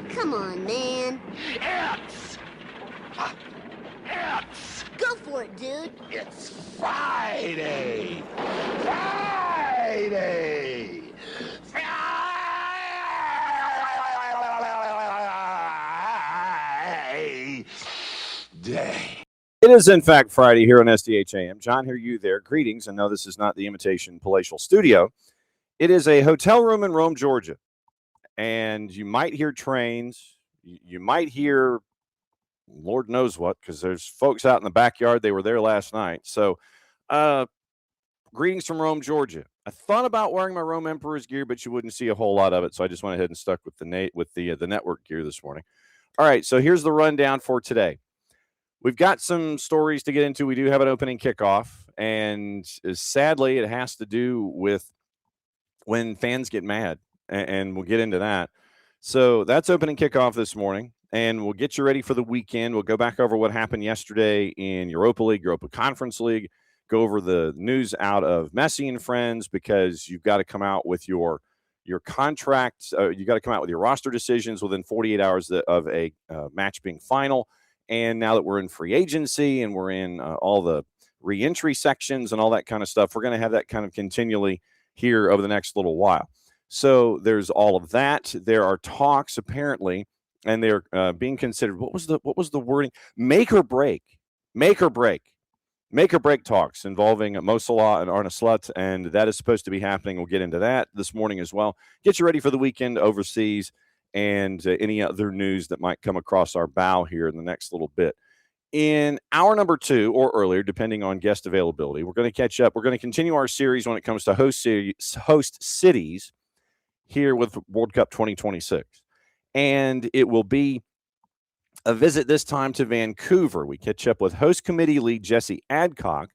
Come on, man. It's Go for it, dude. It's Friday! Friday! Friday! It is, in fact, Friday here on SDH AM. John, hear you there. Greetings. And no, this is not the imitation palatial studio. It is a hotel room in Rome, Georgia. And you might hear trains. You might hear Lord knows what, because there's folks out in the backyard. They were there last night. So, greetings from Rome, Georgia. I thought about wearing my Rome Emperor's gear, but you wouldn't see a whole lot of it. So I just went ahead and stuck with the network gear this morning. All right, so here's the rundown for today. We've got some stories to get into. We do have an opening kickoff, and sadly, it has to do with when fans get mad, and we'll get into that. So that's opening kickoff this morning, and we'll get you ready for the weekend. We'll go back over what happened yesterday in Europa League, Europa Conference League, go over the news out of Messi and friends, because you've got to come out with your contract. You got to come out with your roster decisions within 48 hours of a match being final. And now that we're in free agency and we're in all the reentry sections and all that kind of stuff, we're going to have that kind of continually here over the next little while. So there's all of that. There are talks apparently, and they're being considered. What was the wording? Make or break talks involving Mo Salah and Arne Slot, and that is supposed to be happening. We'll get into that this morning as well. Get you ready for the weekend overseas and any other news that might come across our bow here in the next little bit. In hour number 2 or earlier, depending on guest availability, we're going to catch up. We're going to continue our series when it comes to host cities here with World Cup 2026. And it will be a visit this time to Vancouver. We catch up with host committee lead Jessie Adcock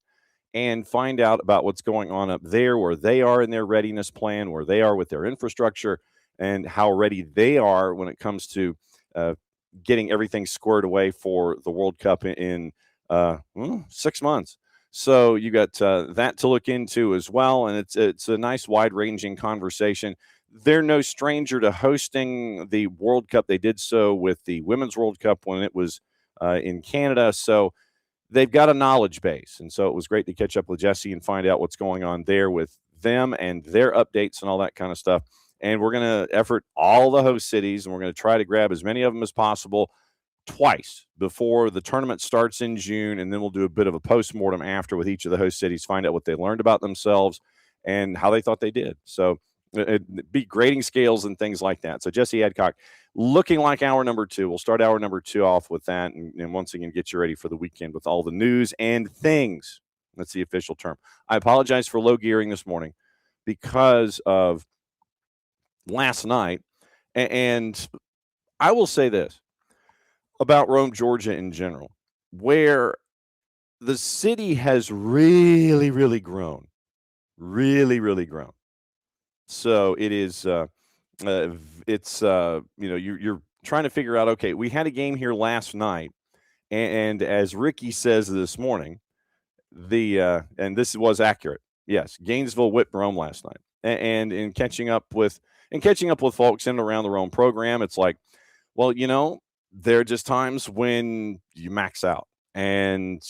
and find out about what's going on up there, where they are in their readiness plan, where they are with their infrastructure, and how ready they are when it comes to getting everything squared away for the World Cup in 6 months. So you got that to look into as well, and it's a nice wide-ranging conversation. They're no stranger to hosting the World Cup. They did so with the Women's World Cup when it was in Canada, so they've got a knowledge base. And so it was great to catch up with Jessie and find out what's going on there with them and their updates and all that kind of stuff. And we're going to effort all the host cities, and we're going to try to grab as many of them as possible twice before the tournament starts in June, and then we'll do a bit of a postmortem after with each of the host cities, find out what they learned about themselves and how they thought they did. So it'd be grading scales and things like that. So Jessie Adcock, looking like hour number 2. We'll start hour number 2 off with that, and once again, get you ready for the weekend with all the news and things. That's the official term. I apologize for low gearing this morning because of last night, and I will say this about Rome, Georgia in general, where the city has really, really grown. Really, really grown. So it is, you're trying to figure out, okay, we had a game here last night, and as Ricky says this morning, and this was accurate. Yes, Gainesville whipped Rome last night. And in catching up with folks in and around the Rome program, it's like, well, there are just times when you max out, and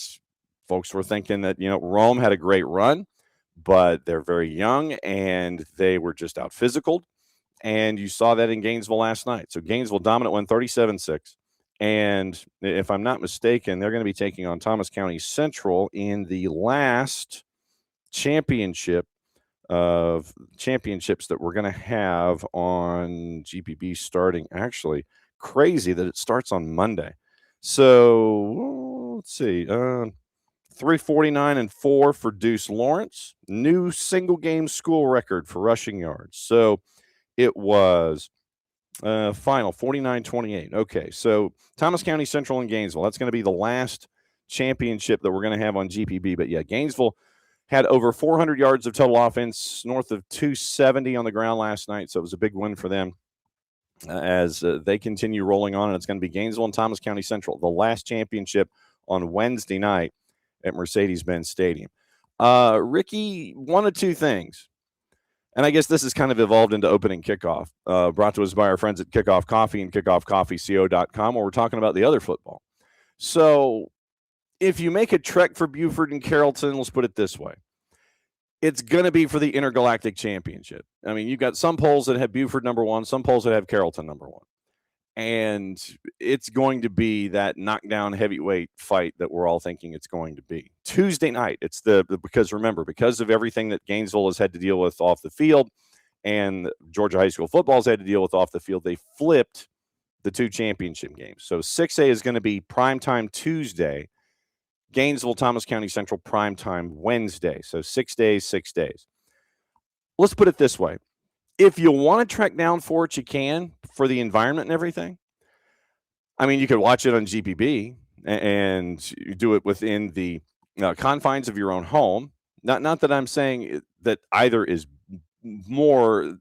folks were thinking that, Rome had a great run, but they're very young and they were just out physicaled. And you saw that in Gainesville last night. So Gainesville dominant won 37-6. And if I'm not mistaken, they're going to be taking on Thomas County Central in the last championship of championships that we're going to have on GPB starting. Actually, crazy that it starts on Monday. So let's see, 349-4 for Deuce Lawrence. New single-game school record for rushing yards. So it was final 49-28. Okay, so Thomas County Central and Gainesville. That's going to be the last championship that we're going to have on GPB. But, yeah, Gainesville had over 400 yards of total offense, north of 270 on the ground last night. So it was a big win for them as they continue rolling on. And it's going to be Gainesville and Thomas County Central, the last championship on Wednesday night at Mercedes-Benz Stadium. Ricky, one of two things. And I guess this has kind of evolved into opening kickoff, brought to us by our friends at Kickoff Coffee and kickoffcoffeeco.com, where we're talking about the other football. So if you make a trek for Buford and Carrollton, let's put it this way. It's going to be for the Intergalactic Championship. I mean, you've got some polls that have Buford number one, some polls that have Carrollton number one. And it's going to be that knockdown heavyweight fight that we're all thinking it's going to be. Tuesday night, it's because remember, because of everything that Gainesville has had to deal with off the field and Georgia High School football has had to deal with off the field, they flipped the two championship games. So 6A is going to be primetime Tuesday, Gainesville, Thomas County Central primetime Wednesday. So 6 days, 6 days. Let's put it this way. If you want to track down for it, you can, for the environment and everything. I mean, you could watch it on GPB and you do it within the confines of your own home. Not that I'm saying that either is more,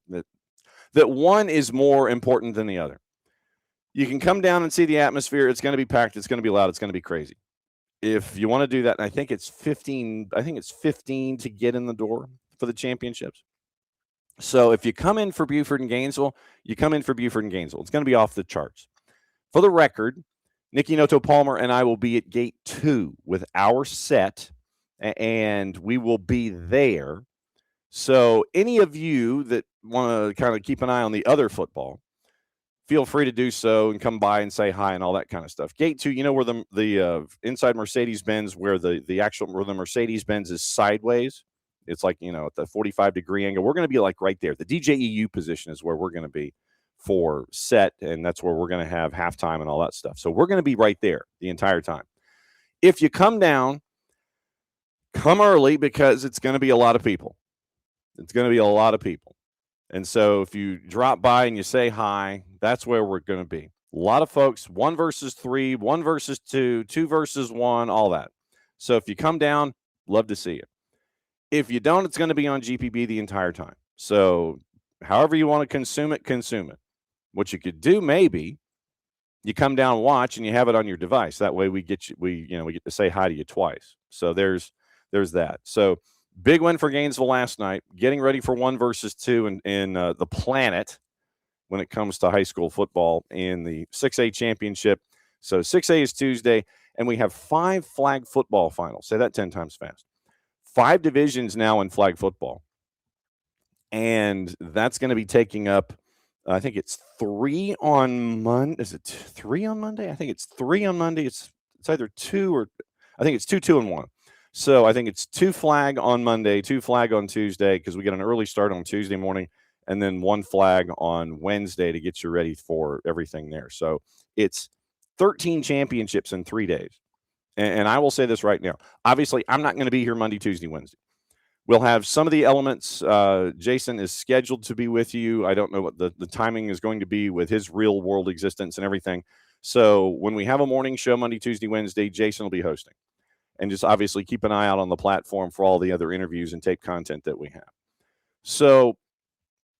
that one is more important than the other. You can come down and see the atmosphere. It's going to be packed. It's going to be loud. It's going to be crazy. If you want to do that, and I think it's 15 to get in the door for the championships. So if you come in for Buford and Gainesville, you come in for Buford and Gainesville. It's going to be off the charts. For the record, Nikki Noto-Palmer and I will be at Gate 2 with our set, and we will be there. So any of you that want to kind of keep an eye on the other football, feel free to do so and come by and say hi and all that kind of stuff. Gate 2, you know where the inside Mercedes-Benz, where the Mercedes-Benz is sideways. It's like, at the 45-degree angle. We're going to be like right there. The DJEU position is where we're going to be for set, and that's where we're going to have halftime and all that stuff. So we're going to be right there the entire time. If you come down, come early because it's going to be a lot of people. It's going to be a lot of people. And so if you drop by and you say hi, that's where we're going to be. A lot of folks, 1 versus 3, 1 versus 2, 2 versus 1, all that. So if you come down, love to see you. If you don't, it's going to be on GPB the entire time. So however you want to consume it, consume it. What you could do, maybe, you come down and watch and you have it on your device. That way we get to say hi to you twice. So there's that. So big win for Gainesville last night, getting ready for 1 versus 2 in the planet when it comes to high school football in the 6A championship. So 6A is Tuesday, and we have 5 flag football finals. Say that 10 times fast. 5 divisions now in flag football. And that's going to be taking up, I think it's 3 on Monday. Is it 3 on Monday? I think it's 3 on Monday. It's either 2 or I think it's 2, 2, and 1. So I think it's 2 flag on Monday, 2 flag on Tuesday, because we get an early start on Tuesday morning, and then 1 flag on Wednesday to get you ready for everything there. So it's 13 championships in 3 days. And I will say this right now. Obviously, I'm not going to be here Monday, Tuesday, Wednesday. We'll have some of the elements. Jason is scheduled to be with you. I don't know what the timing is going to be with his real-world existence and everything. So when we have a morning show Monday, Tuesday, Wednesday, Jason will be hosting. And just obviously keep an eye out on the platform for all the other interviews and tape content that we have. So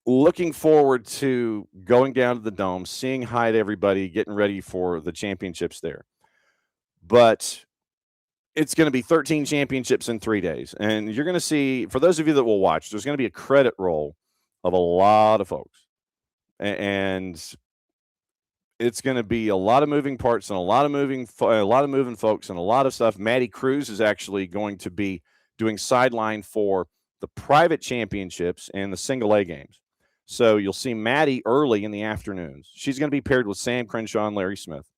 looking forward to going down to the Dome, seeing hi to everybody, getting ready for the championships there. But it's going to be 13 championships in 3 days. And you're going to see, for those of you that will watch, there's going to be a credit roll of a lot of folks. And it's going to be a lot of moving parts and a lot of moving folks and a lot of stuff. Maddie Cruz is actually going to be doing sideline for the private championships and the single A games. So you'll see Maddie early in the afternoons. She's going to be paired with Sam Crenshaw and Larry Smith.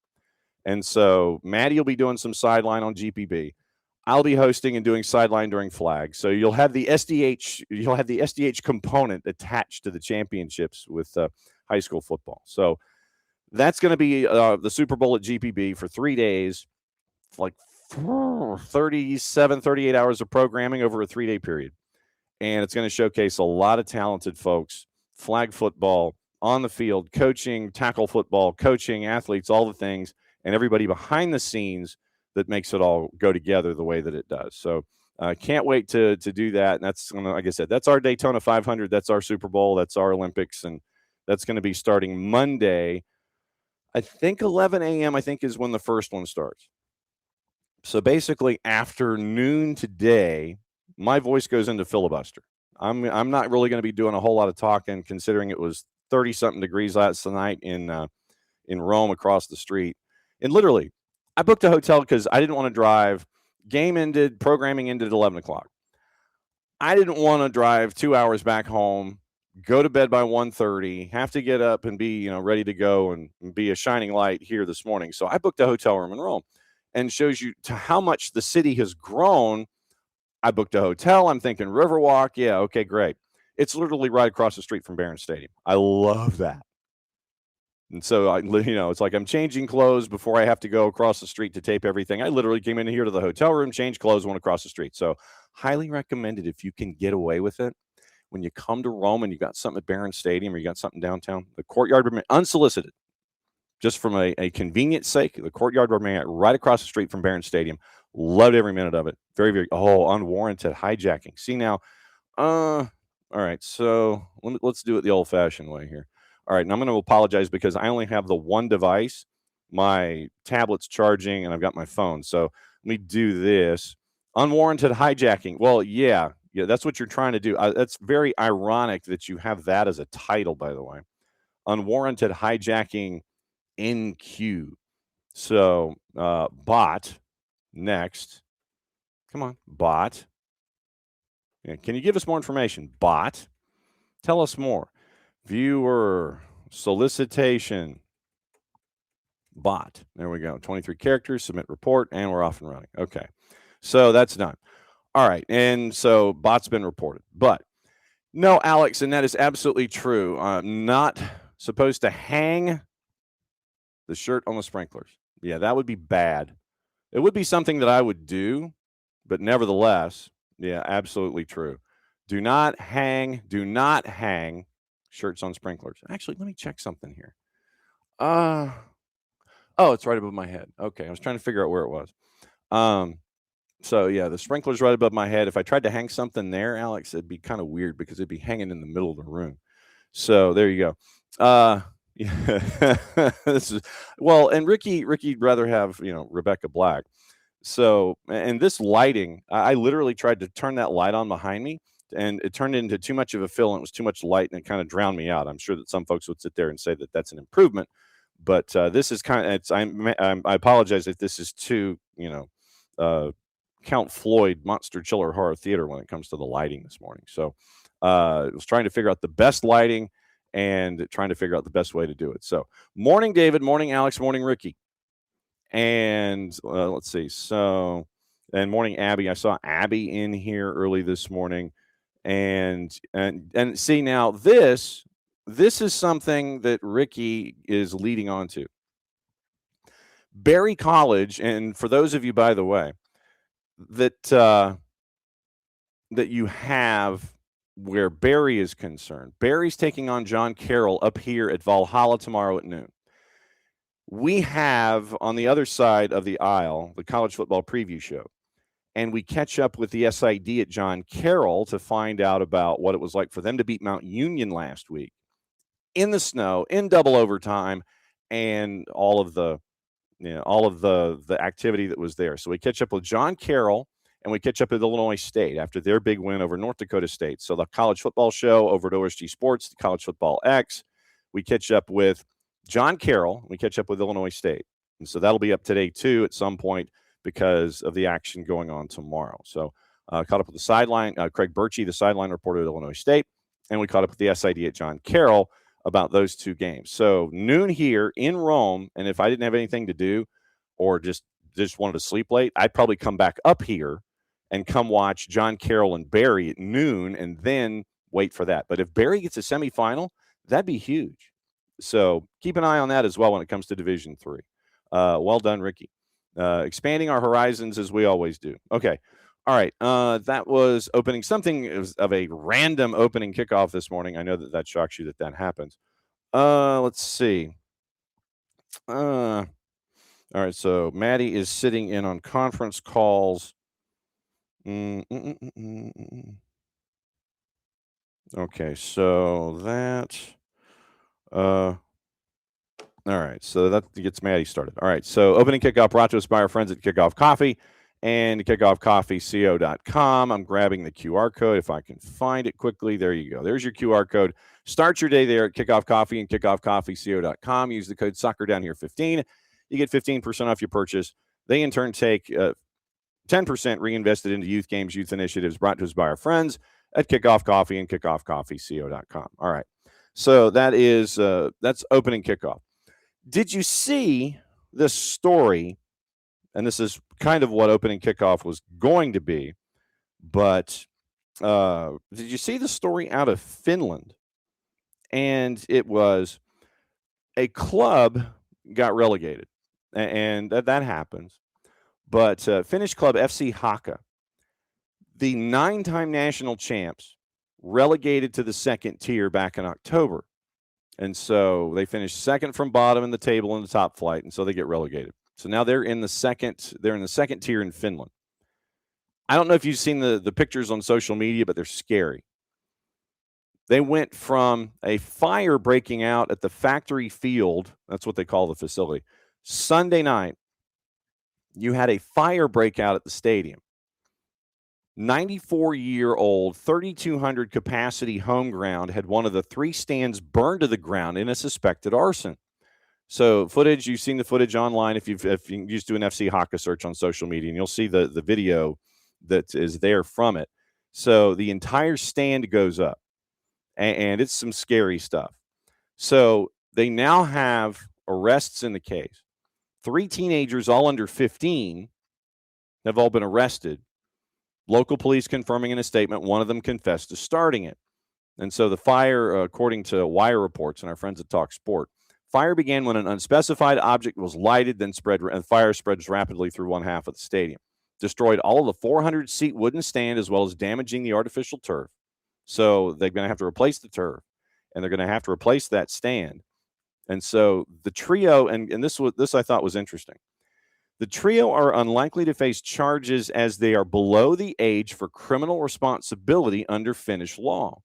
And so Maddie will be doing some sideline on GPB. I'll be hosting and doing sideline during flag. So you'll have the SDH component attached to the championships with high school football. So that's going to be the Super Bowl at GPB for 3 days, like 37, 38 hours of programming over a 3-day period. And it's going to showcase a lot of talented folks, flag football, on the field, coaching, tackle football, coaching, athletes, all the things, and everybody behind the scenes that makes it all go together the way that it does. So can't wait to do that. And that's, like I said, that's our Daytona 500. That's our Super Bowl. That's our Olympics. And that's going to be starting Monday. I think 11 a.m. I think is when the first one starts. So basically after noon today, my voice goes into filibuster. I'm not really going to be doing a whole lot of talking, considering it was 30-something degrees last night in Rome across the street. And literally, I booked a hotel because I didn't want to drive. Game ended, programming ended at 11 o'clock. I didn't want to drive 2 hours back home, go to bed by 1:30, have to get up and be ready to go and be a shining light here this morning. So I booked a hotel room in Rome, and shows you to how much the city has grown. I booked a hotel. I'm thinking Riverwalk. Yeah, okay, great. It's literally right across the street from Barron Stadium. I love that. And so, it's like I'm changing clothes before I have to go across the street to tape everything. I literally came in here to the hotel room, changed clothes, went across the street. So highly recommended if you can get away with it. When you come to Rome and you got something at Barron Stadium or you got something downtown, the Courtyard, unsolicited, just from a convenience sake, the Courtyard Marriott right across the street from Barron Stadium. Loved every minute of it. Very, very, unwarranted hijacking. See now, all right, so let's do it the old-fashioned way here. All right, and I'm going to apologize because I only have the one device. My tablet's charging, and I've got my phone. So let me do this. Unwarranted hijacking. Well, yeah, that's what you're trying to do. That's very ironic that you have that as a title, by the way. Unwarranted hijacking NQ. So Bot next. Come on, Bot. Yeah, can you give us more information? Bot. Tell us more. Viewer solicitation. Bot. There we go. 23 characters, submit report, and we're off and running. Okay. So that's done. All right. And so Bot's been reported. But no, Alex, and that is absolutely true. Not supposed to hang the shirt on the sprinklers. Yeah, that would be bad. It would be something that I would do, but nevertheless, yeah, absolutely true. Do not hang shirts on sprinklers. Actually, let me check something here. Oh, it's right above my head. Okay, I was trying to figure out where it was. So yeah, the sprinkler's right above my head. If I tried to hang something there, Alex, it'd be kind of weird because it'd be hanging in the middle of the room. So there you go. Yeah, this is and Ricky'd rather have Rebecca Black. So, and this lighting, I literally tried to turn that light on behind me, and it turned into too much of a fill, and it was too much light, and it kind of drowned me out. I'm sure that some folks would sit there and say that that's an improvement, but this is kind of I apologize if this is too Count Floyd Monster Chiller Horror Theater when it comes to the lighting this morning. So I was trying to figure out the best lighting and trying to figure out the best way to do it. So morning, David. Morning, Alex. Morning, Ricky. And let's see. So, and morning, Abby. I saw Abby in here early this morning. And see, now this is something that Ricky is leading on to. Barry College, and for those of you, by the way, that you have where Barry is concerned. Barry's taking on John Carroll up here at Valhalla tomorrow at noon. We have on the other side of the aisle the college football preview show, and we catch up with the SID at John Carroll to find out about what it was like for them to beat Mount Union last week in the snow, in double overtime, and all of the activity that was there. So we catch up with John Carroll, and we catch up with Illinois State after their big win over North Dakota State. So the college football show over at OSG Sports, the College Football X, we catch up with John Carroll, we catch up with Illinois State. And so that'll be up today, too, at some point because of the action going on tomorrow. So caught up with the sideline, Craig Birchie, the sideline reporter at Illinois State, and we caught up with the SID at John Carroll about those two games. So noon here in Rome, and if I didn't have anything to do or just wanted to sleep late, I'd probably come back up here and come watch John Carroll and Barry at noon and then wait for that. But if Barry gets a semifinal, that'd be huge. So keep an eye on that as well when it comes to Division III. Well done, Ricky. expanding our horizons as we always do. Okay. All right. That was opening something of a random opening kickoff this morning. I know that shocks you that happens. Let's see. All right. So Maddie is sitting in on conference calls. Okay. So that. All right, so that gets Maddie started. All right, so opening kickoff brought to us by our friends at Kickoff Coffee and kickoffcoffeeco.com. I'm grabbing the QR code if I can find it quickly. There you go. There's your QR code. Start your day there at Kickoff Coffee and kickoffcoffeeco.com. Use the code Sucker down here 15. You get 15% off your purchase. They in turn take 10% reinvested into youth games, youth initiatives brought to us by our friends at Kickoff Coffee and kickoffcoffeeco.com. All right, so that's opening kickoff. Did you see this story? And this is kind of what opening kickoff was going to be. But did you see the story out of Finland? And it was a club got relegated. And that happens. But Finnish club FC Haka, the 9-time national champs, relegated to the second tier back in October. And so they finished second from bottom in the table in the top flight, and so they get relegated. So now they're in the second tier in Finland. I don't know if you've seen the pictures on social media, but they're scary. They went from a fire breaking out at the factory field, that's what they call the facility. Sunday night, you had a fire break out at the stadium. 94-year-old, 3,200 capacity home ground had one of the 3 stands burned to the ground in a suspected arson. So footage, you've seen the footage online if you just do an FC Haka search on social media, and you'll see the video that is there from it. So the entire stand goes up, and it's some scary stuff. So they now have arrests in the case. 3 teenagers, all under 15, have all been arrested. Local police confirming in a statement, one of them confessed to starting it. And so the fire, according to Wire reports and our friends at Talk Sport, fire began when an unspecified object was lighted, then fire spreads rapidly through one half of the stadium. Destroyed all of the 400-seat wooden stand as well as damaging the artificial turf. So they're going to have to replace the turf, and they're going to have to replace that stand. And so the trio, and this I thought was interesting. The trio are unlikely to face charges as they are below the age for criminal responsibility under Finnish law.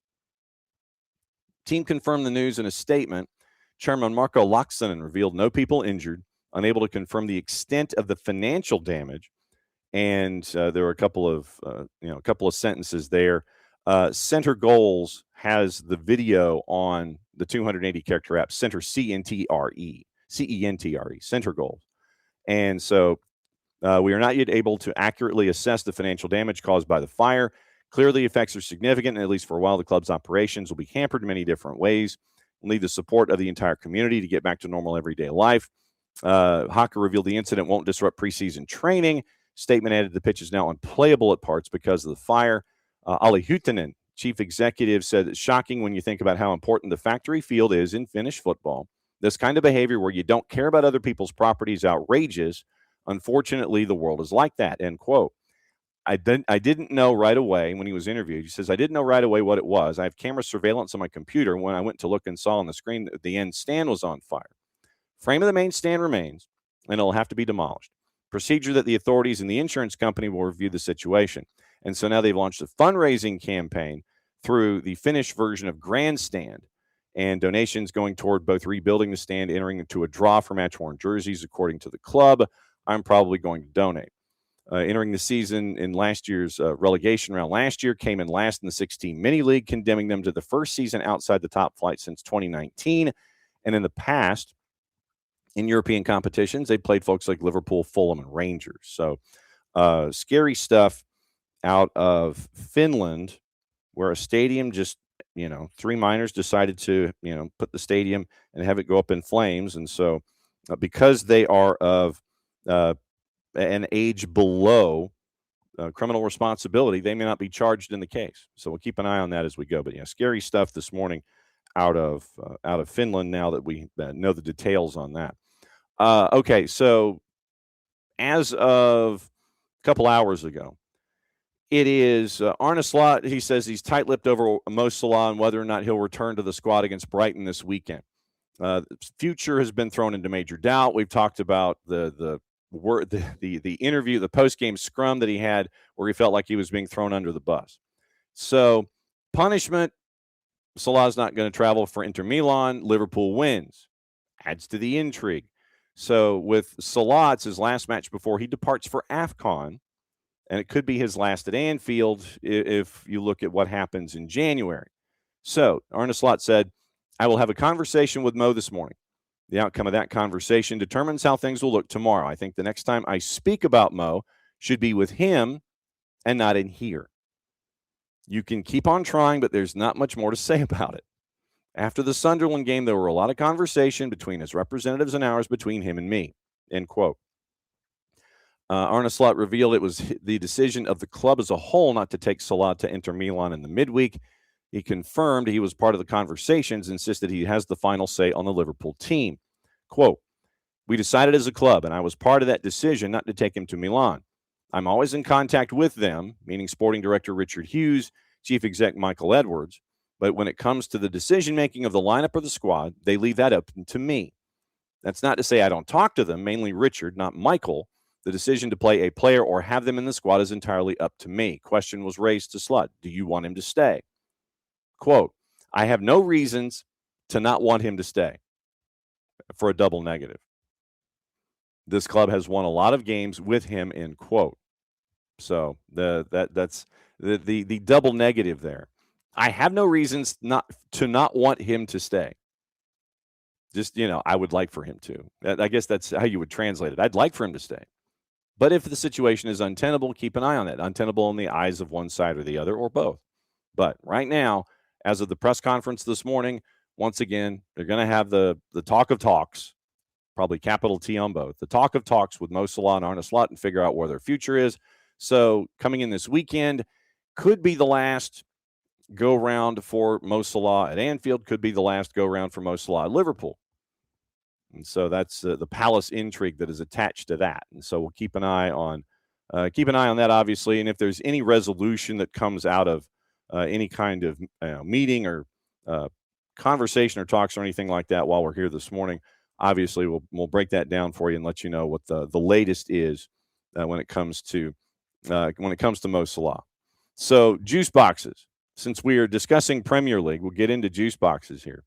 Team confirmed the news in a statement. Chairman Marko Laaksonen revealed no people injured, unable to confirm the extent of the financial damage. And there were a couple of sentences there. Center Goals has the video on the 280-character app, Center CENTRE, Center Goals. And so we are not yet able to accurately assess the financial damage caused by the fire. Clearly, the effects are significant, and at least for a while, the club's operations will be hampered in many different ways. We'll need the support of the entire community to get back to normal everyday life. Haka revealed the incident won't disrupt preseason training. Statement added the pitch is now unplayable at parts because of the fire. Ali Huhtinen, chief executive, said it's shocking when you think about how important the factory field is in Finnish football. This kind of behavior where you don't care about other people's property is outrageous. Unfortunately, the world is like that, end quote. I didn't know right away when he was interviewed. He says, I didn't know right away what it was. I have camera surveillance on my computer. When I went to look and saw on the screen that the end stand was on fire. Frame of the main stand remains, and it'll have to be demolished. Procedure that the authorities and the insurance company will review the situation. And so now they've launched a fundraising campaign through the Finnish version of Grandstand, and donations going toward both rebuilding the stand, entering into a draw for match-worn jerseys, according to the club. I'm probably going to donate. Entering the season in last year's relegation round last year, came in last in the 16 mini league, condemning them to the first season outside the top flight since 2019. And in the past, in European competitions, they played folks like Liverpool, Fulham, and Rangers. So scary stuff out of Finland, where a stadium just, 3 miners decided to, put the stadium and have it go up in flames. And so because they are of an age below criminal responsibility, they may not be charged in the case. So we'll keep an eye on that as we go. But scary stuff this morning out of Finland now that we know the details on that. Okay, so as of a couple hours ago, it is Arne Slot. He says he's tight-lipped over Mo Salah and whether or not he'll return to the squad against Brighton this weekend. Future has been thrown into major doubt. We've talked about the interview, the post-game scrum that he had where he felt like he was being thrown under the bus. So, punishment, Salah's not going to travel for Inter Milan. Liverpool wins. Adds to the intrigue. So, with Salah, it's his last match before he departs for AFCON, and it could be his last at Anfield if you look at what happens in January. So, Arne Slot said, I will have a conversation with Mo this morning. The outcome of that conversation determines how things will look tomorrow. I think the next time I speak about Mo should be with him and not in here. You can keep on trying, but there's not much more to say about it. After the Sunderland game, there were a lot of conversation between his representatives and ours between him and me, end quote. Arne Slot revealed it was the decision of the club as a whole not to take Salah to Inter Milan in the midweek. He confirmed he was part of the conversations, insisted he has the final say on the Liverpool team. Quote, we decided as a club, and I was part of that decision not to take him to Milan. I'm always in contact with them, meaning sporting director Richard Hughes, chief exec Michael Edwards. But when it comes to the decision-making of the lineup or the squad, they leave that up to me. That's not to say I don't talk to them, mainly Richard, not Michael. The decision to play a player or have them in the squad is entirely up to me. Question was raised to Slot. Do you want him to stay? Quote, I have no reasons to not want him to stay for a double negative. This club has won a lot of games with him, end quote. So that's the double negative there. I have no reasons not want him to stay. Just, I would like for him to. I guess that's how you would translate it. I'd like for him to stay. But if the situation is untenable, keep an eye on it. Untenable in the eyes of one side or the other or both. But right now, as of the press conference this morning, once again, they're going to have the talk of talks, probably capital T on both, the talk of talks with Mo Salah and Arne Slot and figure out where their future is. So coming in this weekend could be the last go-round for Mo Salah at Anfield, could be the last go-round for Mo Salah at Liverpool. And so that's the Palace intrigue that is attached to that. And so we'll keep an eye on that, obviously. And if there's any resolution that comes out of any kind of meeting or conversation or talks or anything like that while we're here this morning, obviously we'll break that down for you and let you know what the latest is when it comes to Mo Salah. So juice boxes. Since we are discussing Premier League, we'll get into juice boxes here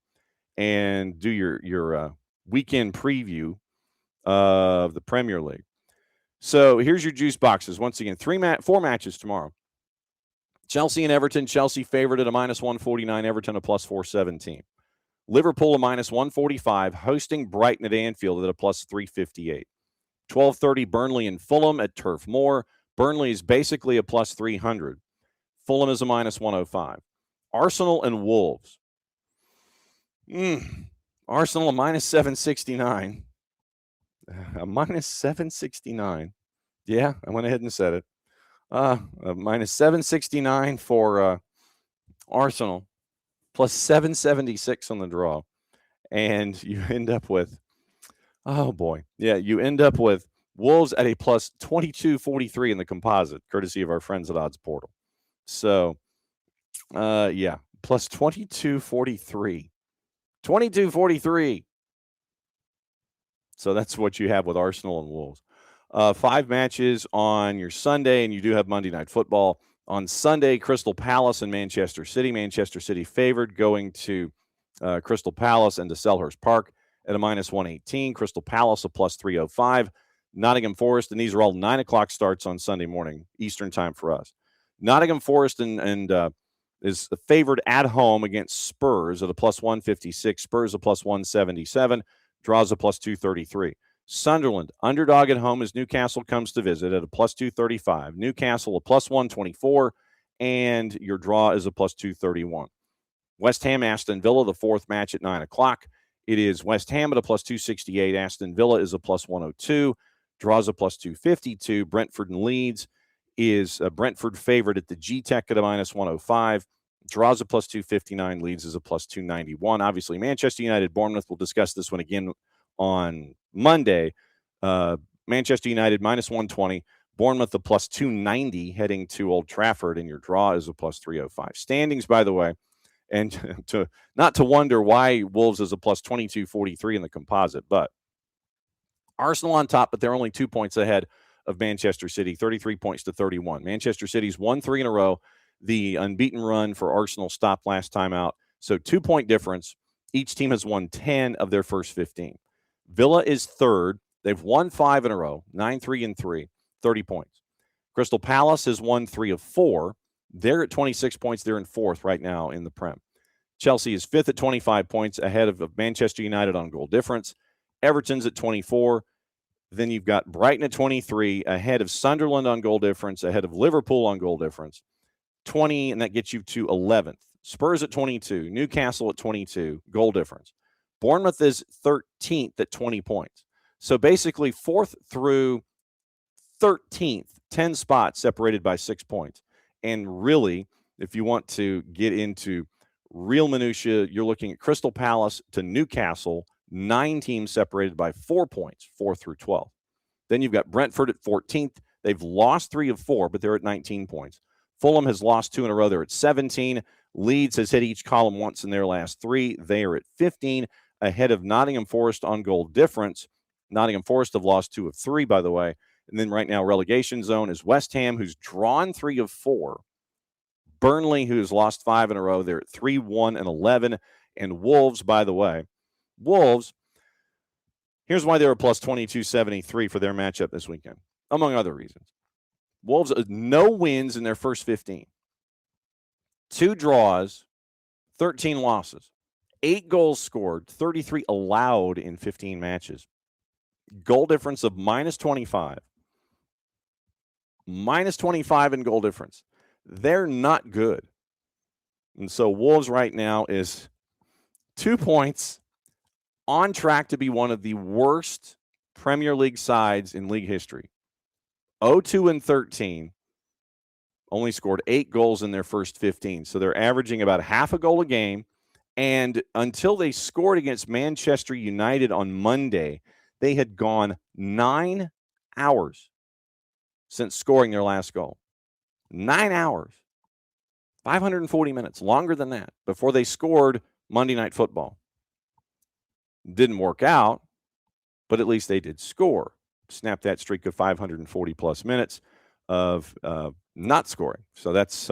and do your weekend preview of the Premier League. So here's your juice boxes. Once again, 4 matches tomorrow. Chelsea and Everton. Chelsea favored at a -149. Everton a +417. Liverpool a -145. Hosting Brighton at Anfield at a +358. 12:30 Burnley and Fulham at Turf Moor. Burnley is basically a +300. Fulham is a -105. Arsenal and Wolves. Arsenal a -769. A -769. Yeah, I went ahead and said it. A -769 for Arsenal, +776 on the draw. And you end up with, you end up with Wolves at a +2243 in the composite, courtesy of our friends at Odds Portal. So, +2243. 2243. So that's what you have with Arsenal and Wolves. 5 matches on your Sunday, and you do have Monday Night Football. On Sunday, Crystal Palace and Manchester City. Manchester City favored going to Crystal Palace and to Selhurst Park at a -118. Crystal Palace a +305. Nottingham Forest, and these are all 9 o'clock starts on Sunday morning, Eastern time for us. Nottingham Forest and is favored at home against Spurs at a +156. Spurs a +177. Draws a +233. Sunderland, underdog at home as Newcastle comes to visit at a +235. Newcastle a +124. And your draw is a +231. West Ham, Aston Villa, the 4th match at 9 o'clock. It is West Ham at a +268. Aston Villa is a +102. Draws a +252. Brentford and Leeds is Brentford favored at the G-Tech at a -105. Draws a +259. Leeds is a +291. Obviously, Manchester United, Bournemouth. We'll discuss this one again on Monday. Manchester United minus 120. Bournemouth a plus 290 heading to Old Trafford, and your draw is a plus 305. Standings, by the way, and not to wonder why Wolves is a plus 2243 in the composite, but Arsenal on top, but they're only 2 points ahead of Manchester City, 33 points to 31. Manchester City's won 3 in a row. The unbeaten run for Arsenal stopped last time out. So 2-point difference. Each team has won 10 of their first 15. Villa is third. They've won 5 in a row, 9-3-3, 30 points. Crystal Palace has won 3 of 4. They're at 26 points. They're in fourth right now in the Prem. Chelsea is fifth at 25 points ahead of Manchester United on goal difference. Everton's at 24. Then you've got Brighton at 23, ahead of Sunderland on goal difference, ahead of Liverpool on goal difference. 20, and that gets you to 11th. Spurs at 22, Newcastle at 22, goal difference. Bournemouth is 13th at 20 points. So basically 4th through 13th, 10 spots separated by 6 points. And really, if you want to get into real minutia, you're looking at Crystal Palace to Newcastle, 9 teams separated by 4 points, 4 through 12. Then you've got Brentford at 14th. They've lost 3 of 4, but they're at 19 points. Fulham has lost 2 in a row. They're at 17. Leeds has hit each column once in their last 3. They are at 15, ahead of Nottingham Forest on goal difference. Nottingham Forest have lost 2 of 3, by the way. And then right now, relegation zone is West Ham, who's drawn 3 of 4. Burnley, who's lost 5 in a row. They're at 3-1-11. And Wolves, by the way, Wolves, here's why they're a plus 2273 for their matchup this weekend, among other reasons. Wolves, no wins in their first 15. 2 draws, 13 losses. 8 goals scored, 33 allowed in 15 matches. Goal difference of minus 25. Minus 25 in goal difference. They're not good. And so Wolves right now is 2 points on track to be one of the worst Premier League sides in league history. 0-2-13, only scored 8 goals in their first 15. So they're averaging about half a goal a game. And until they scored against Manchester United on Monday, they had gone 9 hours since scoring their last goal. 9 hours. 540 minutes, longer than that, before they scored Monday Night Football. Didn't work out, but at least they did score. Snap that streak of 540-plus minutes of not scoring. So that's,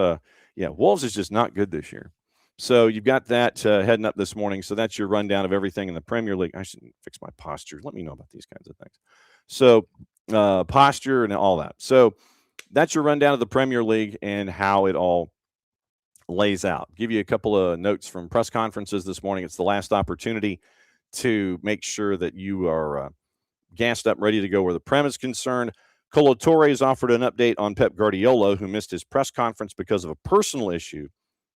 Wolves is just not good this year. So you've got that heading up this morning. So that's your rundown of everything in the Premier League. I should fix my posture. Let me know about these kinds of things. So posture and all that. So that's your rundown of the Premier League and how it all lays out. Give you a couple of notes from press conferences this morning. It's the last opportunity to make sure that you are gassed up, ready to go where the Prem is concerned. Colo Torre has offered an update on Pep Guardiola, who missed his press conference because of a personal issue.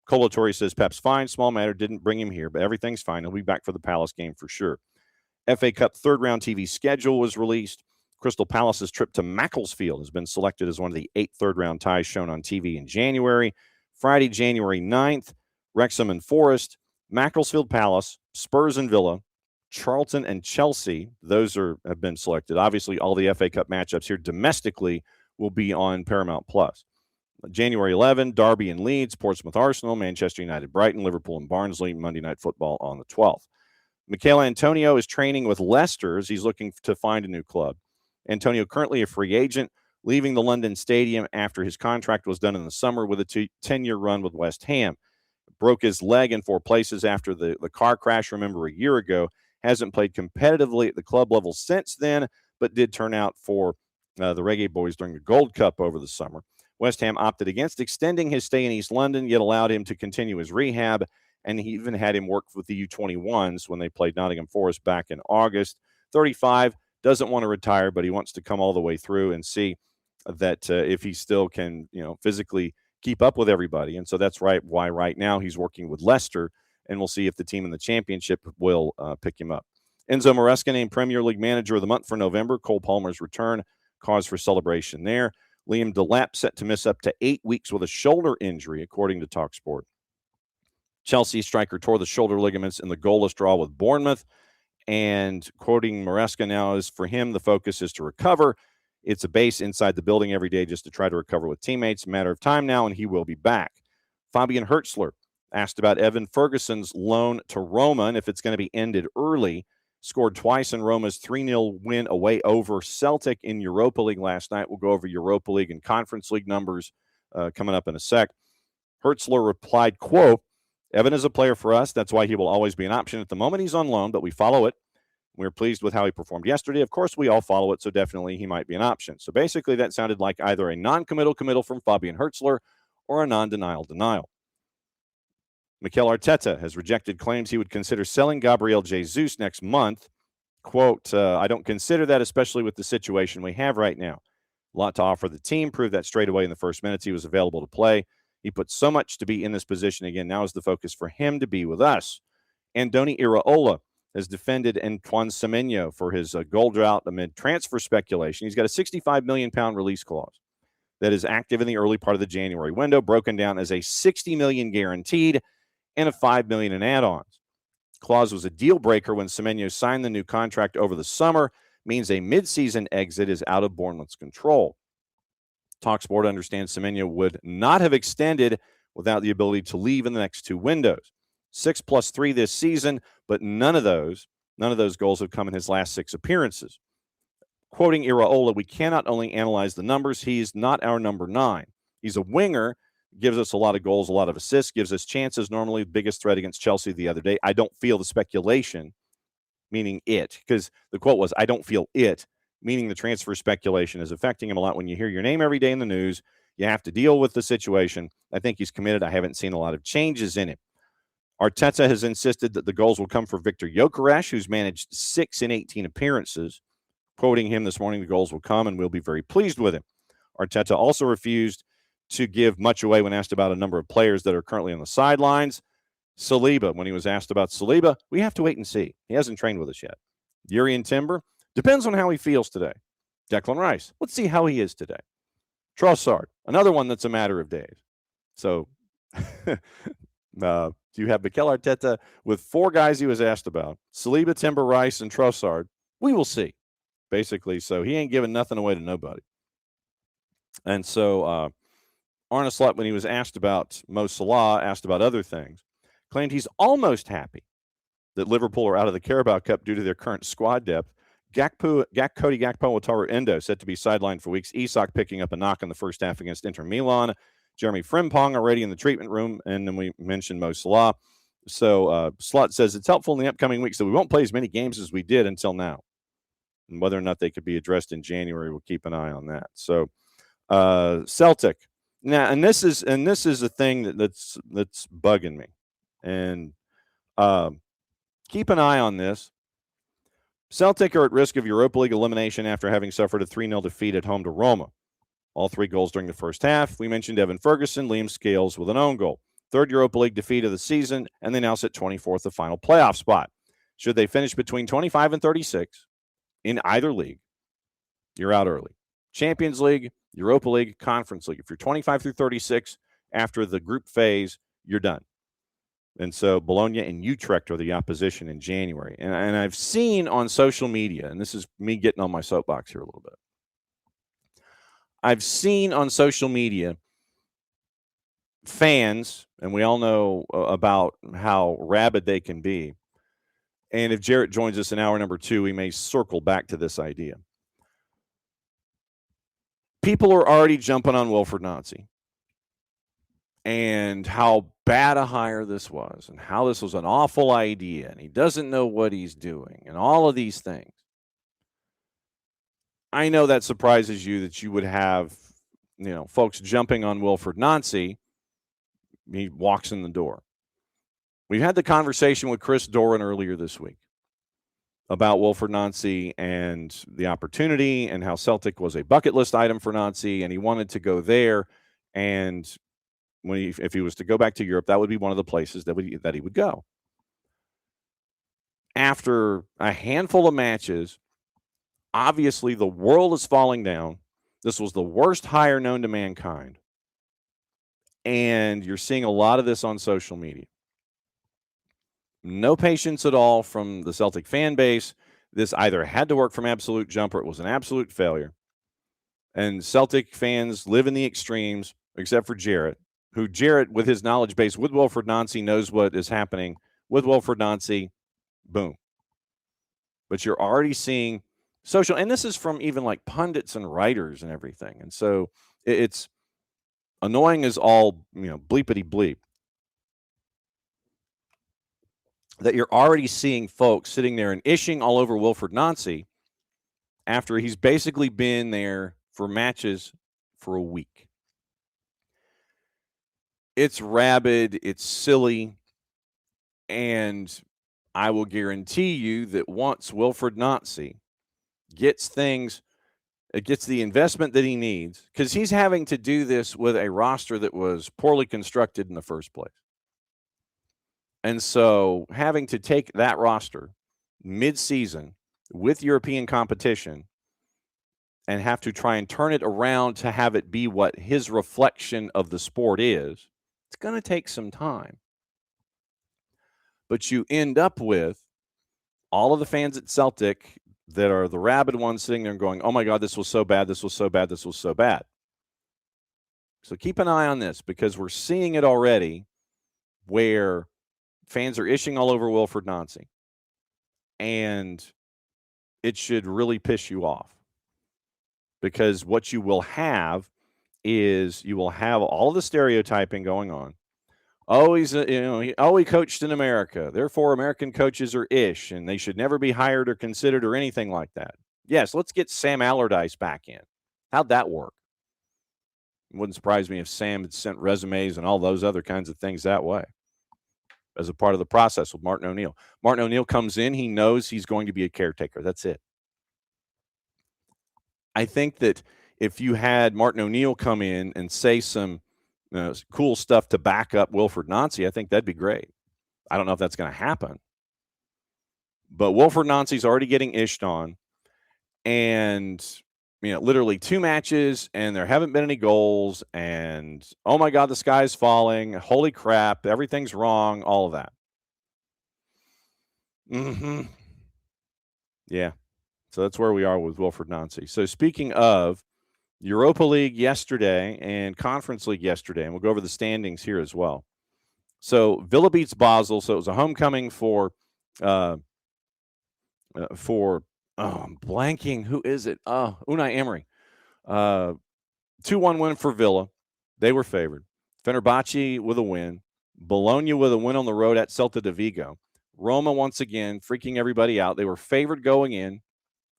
Colo Torre says Pep's fine, small matter, didn't bring him here, but everything's fine. He'll be back for the Palace game for sure. FA Cup third-round TV schedule was released. Crystal Palace's trip to Macclesfield has been selected as one of the 8 third-round ties shown on TV in January. Friday, January 9th, Wrexham and Forest, Macclesfield Palace, Spurs and Villa, Charlton and Chelsea. Those have been selected. Obviously, all the FA Cup matchups here domestically will be on Paramount Plus. January 11, Derby and Leeds, Portsmouth Arsenal, Manchester United Brighton, Liverpool and Barnsley, Monday Night Football on the 12th. Mikel Antonio is training with Leicester as he's looking to find a new club. Antonio currently a free agent, leaving the London Stadium after his contract was done in the summer with a 10-year run with West Ham. Broke his leg in 4 places after the car crash, remember, a year ago. Hasn't played competitively at the club level since then, but did turn out for the Reggae Boys during the Gold Cup over the summer. West Ham opted against extending his stay in East London, yet allowed him to continue his rehab, and he even had him work with the U21s when they played Nottingham Forest back in August. 35, doesn't want to retire, but he wants to come all the way through and see that if he still can, physically keep up with everybody. And so that's why right now he's working with Leicester, and we'll see if the team in the championship will pick him up. Enzo Maresca named Premier League Manager of the Month for November. Cole Palmer's return, cause for celebration there. Liam Delap set to miss up to 8 weeks with a shoulder injury, according to TalkSport. Chelsea striker tore the shoulder ligaments in the goalless draw with Bournemouth, And quoting Maresca now is, for him, the focus is to recover. It's a base inside the building every day just to try to recover with teammates. A matter of time now, and he will be back. Fabian Hertzler asked about Evan Ferguson's loan to Roma and if it's going to be ended early. Scored twice in Roma's 3-0 win away over Celtic in Europa League last night. We'll go over Europa League and Conference League numbers coming up in a sec. Hertzler replied, quote, Evan is a player for us. That's why he will always be an option. At the moment, he's on loan, but we follow it. We're pleased with how he performed yesterday. Of course, we all follow it, so definitely he might be an option. So basically, that sounded like either a non-committal committal from Fabian Hertzler or a non-denial denial. Mikel Arteta has rejected claims he would consider selling Gabriel Jesus next month. Quote, I don't consider that, especially with the situation we have right now. A lot to offer the team. Proved that straight away in the first minutes he was available to play. He put so much to be in this position again. Now is the focus for him to be with us. Andoni Iraola has defended Antoine Semenyo for his goal drought amid transfer speculation. He's got a £65 million release clause that is active in the early part of the January window, broken down as a $60 million guaranteed and a $5 million in add-ons. Clause was a deal breaker when Semenyo signed the new contract over the summer, means a mid-season exit is out of Bournemouth's control. TalkSport understands Semenyo would not have extended without the ability to leave in the next two windows. 6 + 3 this season, but none of those goals have come in his last 6 appearances. Quoting Iraola, we cannot only analyze the numbers. He's not our number 9. He's a winger, gives us a lot of goals, a lot of assists, gives us chances. Normally, the biggest threat against Chelsea the other day. I don't feel the speculation, meaning it, because the quote was, I don't feel it, meaning the transfer speculation is affecting him a lot. When you hear your name every day in the news, you have to deal with the situation. I think he's committed. I haven't seen a lot of changes in him. Arteta has insisted that the goals will come for Victor Gyökeres, who's managed 6 in 18 appearances. Quoting him this morning, the goals will come and we'll be very pleased with him. Arteta also refused to give much away when asked about a number of players that are currently on the sidelines. Saliba, when he was asked about Saliba, we have to wait and see. He hasn't trained with us yet. Jurrien Timber, depends on how he feels today. Declan Rice, let's see how he is today. Trossard, another one that's a matter of days. So you have Mikel Arteta with 4 guys he was asked about: Saliba, Timber, Rice, and Trossard. We will see, basically. So he ain't giving nothing away to nobody. And so Arne Slot, when he was asked about Mo Salah, asked about other things, claimed he's almost happy that Liverpool are out of the Carabao Cup due to their current squad depth. Cody Gakpo, Wataru Endo set to be sidelined for weeks. Isak picking up a knock in the first half against Inter Milan. Jeremy Frimpong already in the treatment room, and then we mentioned Mo Salah. So Slot says it's helpful in the upcoming weeks that we won't play as many games as we did until now. And whether or not they could be addressed in January, we'll keep an eye on that. So Celtic. Now, and this is a thing that's bugging me. And keep an eye on this. Celtic are at risk of Europa League elimination after having suffered a 3-0 defeat at home to Roma. All 3 goals during the first half. We mentioned Evan Ferguson, Liam Scales with an own goal. 3rd Europa League defeat of the season, and they now sit 24th, the final playoff spot. Should they finish between 25 and 36 in either league, you're out early. Champions League, Europa League, Conference League. If you're 25 through 36 after the group phase, you're done. And so Bologna and Utrecht are the opposition in January. And I've seen on social media, and this is me getting on my soapbox here a little bit. I've seen on social media fans, and we all know about how rabid they can be. And if Jarrett joins us in hour number 2, we may circle back to this idea. People are already jumping on Wilfried Nancy and how bad a hire this was and how this was an awful idea and he doesn't know what he's doing and all of these things. I know that surprises you that you would have, folks jumping on Wilfried Nancy. He walks in the door. We had the conversation with Chris Doran earlier this week about Wilfried Nancy and the opportunity and how Celtic was a bucket list item for Nancy and he wanted to go there. And if he was to go back to Europe, that would be one of the places that he would go. After a handful of matches, obviously the world is falling down. This was the worst hire known to mankind. And you're seeing a lot of this on social media. No patience at all from the Celtic fan base. This either had to work from absolute jump or it was an absolute failure. And Celtic fans live in the extremes, except for Jarrett, who Jarrett, with his knowledge base with Wilfred Nancy, knows what is happening with Wilfred Nancy. Boom. But you're already seeing social, and this is from even like pundits and writers and everything. And so it's annoying as all, bleepity bleep, that you're already seeing folks sitting there and ishing all over Wilfred Nancy after he's basically been there for matches for a week. It's rabid, it's silly, and I will guarantee you that once Wilfred Nancy gets the investment that he needs, because he's having to do this with a roster that was poorly constructed in the first place. And so having to take that roster mid-season with European competition and have to try and turn it around to have it be what his reflection of the sport is, it's going to take some time. But you end up with all of the fans at Celtic that are the rabid ones sitting there and going, oh my God, this was so bad, this was so bad, this was so bad. So keep an eye on this, because we're seeing it already where fans are ishing all over Wilfred Nancy. And it should really piss you off, because what you will have is you will have all of the stereotyping going on. Oh, he coached in America. Therefore, American coaches are ish, and they should never be hired or considered or anything like that. Yes, let's get Sam Allardyce back in. How'd that work? It wouldn't surprise me if Sam had sent resumes and all those other kinds of things that way as a part of the process with Martin O'Neill. Martin O'Neill comes in. He knows he's going to be a caretaker. That's it. I think that if you had Martin O'Neill come in and say some cool stuff to back up Wilfred Nancy, I think that'd be great. I don't know if that's going to happen. But Wilfred Nancy's already getting ished on. And, literally 2 matches, and there haven't been any goals. And, oh, my God, the sky's falling. Holy crap, everything's wrong, all of that. Yeah. So that's where we are with Wilfred Nancy. So speaking of Europa League yesterday and Conference League yesterday, and we'll go over the standings here as well. So Villa beats Basel, so it was a homecoming for I'm blanking. Who is it? Unai Emery. 2-1 win for Villa. They were favored. Fenerbahce with a win. Bologna with a win on the road at Celta de Vigo. Roma once again freaking everybody out. They were favored going in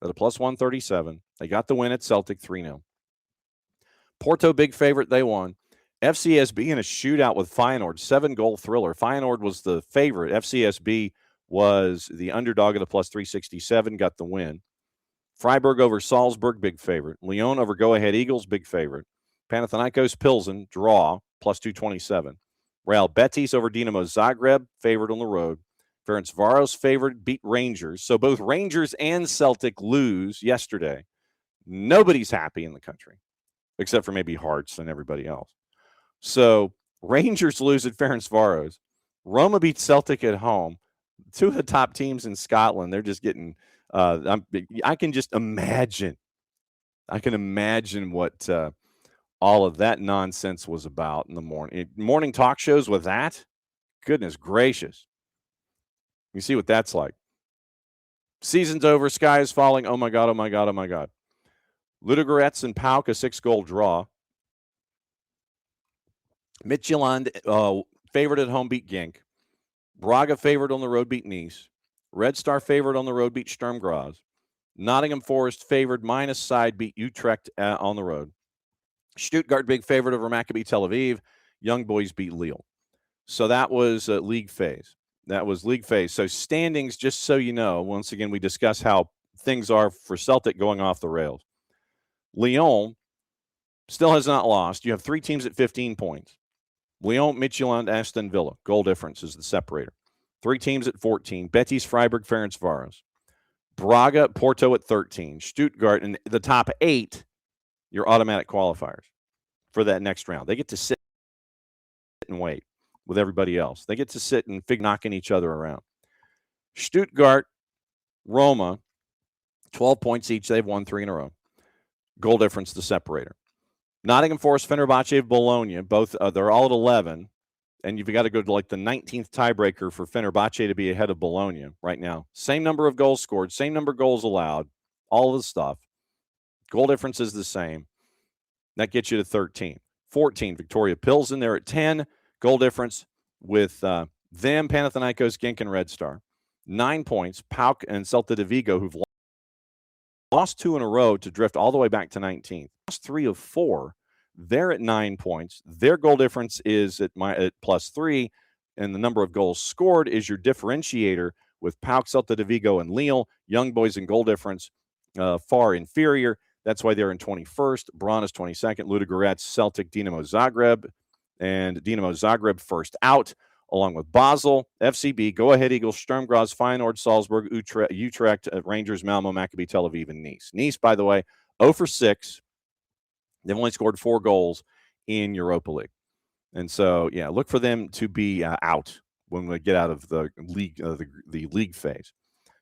at a plus 137. They got the win at Celtic 3-0. Porto, big favorite, they won. FCSB in a shootout with Feyenoord, 7-goal thriller. Feyenoord was the favorite. FCSB was the underdog at a plus 367, got the win. Freiburg over Salzburg, big favorite. Lyon over Go Ahead Eagles, big favorite. Panathinaikos Pilsen, draw, plus 227. Real Betis over Dinamo Zagreb, favored on the road. Ferencvaros favored, beat Rangers. So both Rangers and Celtic lose yesterday. Nobody's happy in the country, except for maybe Hearts and everybody else. So Rangers lose at Ferencvaros. Roma beats Celtic at home. 2 of the top teams in Scotland, they're just getting I can just imagine. I can imagine what all of that nonsense was about in the morning talk shows with that. Goodness gracious. You see what that's like. Season's over. Sky is falling. Oh, my God, oh, my God, oh, my God. Ludogorets and PAOK, a 6-goal draw. Midtjylland, favored at home, beat Genk. Braga, favored on the road, beat Nice. Red Star, favored on the road, beat Sturm Graz. Nottingham Forest, favored minus side, beat Utrecht on the road. Stuttgart, big favorite over Maccabi Tel Aviv. Young Boys beat Lille. So that was league phase. So standings, just so you know, once again, we discuss how things are for Celtic going off the rails. Lyon still has not lost. You have 3 teams at 15 points. Lyon, Midtjylland, Aston Villa. Goal difference is the separator. 3 teams at 14. Betis, Freiburg, Ferencvaros. Braga, Porto at 13. Stuttgart, and the top 8, your automatic qualifiers for that next round. They get to sit and wait with everybody else. They get to sit and knocking each other around. Stuttgart, Roma, 12 points each. They've won 3 in a row. Goal difference, the separator. Nottingham Forest, Fenerbahce, Bologna, both they're all at 11. And you've got to go to like the 19th tiebreaker for Fenerbahce to be ahead of Bologna right now. Same number of goals scored, same number of goals allowed, all of the stuff. Goal difference is the same. That gets you to 13. 14, Victoria Pilsen. They're at 10. Goal difference with them, Panathinaikos, Genk, and Red Star. 9 points. PAOK and Celta de Vigo, who've lost 2 in a row to drift all the way back to 19th. Lost 3 of 4. They're at 9 points. Their goal difference is at +3, and the number of goals scored is your differentiator with PAOK, Celta de Vigo, and Lille. Young boys in goal difference far inferior. That's why they're in 21st. Braun is 22nd. Ludogorets, Celtic, Dinamo Zagreb, and Dinamo Zagreb first out, along with Basel, FCB, Go Ahead Eagles, Sturm Graz, Feyenoord, Salzburg, Utrecht, Rangers, Malmo, Maccabi Tel Aviv, and Nice. Nice, by the way, 0 for 6. They've only scored 4 goals in Europa League. And so, yeah, look for them to be out when we get out of the league, the league phase.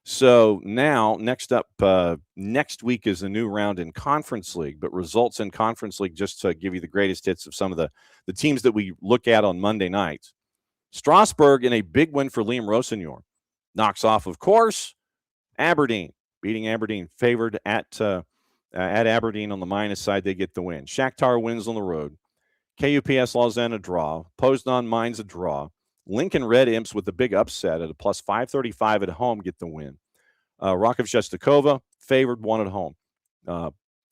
So now, next up, next week is a new round in Conference League, but results in Conference League, just to give you the greatest hits of some of the teams that we look at on Monday nights. Strasbourg in a big win for Liam Rossignol. Knocks off, of course, Aberdeen, beating Aberdeen, favored at Aberdeen on the minus side. They get the win. Shakhtar wins on the road. KUPS Lausanne a draw. Poznan Mainz a draw. Lincoln Red Imps with the big upset at a plus 535 at home get the win. Rakov Shestakova favored, 1 at home.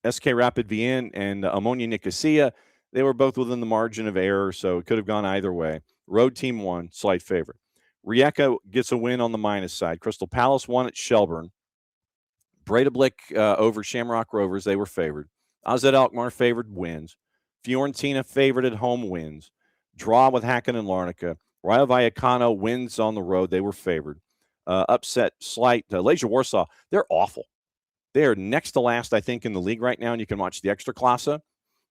SK Rapid Vienna and Ammonia Nicosia, they were both within the margin of error, so it could have gone either way. Road team won, slight favorite. Rijeka gets a win on the minus side. Crystal Palace won at Shelburne. Breidablik over Shamrock Rovers, they were favored. AZ Alkmaar favored, wins. Fiorentina favored at home, wins. Draw with Häcken and Larnaca. Rayo Vallecano wins on the road, they were favored. Upset, slight. Legia Warsaw, they're awful. They are next to last, I think, in the league right now, and you can watch the Ekstraklasa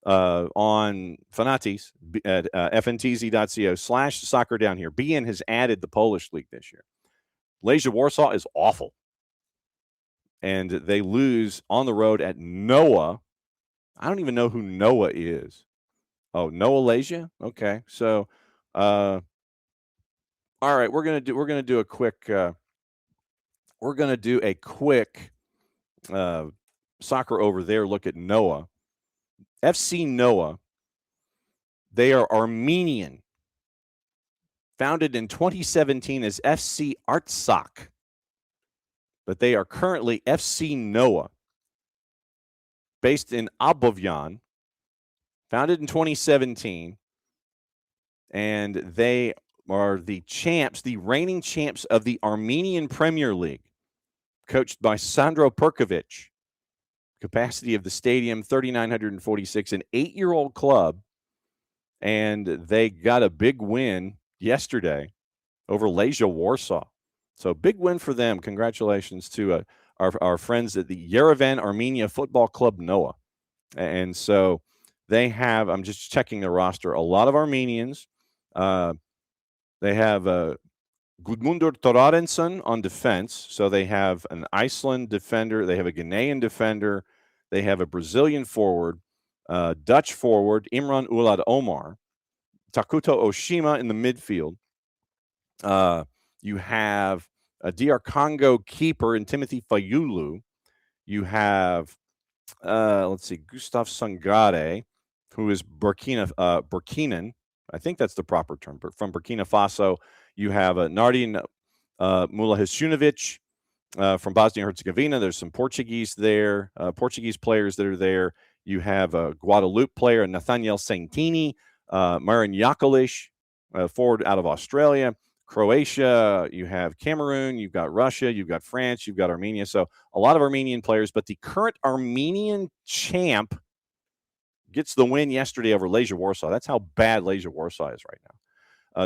on Fanatis at fntz.co/soccer down here. BN has added the Polish league this year. Legia Warsaw is awful. And they lose on the road at Noah. I don't even know who Noah is. Oh, Noah Legia? Okay. So all right, we're gonna do a quick soccer over there look at Noah. FC Noah. They are Armenian. Founded in 2017 as FC Artsakh. But they are currently FC Noah, based in Abovyan, founded in 2017, and they are the champs, the reigning champs of the Armenian Premier League, coached by Sandro Perkovic. Capacity of the stadium, 3,946, an 8-year-old club, and they got a big win yesterday over Legia Warsaw. So big win for them. Congratulations to our friends at the Yerevan Armenia Football Club Noah. And so they have, I'm just checking the roster, a lot of Armenians. They have Gudmundur Thorarinsson on defense. So they have an Iceland defender. They have a Ghanaian defender. They have a Brazilian forward, Dutch forward, Imran Ulad Omar, Takuto Oshima in the midfield. You have a DR Congo keeper in Timothy Fayulu. You have, Gustav Sangare, who is Burkinan. I think that's the proper term, but from Burkina Faso. You have Nardin Mulahisunovic from Bosnia and Herzegovina. There's some Portuguese there, Portuguese players that are there. You have a Guadeloupe player, Nathaniel Santini, Marin Yakalish, forward out of Australia. Croatia, you have Cameroon, you've got Russia, you've got France, you've got Armenia. So a lot of Armenian players, but the current Armenian champ gets the win yesterday over Legia Warsaw. That's how bad Legia Warsaw is right now.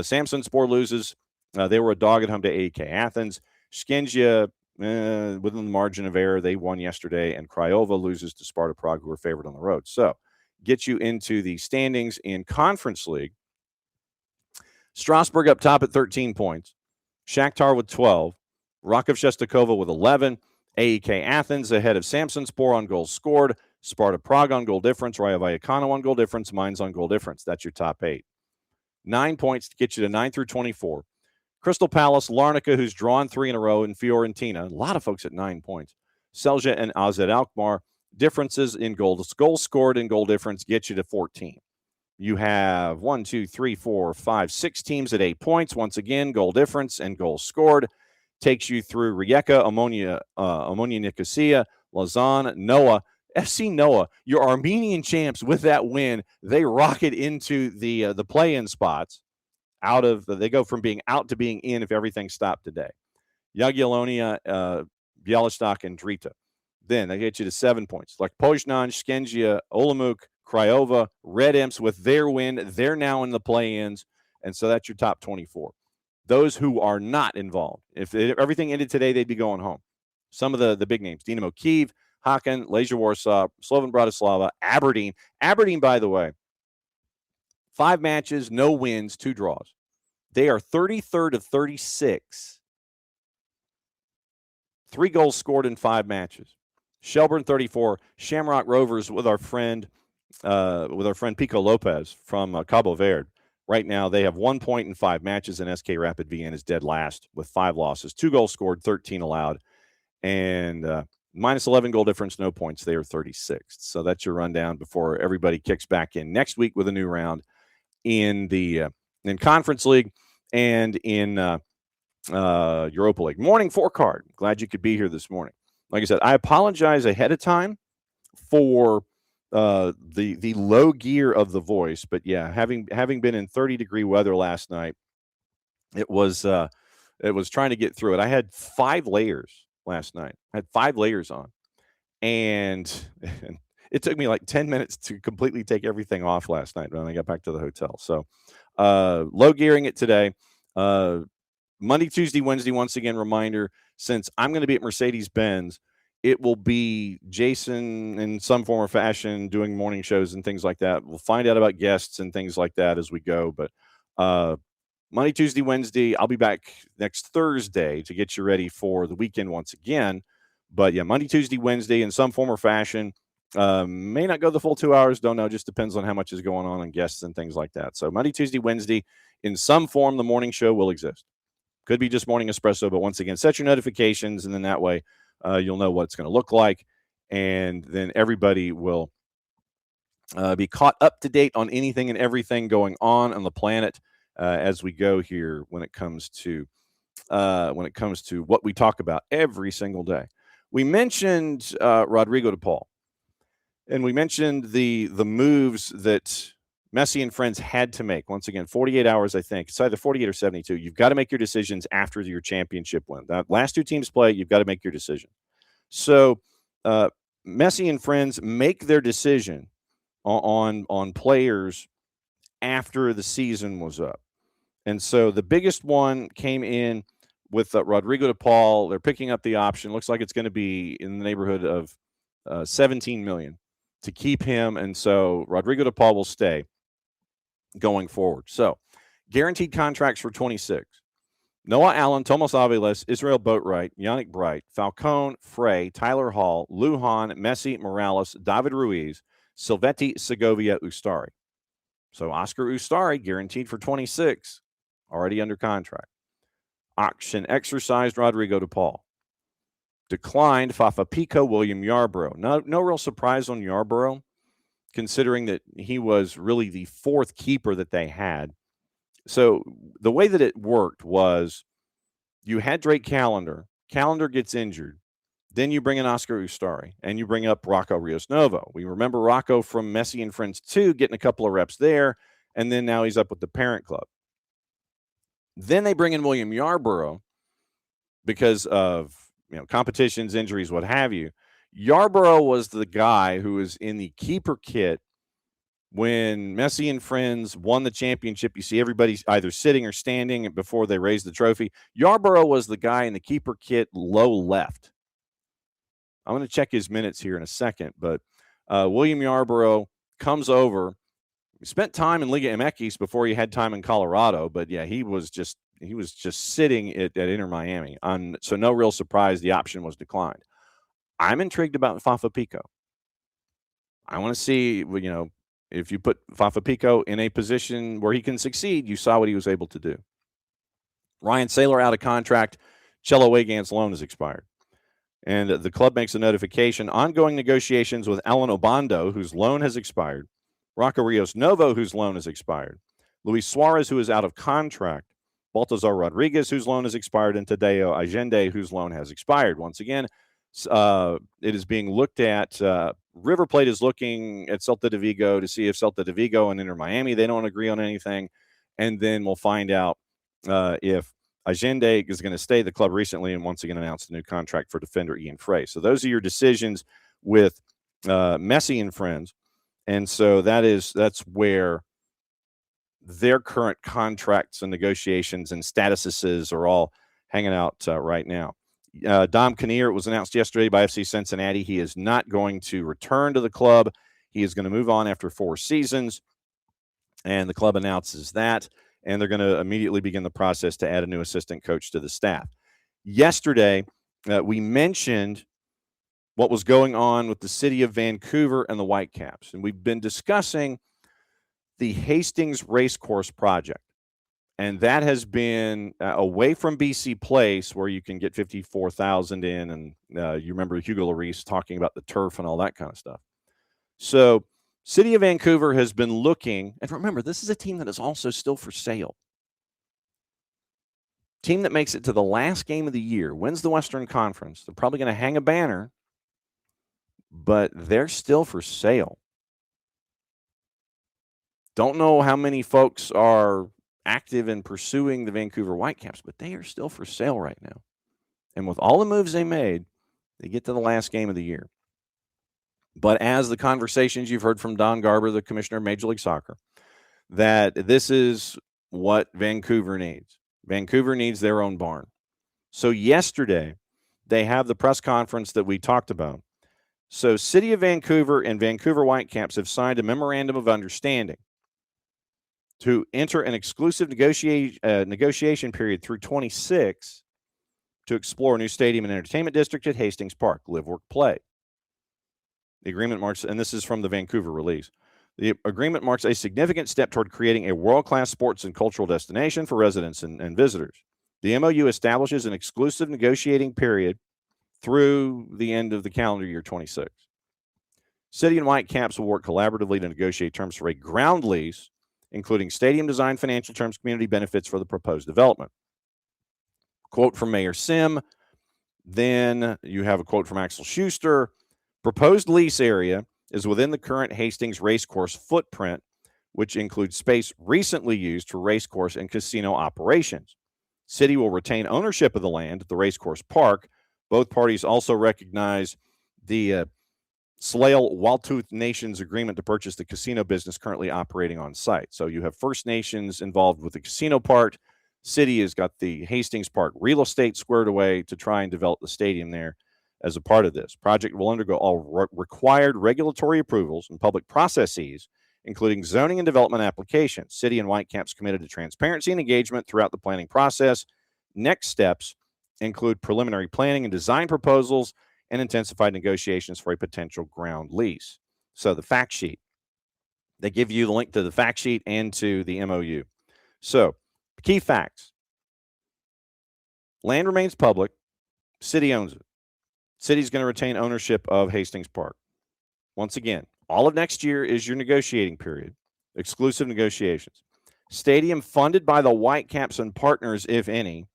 Samsunspor loses. They were a dog at home to AEK Athens. Skengia, within the margin of error, they won yesterday, and Craiova loses to Sparta Prague, who were favored on the road. So get you into the standings in Conference League. Strasbourg up top at 13 points. Shakhtar with 12. Rakov Shestakova with 11. AEK Athens ahead of Samsonspor on goals scored. Sparta Prague on goal difference. Raya Vallecano on goal difference. Mainz on goal difference. That's your top 8. 9 points to get you to 9 through 24. Crystal Palace, Larnaca, who's drawn 3 in a row, and Fiorentina. A lot of folks at 9 points. Celje and AZ Alkmaar. Differences in goals scored and goal difference get you to 14. You have 6 teams at 8 points. Once again, goal difference and goals scored takes you through Rijeka, Omonia Nicosia, Lausanne, Noah. FC Noah, your Armenian champs, with that win, they rocket into the play-in spots. They go from being out to being in if everything stopped today. Jagiellonia, Bialystok, and Drita. Then they get you to 7 points. Like Poznan, Skengia, Olomouc, Craiova, Red Imps with their win. They're now in the play-ins, and so that's your top 24. Those who are not involved. If everything ended today, they'd be going home. Some of the big names: Dynamo Kyiv, Haken, Legia Warsaw, Slovan Bratislava, Aberdeen. Aberdeen, by the way, 5 matches, no wins, 2 draws. They are 33rd of 36. 3 goals scored in 5 matches. Shelburne 34. Shamrock Rovers with our friend Pico Lopez from Cabo Verde. Right now, they have 1 point in 5 matches, and SK Rapid Vienna is dead last with 5 losses. 2 goals scored, 13 allowed, and minus 11 goal difference, no points. They are 36th. So that's your rundown before everybody kicks back in next week with a new round in the in Conference League and in Europa League. Morning 4-card. Glad you could be here this morning. Like I said, I apologize ahead of time for the low gear of the voice, but yeah, having been in 30-degree weather last night, it was trying to get through it. I had 5 layers last night. I had 5 layers on, and it took me like 10 minutes to completely take everything off last night when I got back to the hotel. So low gearing it today. Monday, Tuesday, Wednesday, once again, reminder, since I'm going to be at Mercedes-Benz, it will be Jason in some form or fashion doing morning shows and things like that. We'll find out about guests and things like that as we go. But Monday, Tuesday, Wednesday, I'll be back next Thursday to get you ready for the weekend once again. But yeah, Monday, Tuesday, Wednesday in some form or fashion. May not go the full 2 hours. Don't know. Just depends on how much is going on and guests and things like that. So Monday, Tuesday, Wednesday, in some form, the morning show will exist. Could be just morning espresso, but once again, set your notifications, and then that way you'll know what it's going to look like, and then everybody will be caught up to date on anything and everything going on the planet as we go here when it comes to what we talk about every single day. We mentioned Rodrigo de Paul, and we mentioned the moves that Messi and friends had to make. Once again, 48 hours, I think. It's either 48 or 72. You've got to make your decisions after your championship win. That last 2 teams play, you've got to make your decision. So Messi and friends make their decision on players after the season was up. And so the biggest one came in with Rodrigo de Paul. They're picking up the option. Looks like it's going to be in the neighborhood of $17 million to keep him. And so Rodrigo de Paul will stay going forward. So guaranteed contracts for 26. Noah Allen, Tomas Aviles, Israel Boatwright, Yannick Bright, Falcone, Frey, Tyler Hall, Lujan, Messi, Morales, David Ruiz, Silvetti, Segovia, Ustari. So Oscar Ustari guaranteed for 26, already under contract. Auction exercised Rodrigo de Paul. Declined Fafa Pico, William Yarborough. No real surprise on Yarborough, considering that he was really the 4th keeper that they had. So the way that it worked was you had Drake Callender. Callender gets injured. Then you bring in Oscar Ustari, and you bring up Rocco Rios Novo. We remember Rocco from Messi and Friends 2 getting a couple of reps there, and then now he's up with the parent club. Then they bring in William Yarborough because of competitions, injuries, what have you. Yarborough was the guy who was in the keeper kit when Messi and friends won the championship. You see everybody either sitting or standing before they raise the trophy. Yarborough was the guy in the keeper kit low left. I'm going to check his minutes here in a second, but William Yarborough comes over. He spent time in Liga MX before he had time in Colorado, but yeah, he was just he was just sitting at Inter Miami. So no real surprise the option was declined. I'm intrigued about Fafa Pico. I want to see, if you put Fafa Pico in a position where he can succeed, you saw what he was able to do. Ryan Saylor out of contract. Cello Wagant's loan has expired. And the club makes a notification. Ongoing negotiations with Alan Obando, whose loan has expired. Rocco Rios Novo, whose loan has expired. Luis Suarez, who is out of contract. Baltazar Rodriguez, whose loan has expired. And Tadeo Allende, whose loan has expired. Once again, it is being looked at. River Plate is looking at Celta de Vigo to see if Celta de Vigo and Inter Miami, they don't agree on anything. And then we'll find out if Allende is going to stay. The club recently and once again announced a new contract for defender Ian Frey. So those are your decisions with Messi and friends. And so that's where their current contracts and negotiations and statuses are all hanging out right now. Dom Kinnear, it was announced yesterday by FC Cincinnati. He is not going to return to the club. He is going to move on after 4 seasons. And the club announces that. And they're going to immediately begin the process to add a new assistant coach to the staff. Yesterday, we mentioned what was going on with the city of Vancouver and the Whitecaps. And we've been discussing the Hastings Racecourse project. And that has been away from BC Place, where you can get 54,000 in. And you remember Hugo Lloris talking about the turf and all that kind of stuff. So City of Vancouver has been looking, and remember, this is a team that is also still for sale. Team that makes it to the last game of the year, wins the Western Conference. They're probably going to hang a banner, but they're still for sale. Don't know how many folks are active in pursuing the Vancouver Whitecaps, but they are still for sale right now. And with all the moves they made, they get to the last game of the year. But as the conversations you've heard from Don Garber, the commissioner of Major League Soccer, that this is what Vancouver needs. Vancouver needs their own barn. So yesterday, they have the press conference that we talked about. So City of Vancouver and Vancouver Whitecaps have signed a memorandum of understanding to enter an exclusive negotiation period through 26 to explore a new stadium and entertainment district at Hastings Park, live, work, play. The agreement marks, and this is from the Vancouver release, the agreement marks a significant step toward creating a world-class sports and cultural destination for residents and visitors. The MOU establishes an exclusive negotiating period through the end of the calendar year 26. City and Whitecaps will work collaboratively to negotiate terms for a ground lease, including stadium design, financial terms, community benefits for the proposed development. Quote from Mayor Sim. Then you have a quote from Axel Schuster. Proposed lease area is within the current Hastings Racecourse footprint, which includes space recently used for racecourse and casino operations. City will retain ownership of the land at the Racecourse Park. Both parties also recognize the Tsleil-Waututh Nations agreement to purchase the casino business currently operating on site. So you have First Nations involved with the casino part. City has got the Hastings Park real estate squared away to try and develop the stadium there as a part of this. Project will undergo all required regulatory approvals and public processes, including zoning and development applications. City and Whitecaps committed to transparency and engagement throughout the planning process. Next steps include preliminary planning and design proposals and intensified negotiations for a potential ground lease. So the fact sheet, they give you the link to the fact sheet and to the MOU. So key facts. Land remains public. City owns it. City's going to retain ownership of Hastings Park. Once again, all of next year is your negotiating period, exclusive negotiations. Stadium funded by the Whitecaps and partners, if any,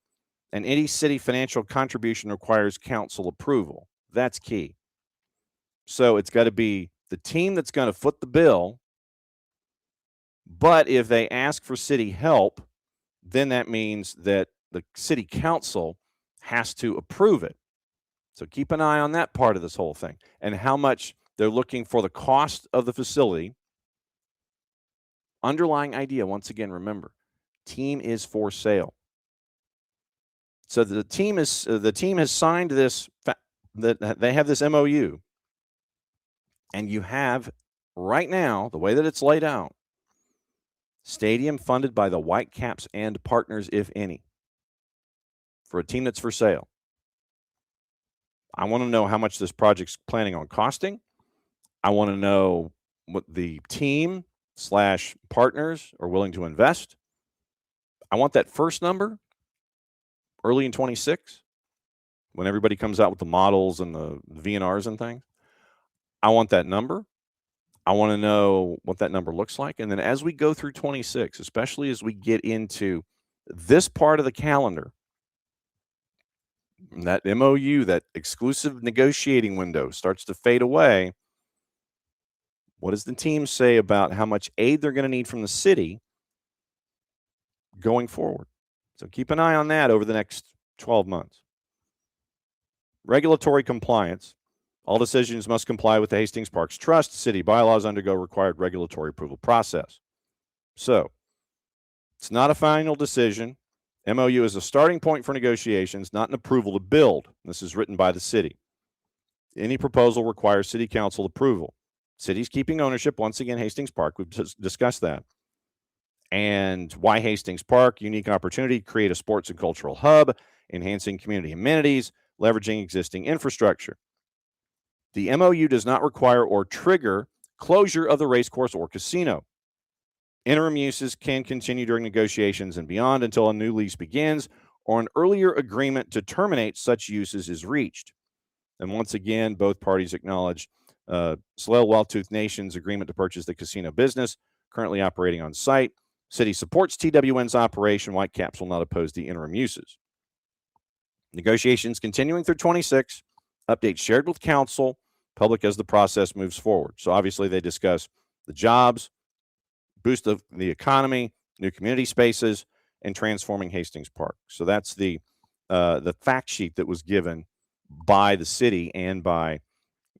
and any city financial contribution requires council approval. That's key. So it's got to be the team that's going to foot the bill, but if they ask for city help, then that means that the city council has to approve it. So keep an eye on that part of this whole thing and how much they're looking for the cost of the facility. Underlying idea, once again, remember, team is for sale. So the team has signed this, that they have this MOU, and you have right now, the way that it's laid out, stadium funded by the Whitecaps and partners, if any. for a team that's for sale. I want to know how much this project's planning on costing. I want to know what the team / partners are willing to invest. I want that first number early in 26 when everybody comes out with the models and the VNRs and things. I want that number. I want to know what that number looks like. And then as we go through 26, especially as we get into this part of the calendar, that MOU, that exclusive negotiating window starts to fade away. What does the team say about how much aid they're going to need from the city going forward? So keep an eye on that over the next 12 months. Regulatory compliance. All decisions must comply with the Hastings Parks Trust. City bylaws undergo required regulatory approval process. So it's not a final decision. MOU is a starting point for negotiations, not an approval to build. This is written by the city. Any proposal requires city council approval. City's keeping ownership. Once again, Hastings Park. We've discussed that. And why Hastings Park? Unique opportunity to create a sports and cultural hub, enhancing community amenities, leveraging existing infrastructure. The MOU does not require or trigger closure of the racecourse or casino. Interim uses can continue during negotiations and beyond until a new lease begins or an earlier agreement to terminate such uses is reached. And once again, both parties acknowledge Salah Wildtooth Nation's agreement to purchase the casino business currently operating on site. City supports TWN's operation. Whitecaps will not oppose the interim uses. Negotiations continuing through 26. Updates shared with council, public as the process moves forward. So obviously they discuss the jobs, boost of the economy, new community spaces, and transforming Hastings Park. So that's the fact sheet that was given by the city and by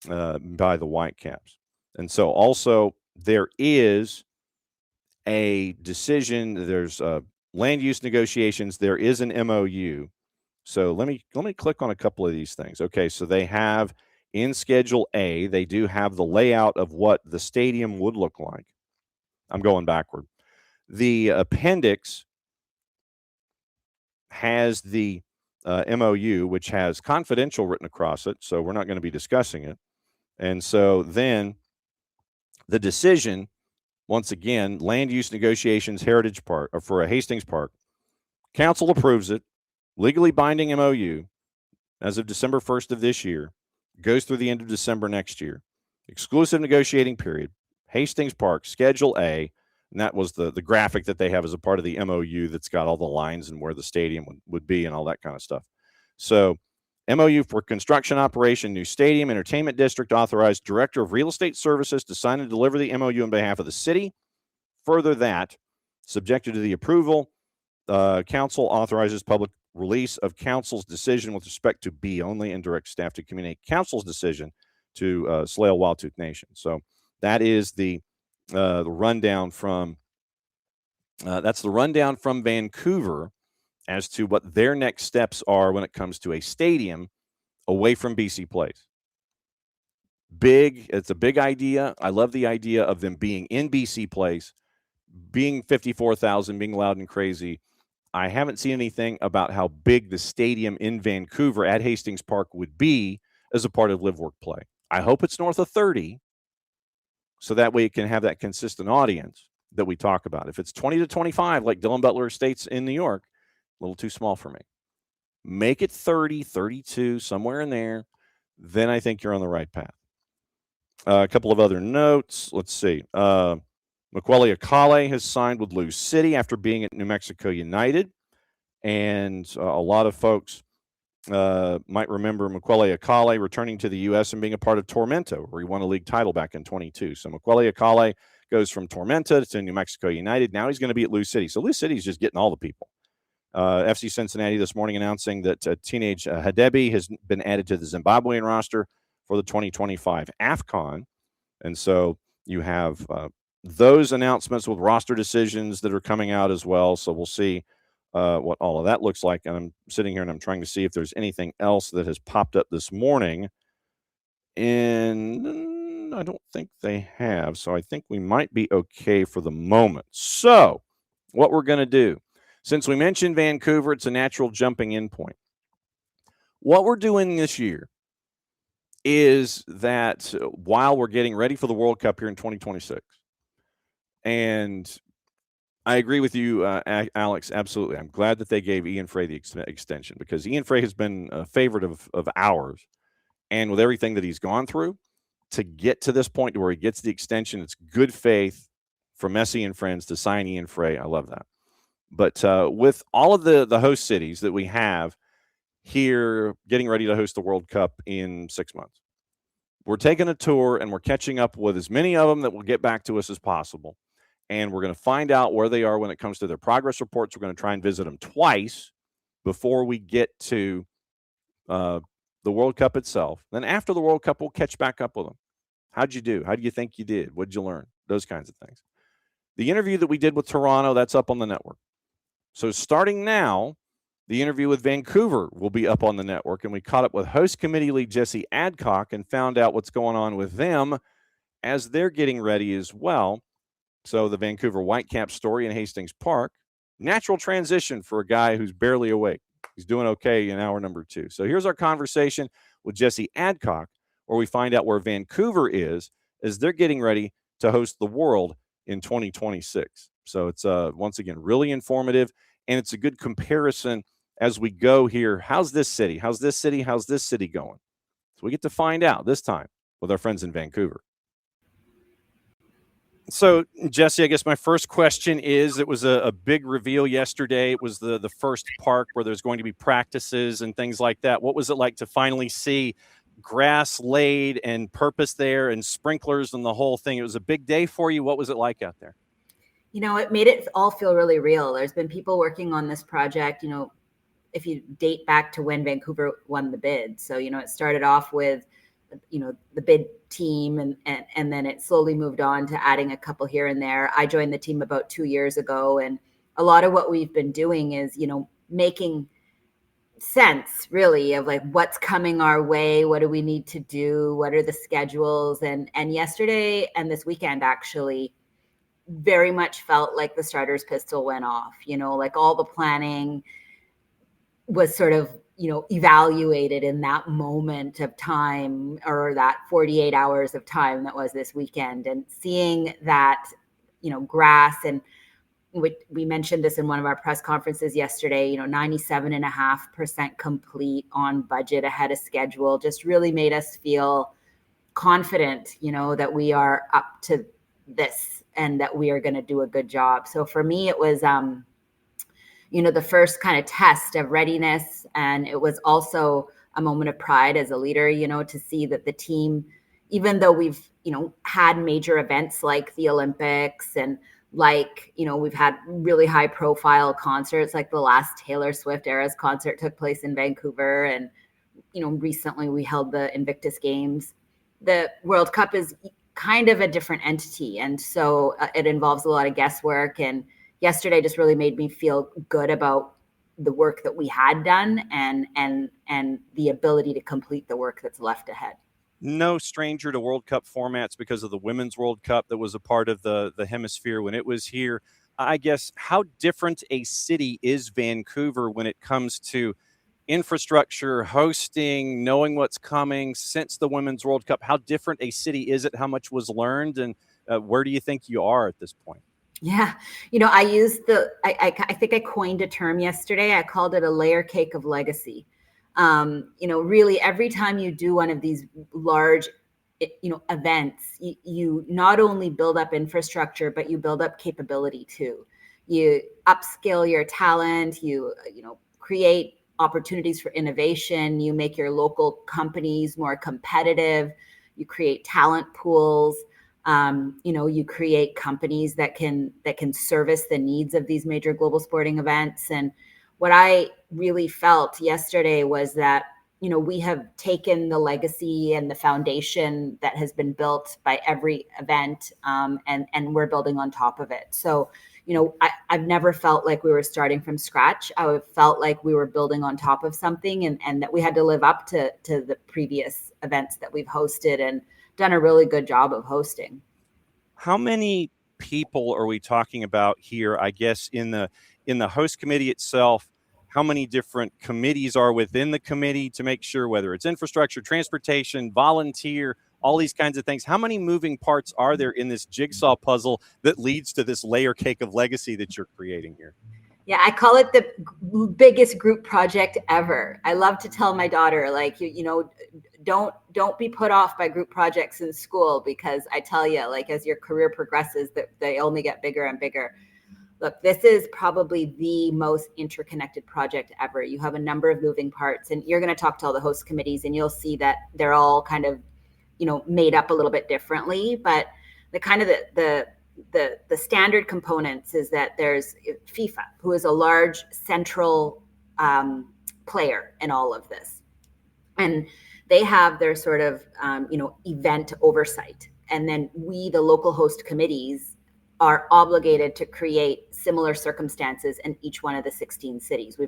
the Whitecaps. And so also there is a decision. There's land use negotiations. There is an MOU. So let me click on a couple of these things. Okay, so they have in Schedule A, they do have the layout of what the stadium would look like. I'm going backward. The appendix has the MOU, which has confidential written across it, so we're not going to be discussing it. And so then the decision, once again, land use negotiations, Heritage Park, or for a Hastings Park, council approves it, legally binding MOU as of December 1st of this year, goes through the end of December next year. Exclusive negotiating period, Hastings Park, Schedule A, and that was the graphic that they have as a part of the MOU that's got all the lines and where the stadium would be and all that kind of stuff. So MOU for construction operation, new stadium, entertainment district, authorized director of real estate services to sign and deliver the MOU on behalf of the city. Further that, subjected to the approval, council authorizes public release of council's decision with respect to B only and direct staff to communicate council's decision to Salah Wildtooth Nation. So that is the rundown from that's the rundown from Vancouver as to what their next steps are when it comes to a stadium away from BC Place. It's a big idea. I love the idea of them being in BC Place, being 54,000, being loud and crazy. I haven't seen anything about how big the stadium in Vancouver at Hastings Park would be as a part of Live, Work, Play. I hope it's north of 30, so that way it can have that consistent audience that we talk about. If it's 20 to 25, like Dillon Butler Estates in New York, a little too small for me. Make it 30, 32, somewhere in there. Then I think you're on the right path. A couple of other notes. Let's see. Macaulay Akale has signed with Lou City after being at New Mexico United. And a lot of folks might remember Macaulay Akale returning to the U.S. and being a part of Tormenta, where he won a league title back in 22. So Macaulay Akale goes from Tormenta to New Mexico United. Now he's going to be at Lou City. So Lou City is just getting all the people. FC Cincinnati this morning announcing that teenage Hadebi has been added to the Zimbabwean roster for the 2025 AFCON. And so you have those announcements with roster decisions that are coming out as well. So we'll see what all of that looks like. And I'm sitting here and I'm trying to see if there's anything else that has popped up this morning. And I don't think they have. So I think we might be okay for the moment. So what we're going to do, since we mentioned Vancouver, it's a natural jumping in point. What we're doing this year is that while we're getting ready for the World Cup here in 2026, and I agree with you, Alex, absolutely. I'm glad that they gave Ian Frey the extension, because Ian Frey has been a favorite of ours. And with everything that he's gone through, to get to this point to where he gets the extension, it's good faith from Messi and friends to sign Ian Frey. I love that. But with all of the host cities that we have here getting ready to host the World Cup in 6 months, we're taking a tour and we're catching up with as many of them that will get back to us as possible. And we're going to find out where they are when it comes to their progress reports. We're going to try and visit them twice before we get to the World Cup itself. Then after the World Cup, we'll catch back up with them. How'd you do? How do you think you did? What'd you learn? Those kinds of things. The interview that we did with Toronto, that's up on the network. So starting now, the interview with Vancouver will be up on the network. And we caught up with host committee lead Jessie Adcock and found out what's going on with them as they're getting ready as well. So the Vancouver Whitecaps story in Hastings Park, natural transition for a guy who's barely awake. He's doing okay in hour number 2. So here's our conversation with Jessie Adcock, where we find out where Vancouver is as they're getting ready to host the World in 2026. So it's, once again, really informative, and it's a good comparison as we go here. How's this city? How's this city? How's this city going? So we get to find out this time with our friends in Vancouver. So, Jessie, I guess my first question is, it was a big reveal yesterday. It was the first park where there's going to be practices and things like that. What was it like to finally see grass laid and purpose there and sprinklers and the whole thing? It was a big day for you. What was it like out there? It made it all feel really real. There's been people working on this project, if you date back to when Vancouver won the bid. So, it started off with, the bid team and then it slowly moved on to adding a couple here and there. I joined the team about 2 years ago, and a lot of what we've been doing is, making sense really of like what's coming our way, what do we need to do, what are the schedules, and yesterday and this weekend actually very much felt like the starter's pistol went off. Like all the planning was sort of evaluated in that moment of time, or that 48 hours of time that was this weekend, and seeing that, grass, and we mentioned this in one of our press conferences yesterday, 97.5% complete, on budget, ahead of schedule, just really made us feel confident, that we are up to this and that we are going to do a good job. So for me, it was, the first kind of test of readiness. And it was also a moment of pride as a leader, to see that the team, even though we've, had major events like the Olympics and we've had really high profile concerts, like the last Taylor Swift Eras concert took place in Vancouver. And, recently we held the Invictus Games. The World Cup is kind of a different entity. And so it involves a lot of guesswork, and yesterday just really made me feel good about the work that we had done and the ability to complete the work that's left ahead. No stranger to World Cup formats because of the Women's World Cup that was a part of the hemisphere when it was here. I guess, how different a city is Vancouver when it comes to infrastructure, hosting, knowing what's coming since the Women's World Cup? How different a city is it? How much was learned? And where do you think you are at this point? Yeah. I used I think I coined a term yesterday. I called it a layer cake of legacy. Really every time you do one of these large, events, you not only build up infrastructure, but you build up capability too. You upskill your talent, you create opportunities for innovation, you make your local companies more competitive, you create talent pools. You create companies that can service the needs of these major global sporting events. And what I really felt yesterday was that, we have taken the legacy and the foundation that has been built by every event, and we're building on top of it. So, I've never felt like we were starting from scratch. I felt like we were building on top of something, and that we had to live up to the previous events that we've hosted and done a really good job of hosting. How many people are we talking about here? I guess in the host committee itself, how many different committees are within the committee to make sure whether it's infrastructure, transportation, volunteer, all these kinds of things. How many moving parts are there in this jigsaw puzzle that leads to this layer cake of legacy that you're creating here? Yeah, I call it the biggest group project ever. I love to tell my daughter, like, don't be put off by group projects in school, because I tell you, like, as your career progresses, that they only get bigger and bigger. Look, this is probably the most interconnected project ever. You have a number of moving parts, and you're going to talk to all the host committees, and you'll see that they're all kind of, made up a little bit differently. But the kind of the standard components is that there's FIFA, who is a large central player in all of this, and they have their sort of event oversight, and then we, the local host committees, are obligated to create similar circumstances in each one of the 16 cities. We've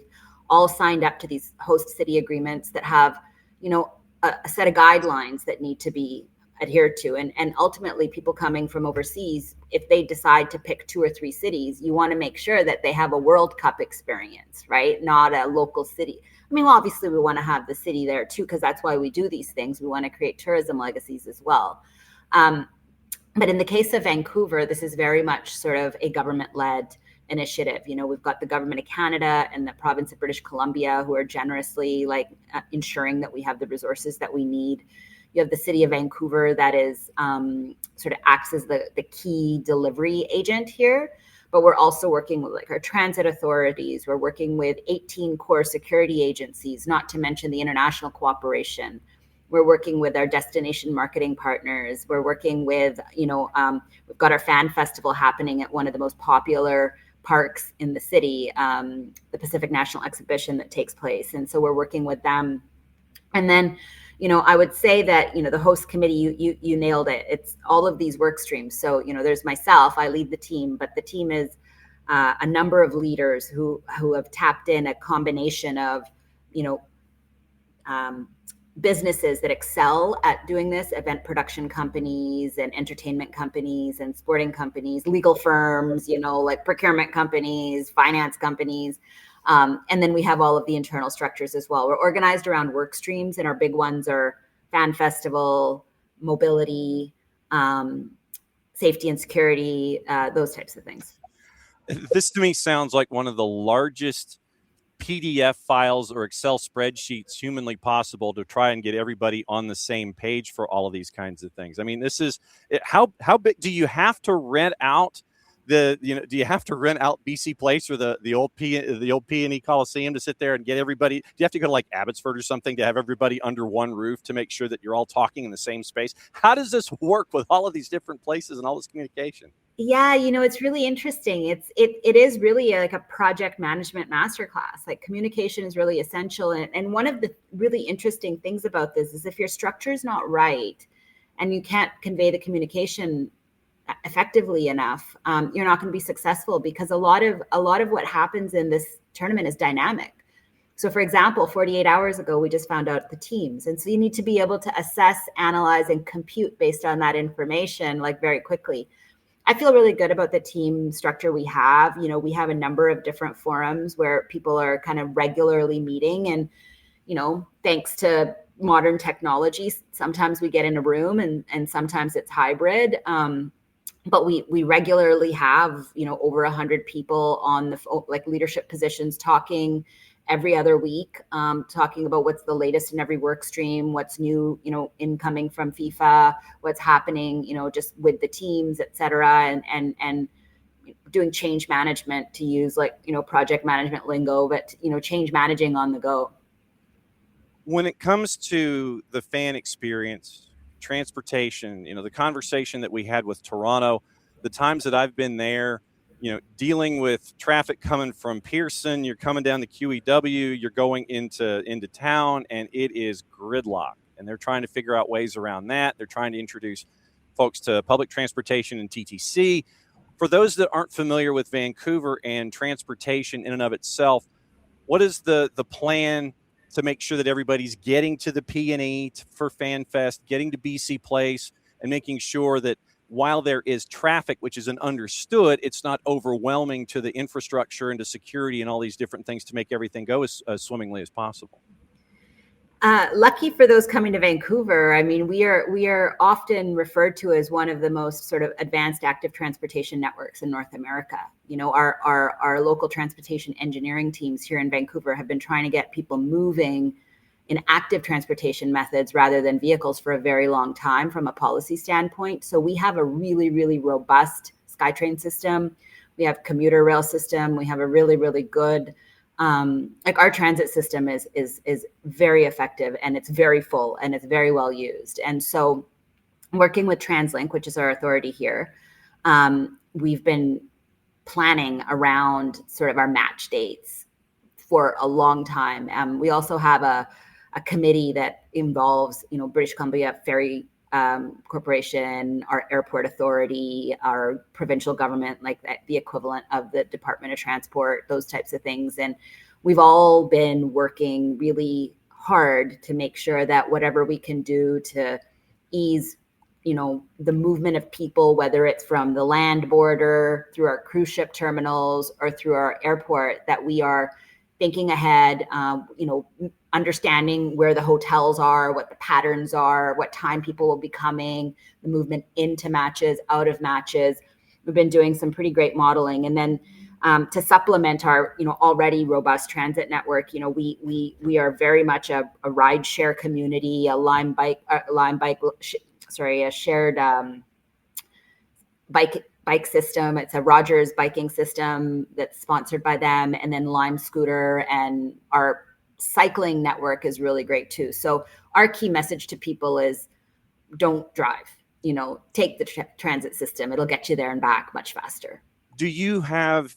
all signed up to these host city agreements that have, a set of guidelines that need to be adhered to. And ultimately, people coming from overseas, if they decide to pick 2 or 3 cities, you want to make sure that they have a World Cup experience, right? Not a local city. I mean, obviously, we want to have the city there too, because that's why we do these things. We want to create tourism legacies as well. But in the case of Vancouver, this is very much sort of a government-led initiative. We've got the government of Canada and the province of British Columbia, who are generously ensuring that we have the resources that we need. You have the city of Vancouver that is sort of acts as the key delivery agent here. But we're also working with our transit authorities. We're working with 18 core security agencies, not to mention the international cooperation. We're working with our destination marketing partners. We're working with, we've got our fan festival happening at one of the most popular parks in the city, the Pacific National Exhibition that takes place. And so we're working with them. And then, I would say that, the host committee, you nailed it. It's all of these work streams. So, there's myself, I lead the team, but the team is a number of leaders who have tapped in a combination of, businesses that excel at doing this, event production companies and entertainment companies and sporting companies, legal firms, like procurement companies, finance companies. And then we have all of the internal structures as well. We're organized around work streams, and our big ones are fan festival, mobility, safety and security, those types of things. This to me sounds like one of the largest PDF files or Excel spreadsheets humanly possible to try and get everybody on the same page for all of these kinds of things. I mean, this is how big do you have to rent out do you have to rent out BC Place or the old P&E Coliseum to sit there and get everybody? Do you have to go to like Abbotsford or something to have everybody under one roof to make sure that you're all talking in the same space? How does this work with all of these different places and all this communication? Yeah, it's really interesting. It is really like a project management masterclass. Like, communication is really essential. And one of the really interesting things about this is if your structure is not right and you can't convey the communication effectively enough, you're not going to be successful, because a lot of what happens in this tournament is dynamic. So, for example, 48 hours ago, we just found out the teams. And so you need to be able to assess, analyze, and compute based on that information, like, very quickly. I feel really good about the team structure we have. We have a number of different forums where people are kind of regularly meeting, and, thanks to modern technology, sometimes we get in a room and sometimes it's hybrid. But we regularly have, over 100 people on the leadership positions talking every other week, talking about what's the latest in every work stream, what's new, incoming from FIFA, what's happening, just with the teams, et cetera, and doing change management, to use project management lingo, but, change managing on the go. When it comes to the fan experience, transportation, the conversation that we had with Toronto, the times that I've been there, dealing with traffic coming from Pearson, you're coming down the QEW, you're going into town, and it is gridlock. And they're trying to figure out ways around that. They're trying to introduce folks to public transportation and TTC. For those that aren't familiar with Vancouver and transportation in and of itself, what is the plan to make sure that everybody's getting to the P&E for FanFest, getting to BC Place, and making sure that while there is traffic, which is understood, it's not overwhelming to the infrastructure and to security and all these different things to make everything go as swimmingly as possible. Lucky for those coming to Vancouver. I mean, we are often referred to as one of the most sort of advanced active transportation networks in North America. You know, our local transportation engineering teams here in Vancouver have been trying to get people moving in active transportation methods rather than vehicles for a very long time from a policy standpoint. So we have a really, really robust SkyTrain system. We have commuter rail system. We have a really, really good like our transit system is very effective, and it's very full, and it's very well used. And so working with TransLink, which is our authority here, we've been planning around sort of our match dates for a long time. We also have a committee that involves, you know, British Columbia Ferry Corporation, our airport authority, our provincial government, like the equivalent of the Department of Transport, those types of things. And we've all been working really hard to make sure that whatever we can do to ease, you know, the movement of people, whether it's from the land border, through our cruise ship terminals, or through our airport, that we are thinking ahead, you know, understanding where the hotels are, what the patterns are, what time people will be coming, the movement into matches, out of matches. We've been doing some pretty great modeling. And then to supplement our, you know, already robust transit network, you know, we are very much a ride share community, a shared bike system. It's a Rogers biking system that's sponsored by them, and then Lime Scooter, and our cycling network is really great too. So our key message to people is don't drive, you know, take the transit system. It'll get you there and back much faster. Do you have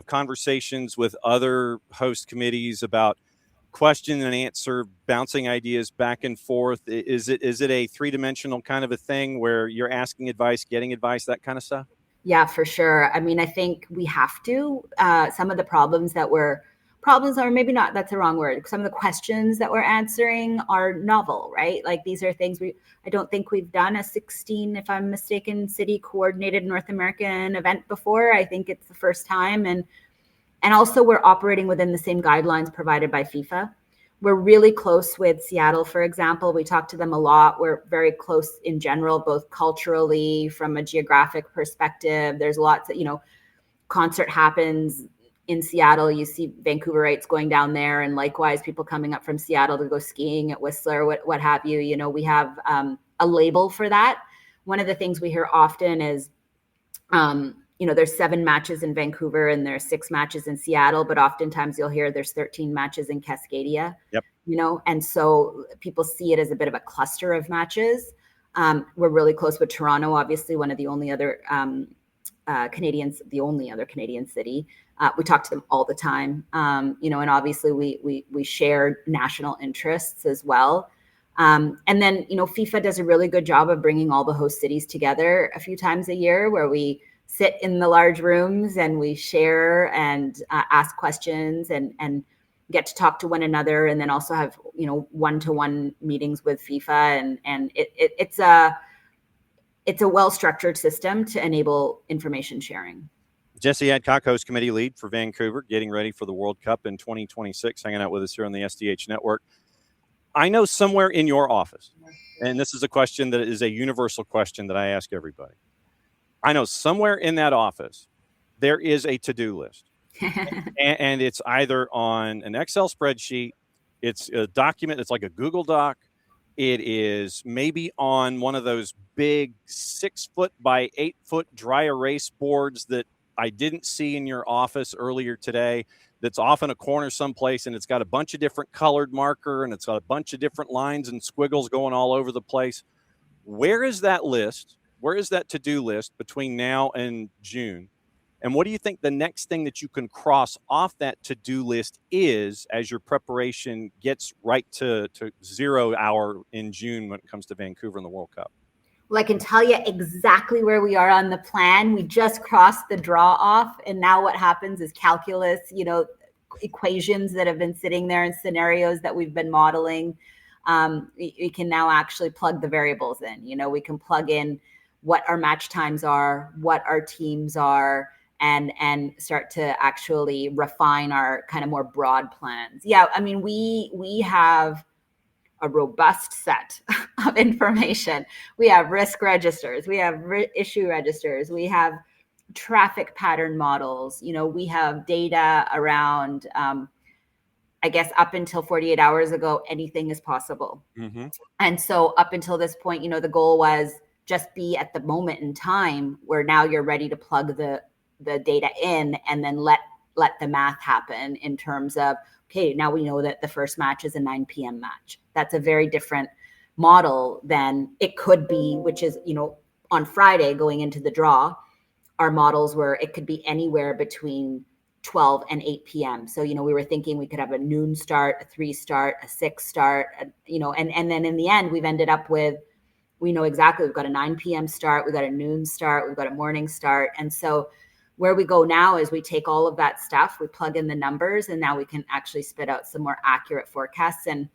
conversations with other host committees about question and answer, bouncing ideas back and forth? Is it a three-dimensional kind of a thing where you're asking advice, getting advice, that kind of stuff? Yeah, for sure. I mean, I think we have to. Some of the problems, or maybe not, that's the wrong word. Some of the questions that we're answering are novel, right? Like these are things I don't think we've done a 16, if I'm mistaken, city coordinated North American event before. I think it's the first time. And also we're operating within the same guidelines provided by FIFA. We're really close with Seattle, for example. We talk to them a lot. We're very close in general, both culturally, from a geographic perspective. There's lots of, you know, concert happens in Seattle, you see Vancouverites going down there, and likewise people coming up from Seattle to go skiing at Whistler, what have you. You know, we have a label for that. One of the things we hear often is, you know, there's 7 matches in Vancouver and there's 6 matches in Seattle, but oftentimes you'll hear there's 13 matches in Cascadia. Yep. You know, and so people see it as a bit of a cluster of matches. We're really close with Toronto, obviously one of the only other the only other Canadian city. We talk to them all the time, you know, and obviously we share national interests as well. And then, you know, FIFA does a really good job of bringing all the host cities together a few times a year, where we sit in the large rooms and we share and ask questions and get to talk to one another, and then also have, you know, one-to-one meetings with FIFA. And it's a well-structured system to enable information sharing. Jessie Adcock, host committee lead for Vancouver, getting ready for the World Cup in 2026, hanging out with us here on the SDH network. I know somewhere in your office, and this is a question that is a universal question that I ask everybody. I know somewhere in that office, there is a to-do list. and it's either on an Excel spreadsheet, it's a document, it's like a Google Doc, it is maybe on one of those big 6-foot by 8-foot dry erase boards that I didn't see in your office earlier today, that's off in a corner someplace, and it's got a bunch of different colored marker, and it's got a bunch of different lines and squiggles going all over the place. Where is that list? Where is that to-do list between now and June? And what do you think the next thing that you can cross off that to-do list is as your preparation gets right to 0 hour in June when it comes to Vancouver and the World Cup? Well, I can tell you exactly where we are on the plan. We just crossed the draw off, and now what happens is calculus, you know, equations that have been sitting there and scenarios that we've been modeling. We can now actually plug the variables in. You know, we can plug in what our match times are, what our teams are, and start to actually refine our kind of more broad plans. Yeah, I mean, we have a robust set of information. We have risk registers, we have issue registers, we have traffic pattern models. We have data around, I guess up until 48 hours ago, anything is possible. Mm-hmm. And so up until this point, the goal was just be at the moment in time where now you're ready to plug the data in and then let the math happen in terms of, okay, now we know that the first match is a 9 p.m. match. That's a very different model than it could be, which is, on Friday going into the draw, our models were, it could be anywhere between 12 and 8 p.m. So, we were thinking we could have a noon start, a 3 start, a 6 start, and then in the end, we've ended up with, we know exactly, we've got a 9 p.m. start, we've got a noon start, we've got a morning start. And so where we go now is we take all of that stuff, we plug in the numbers, and now we can actually spit out some more accurate forecasts. And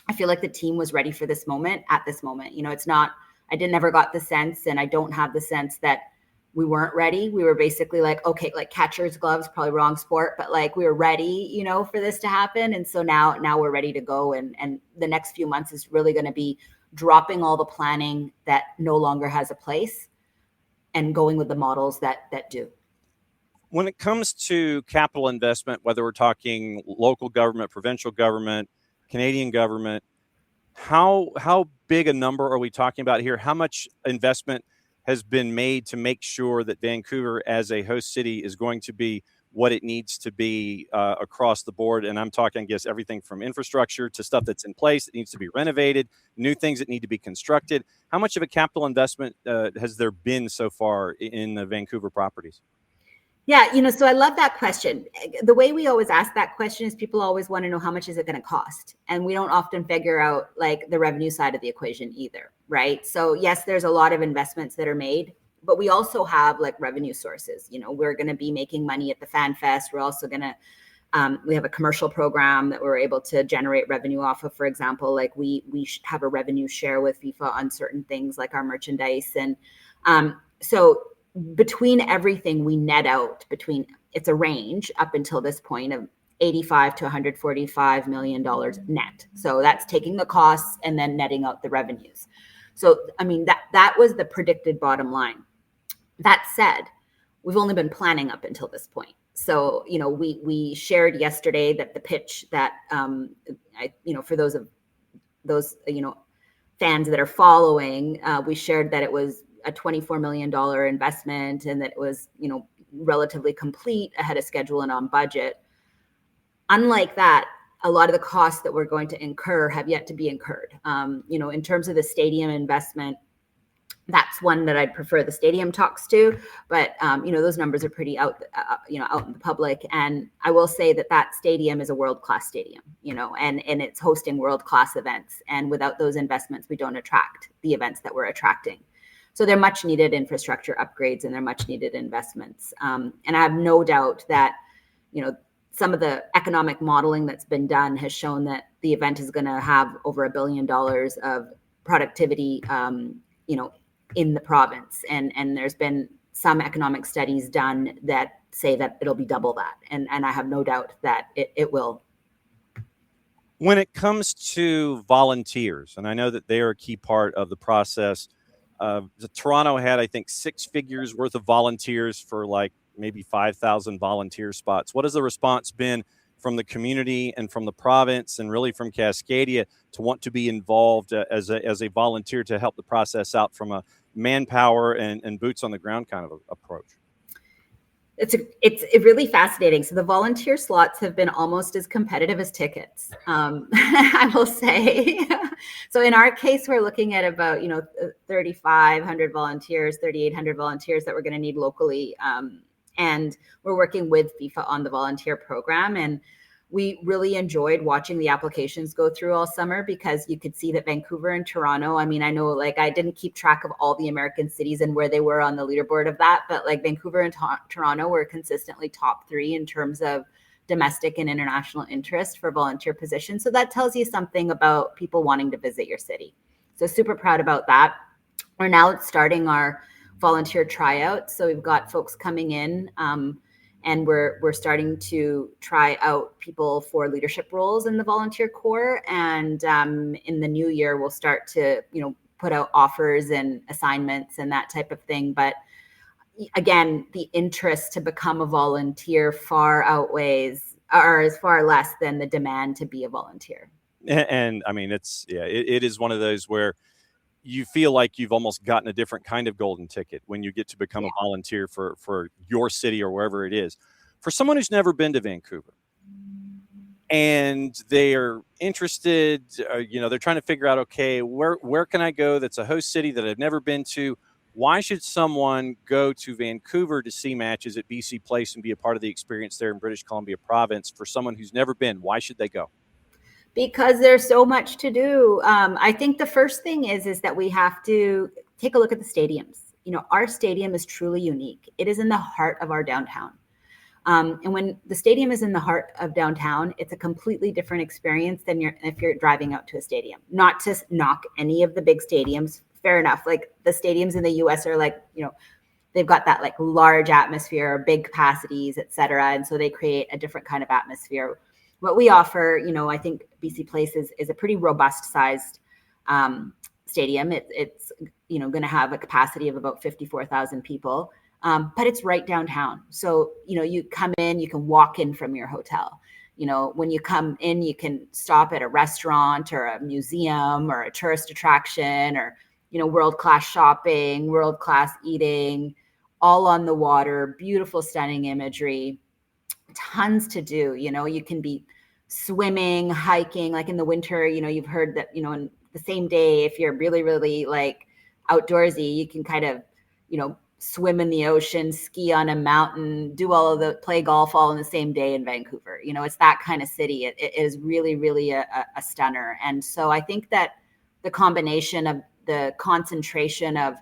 I feel like the team was ready for this moment at this moment. It's not, I never got the sense, and I don't have the sense that we weren't ready. We were basically like, okay, like catcher's gloves, probably wrong sport, but like we were ready, for this to happen. And so now we're ready to go. And the next few months is really going to be dropping all the planning that no longer has a place and going with the models that do. When it comes to capital investment, whether we're talking local government, provincial government, Canadian government, how big a number are we talking about here? How much investment has been made to make sure that Vancouver as a host city is going to be what it needs to be across the board? And I'm talking, I guess, everything from infrastructure to stuff that's in place that needs to be renovated, new things that need to be constructed. How much of a capital investment has there been so far in the Vancouver properties? Yeah, so I love that question. The way we always ask that question is people always want to know how much is it going to cost? And we don't often figure out like the revenue side of the equation either, right? So yes, there's a lot of investments that are made, but we also have like revenue sources. We're going to be making money at the Fan Fest. We're also going to, we have a commercial program that we're able to generate revenue off of. For example, like we have a revenue share with FIFA on certain things like our merchandise. And so between everything we net out it's a range up until this point of $85 to $145 million net. So that's taking the costs and then netting out the revenues. So, I mean, that was the predicted bottom line. That said, we've only been planning up until this point. So, we shared yesterday that the pitch that, for those fans that are following, we shared that it was a $24 million investment and that it was, relatively complete, ahead of schedule and on budget. Unlike that, a lot of the costs that we're going to incur have yet to be incurred. In terms of the stadium investment, that's one that I'd prefer the stadium talks to, but those numbers are pretty out in the public. And I will say that stadium is a world-class stadium, and it's hosting world-class events. And without those investments, we don't attract the events that we're attracting. So they're much needed infrastructure upgrades and they're much needed investments. And I have no doubt that, some of the economic modeling that's been done has shown that the event is going to have over $1 billion of productivity, in the province. And there's been some economic studies done that say that it'll be double that. And I have no doubt that it will. When it comes to volunteers, and I know that they are a key part of the process, Toronto had, I think, 6 figures worth of volunteers for like maybe 5,000 volunteer spots. What has the response been from the community and from the province and really from Cascadia to want to be involved as a volunteer to help the process out from a manpower and boots on the ground kind of approach? It's really fascinating. So the volunteer slots have been almost as competitive as tickets, I will say. So in our case, we're looking at about 3,500 volunteers, 3,800 volunteers that we're going to need locally, and we're working with FIFA on the volunteer program. And we really enjoyed watching the applications go through all summer because you could see that Vancouver and Toronto, I mean, I know like I didn't keep track of all the American cities and where they were on the leaderboard of that, but like Vancouver and Toronto were consistently top 3 in terms of domestic and international interest for volunteer positions. So that tells you something about people wanting to visit your city. So super proud about that. We're now starting our volunteer tryouts. So we've got folks coming in, and we're starting to try out people for leadership roles in the volunteer corps. And in the new year, we'll start to, put out offers and assignments and that type of thing. But again, the interest to become a volunteer far outweighs, or is far less than the demand to be a volunteer. And I mean, it is one of those where you feel like you've almost gotten a different kind of golden ticket when you get to become a volunteer for your city or wherever it is. For someone who's never been to Vancouver and they're interested, they're trying to figure out, okay, where can I go that's a host city that I've never been to? Why should someone go to Vancouver to see matches at BC Place and be a part of the experience there in British Columbia province? For someone who's never been, why should they go? Because there's so much to do. I think the first thing is that we have to take a look at the stadiums. Our stadium is truly unique. It is in the heart of our downtown. And when the stadium is in the heart of downtown, it's a completely different experience than if you're driving out to a stadium. Not to knock any of the big stadiums. Fair enough. Like the stadiums in the US are like, they've got that like large atmosphere, big capacities, et cetera. And so they create a different kind of atmosphere. What we offer, I think BC Place is a pretty robust sized stadium. It's going to have a capacity of about 54,000 people, but it's right downtown. So, you come in, you can walk in from your hotel. When you come in, you can stop at a restaurant or a museum or a tourist attraction or, world-class shopping, world-class eating, all on the water, beautiful, stunning imagery, tons to do. You can be swimming, hiking, like in the winter, you've heard that, in the same day, if you're really, really like outdoorsy, you can kind of, swim in the ocean, ski on a mountain, play golf all in the same day in Vancouver. It's that kind of city. It is really, really a stunner. And so I think that the combination of the concentration of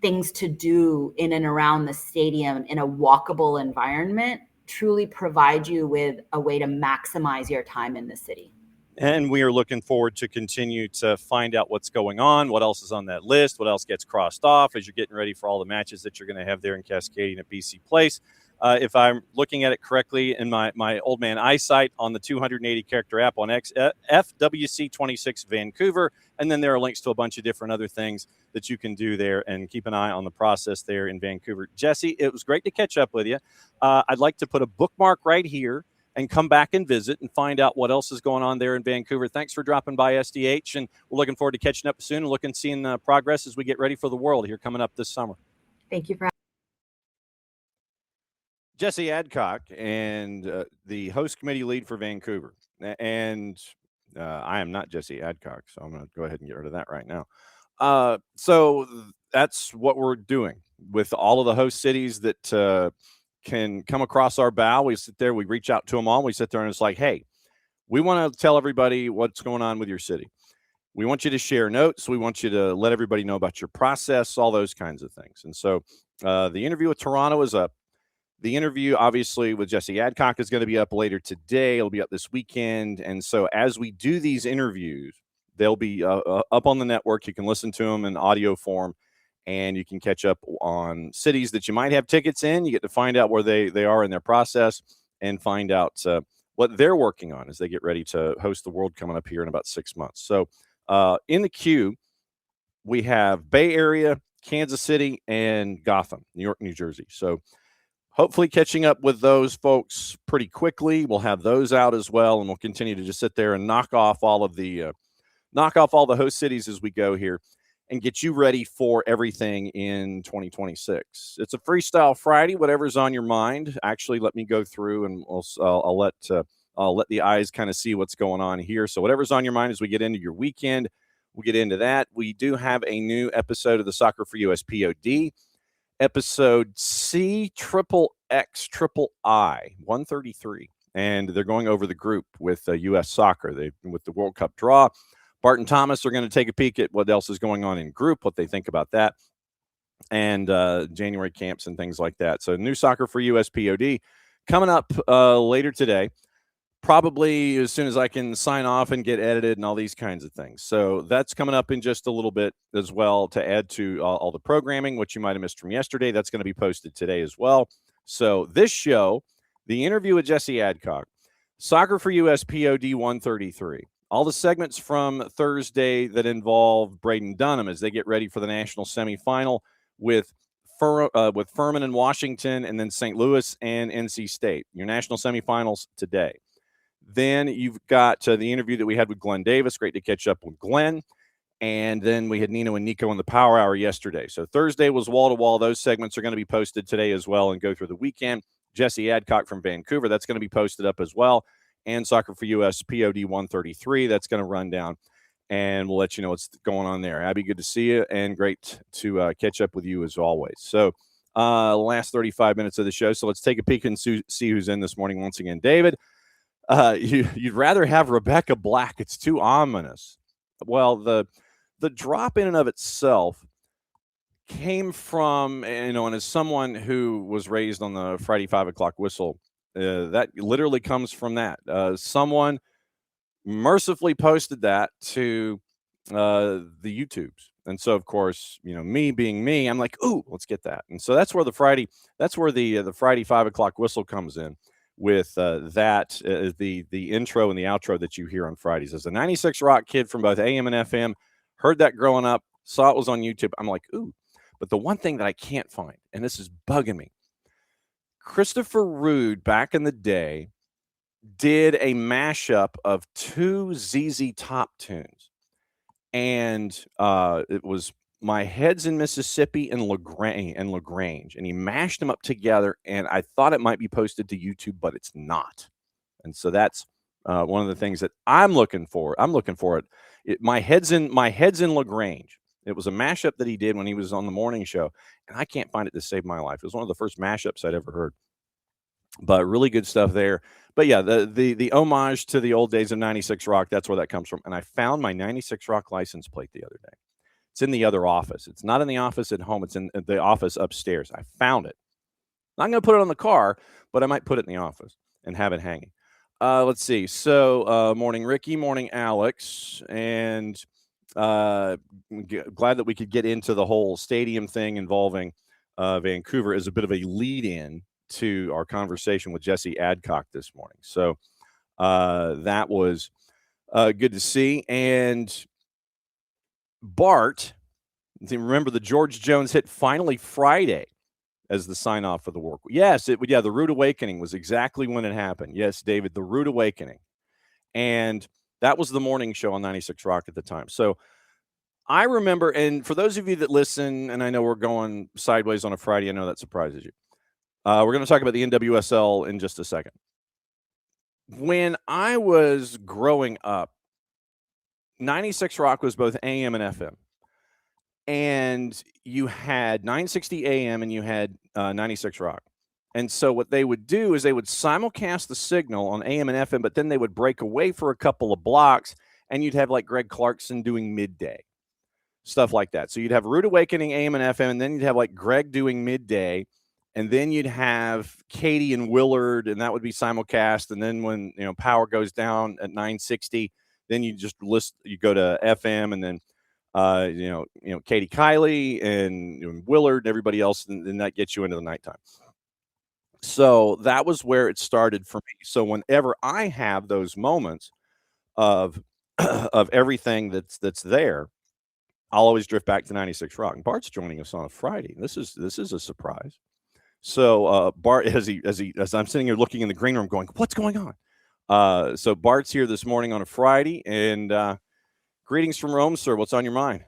things to do in and around the stadium in a walkable environment truly provide you with a way to maximize your time in the city. And we are looking forward to continue to find out what's going on, what else is on that list, what else gets crossed off as you're getting ready for all the matches that you're going to have there in Cascadian at BC Place. If I'm looking at it correctly in my old man eyesight on the 280 character app on FWC26 Vancouver. And then there are links to a bunch of different other things that you can do there, and keep an eye on the process there in Vancouver. Jessie, it was great to catch up with you. I'd like to put a bookmark right here and come back and visit and find out what else is going on there in Vancouver. Thanks for dropping by SDH, and we're looking forward to catching up soon and seeing progress as we get ready for the World here coming up this summer. Thank you for Jessie Adcock, and the host committee lead for Vancouver. And I am not Jessie Adcock, so I'm going to go ahead and get rid of that right now. So that's what we're doing with all of the host cities that can come across our bow. We sit there, we reach out to them all. We sit there and it's like, hey, we want to tell everybody what's going on with your city. We want you to share notes. We want you to let everybody know about your process, all those kinds of things. And so the interview with Toronto is up. The interview, obviously, with Jessie Adcock is going to be up later today. It'll be up this weekend. And so as we do these interviews, they'll be up on the network. You can listen to them in audio form, and you can catch up on cities that you might have tickets in. You get to find out where they are in their process and find out what they're working on as they get ready to host the World coming up here in about 6 months. So in the queue, we have Bay Area, Kansas City, and Gotham, New York, New Jersey. So hopefully catching up with those folks pretty quickly. We'll have those out as well, and we'll continue to just sit there and knock off all the host cities as we go here and get you ready for everything in 2026. It's a Freestyle Friday, whatever's on your mind. Actually, let me go through, and I'll let the eyes kind of see what's going on here. So whatever's on your mind as we get into your weekend, we'll get into that. We do have a new episode of the Soccer for USPod. Episode CXXX 133, and they're going over the group with U.S. Soccer. With the World Cup draw, Bart and Thomas are going to take a peek at what else is going on in group, what they think about that, and January camps and things like that. So new Soccer for USPod coming up later today. probably as soon as I can sign off and get edited and all these kinds of things. So that's coming up in just a little bit as well to add to all the programming, which you might have missed from yesterday. That's going to be posted today as well. So this show, the interview with Jessie Adcock, Soccer for USPod 133, all the segments from Thursday that involve Braden Dunham as they get ready for the national semifinal with Furman and Washington, and then St. Louis and NC State. Your national semifinals today. Then you've got the interview that we had with Glenn Davis. Great to catch up with Glenn. And then we had Nino and Nico in the Power Hour yesterday. So Thursday was wall-to-wall. Those segments are going to be posted today as well and go through the weekend. Jessie Adcock from Vancouver, that's going to be posted up as well. And Soccer for USPod 133, that's going to run down. And we'll let you know what's going on there. Abby, good to see you, and great to catch up with you as always. So last 35 minutes of the show. So let's take a peek and see who's in this morning once again. David, you'd rather have Rebecca Black. It's too ominous. Well, the drop in and of itself came from, and as someone who was raised on the Friday 5 o'clock whistle, that literally comes from that. Someone mercifully posted that to the YouTubes. And so, of course, me being me, I'm like, ooh, let's get that. And so that's where the Friday 5 o'clock whistle comes in with the intro and the outro that you hear on Fridays. As a 96 Rock kid from both AM and FM, heard that growing up, saw it was on YouTube. I'm like, ooh. But the one thing that I can't find, and this is bugging me, Christopher Rude back in the day did a mashup of two ZZ Top tunes. And it was My Head's in Mississippi and LaGrange. And he mashed them up together, and I thought it might be posted to YouTube, but it's not. And so that's one of the things that I'm looking for. I'm looking for it. My Head's in LaGrange. It was a mashup that he did when he was on the morning show, and I can't find it to save my life. It was one of the first mashups I'd ever heard. But really good stuff there. But yeah, the homage to the old days of 96 Rock, that's where that comes from. And I found my 96 Rock license plate the other day. It's in the other office. It's not in the office at home. It's in the office upstairs. I found it. Not going to put it on the car, but I might put it in the office and have it hanging. Let's see. So morning, Ricky. Morning, Alex. And glad that we could get into the whole stadium thing involving Vancouver as a bit of a lead-in to our conversation with Jessie Adcock this morning. So that was good to see. And Bart, remember the George Jones hit Finally Friday as the sign-off for the work. Yes, the Rude Awakening was exactly when it happened. Yes, David, the Rude Awakening. And that was the morning show on 96 Rock at the time. So I remember, and for those of you that listen, and I know we're going sideways on a Friday, I know that surprises you. We're going to talk about the NWSL in just a second. When I was growing up, 96 Rock was both AM and FM. And you had 960 AM and you had 96 Rock. And so what they would do is they would simulcast the signal on AM and FM, but then they would break away for a couple of blocks, and you'd have like Greg Clarkson doing midday, stuff like that. So you'd have Rude Awakening, AM and FM, and then you'd have like Greg doing midday, and then you'd have Katie and Willard, and that would be simulcast. And then when power goes down at 960, then you go to FM, and then Katie Kiley and Willard and everybody else, and then that gets you into the nighttime. So that was where it started for me. So whenever I have those moments of everything that's there, I'll always drift back to 96 Rock. And Bart's joining us on a Friday. This is a surprise. So Bart, as I'm sitting here looking in the green room, going, "What's going on?" So Bart's here this morning on a Friday, and greetings from Rome, sir. What's on your mind?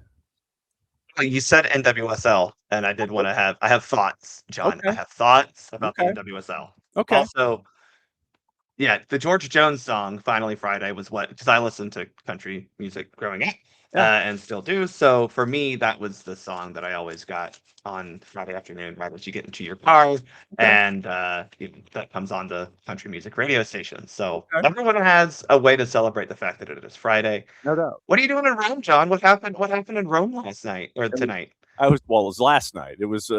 You said NWSL, and I did want to I have thoughts, John. Okay. I have thoughts about Okay. the NWSL. Okay. Also, yeah, the George Jones song, Finally Friday, was because I listened to country music growing up and still do. So for me, that was the song that I always got on Friday afternoon, right as you get into your car, and that comes on the country music radio station. So everyone has a way to celebrate the fact that it is Friday. No doubt. What are you doing in Rome, John? What happened in Rome last night or tonight? It was last night. It was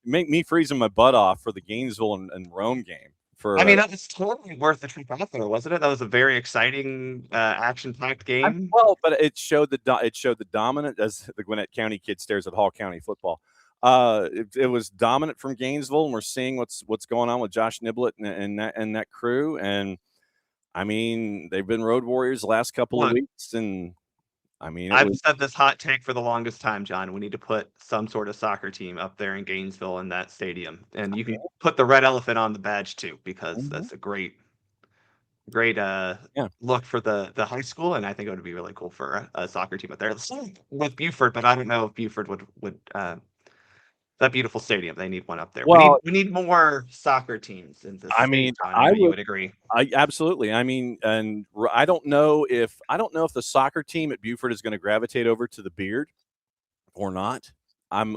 me freezing my butt off for the Gainesville and Rome game for. I mean, that was totally worth the trip out there, wasn't it? That was a very exciting, action-packed game. Well, but it showed the dominant, as the Gwinnett County kid stares at Hall County football. It was dominant from Gainesville, and we're seeing what's going on with Josh Niblett and that crew. And I mean, they've been road warriors the last couple of weeks, and I mean, I've said this hot take for the longest time, John. We need to put some sort of soccer team up there in Gainesville in that stadium, and you can put the red elephant on the badge too, because that's a great look for the high school, and I think it would be really cool for a soccer team up there. Same with Buford, but I don't know if Buford would that beautiful stadium. They need one up there. Well, we need more soccer teams in this. I mean, you would agree. Absolutely. I mean, and I don't know if the soccer team at Buford is going to gravitate over to the Beard or not.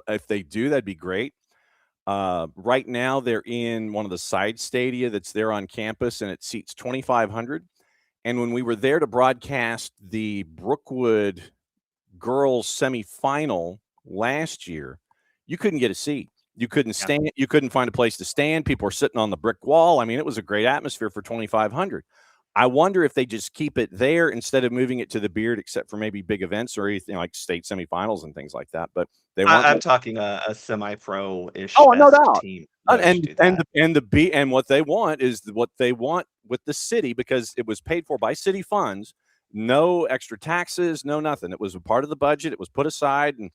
If they do, that'd be great. Right now, they're in one of the side stadia that's there on campus, and it seats 2,500. And when we were there to broadcast the Brookwood girls semifinal last year, you couldn't get a seat. You couldn't stand. You couldn't find a place to stand. People were sitting on the brick wall. I mean, it was a great atmosphere for 2,500. I wonder if they just keep it there instead of moving it to the Beard, except for maybe big events or anything like state semifinals and things like that. But they want. I'm talking a semi-pro-ish. Oh, no doubt. Team. And what they want is what they want with the city, because it was paid for by city funds. No extra taxes, no nothing. It was a part of the budget. It was put aside, and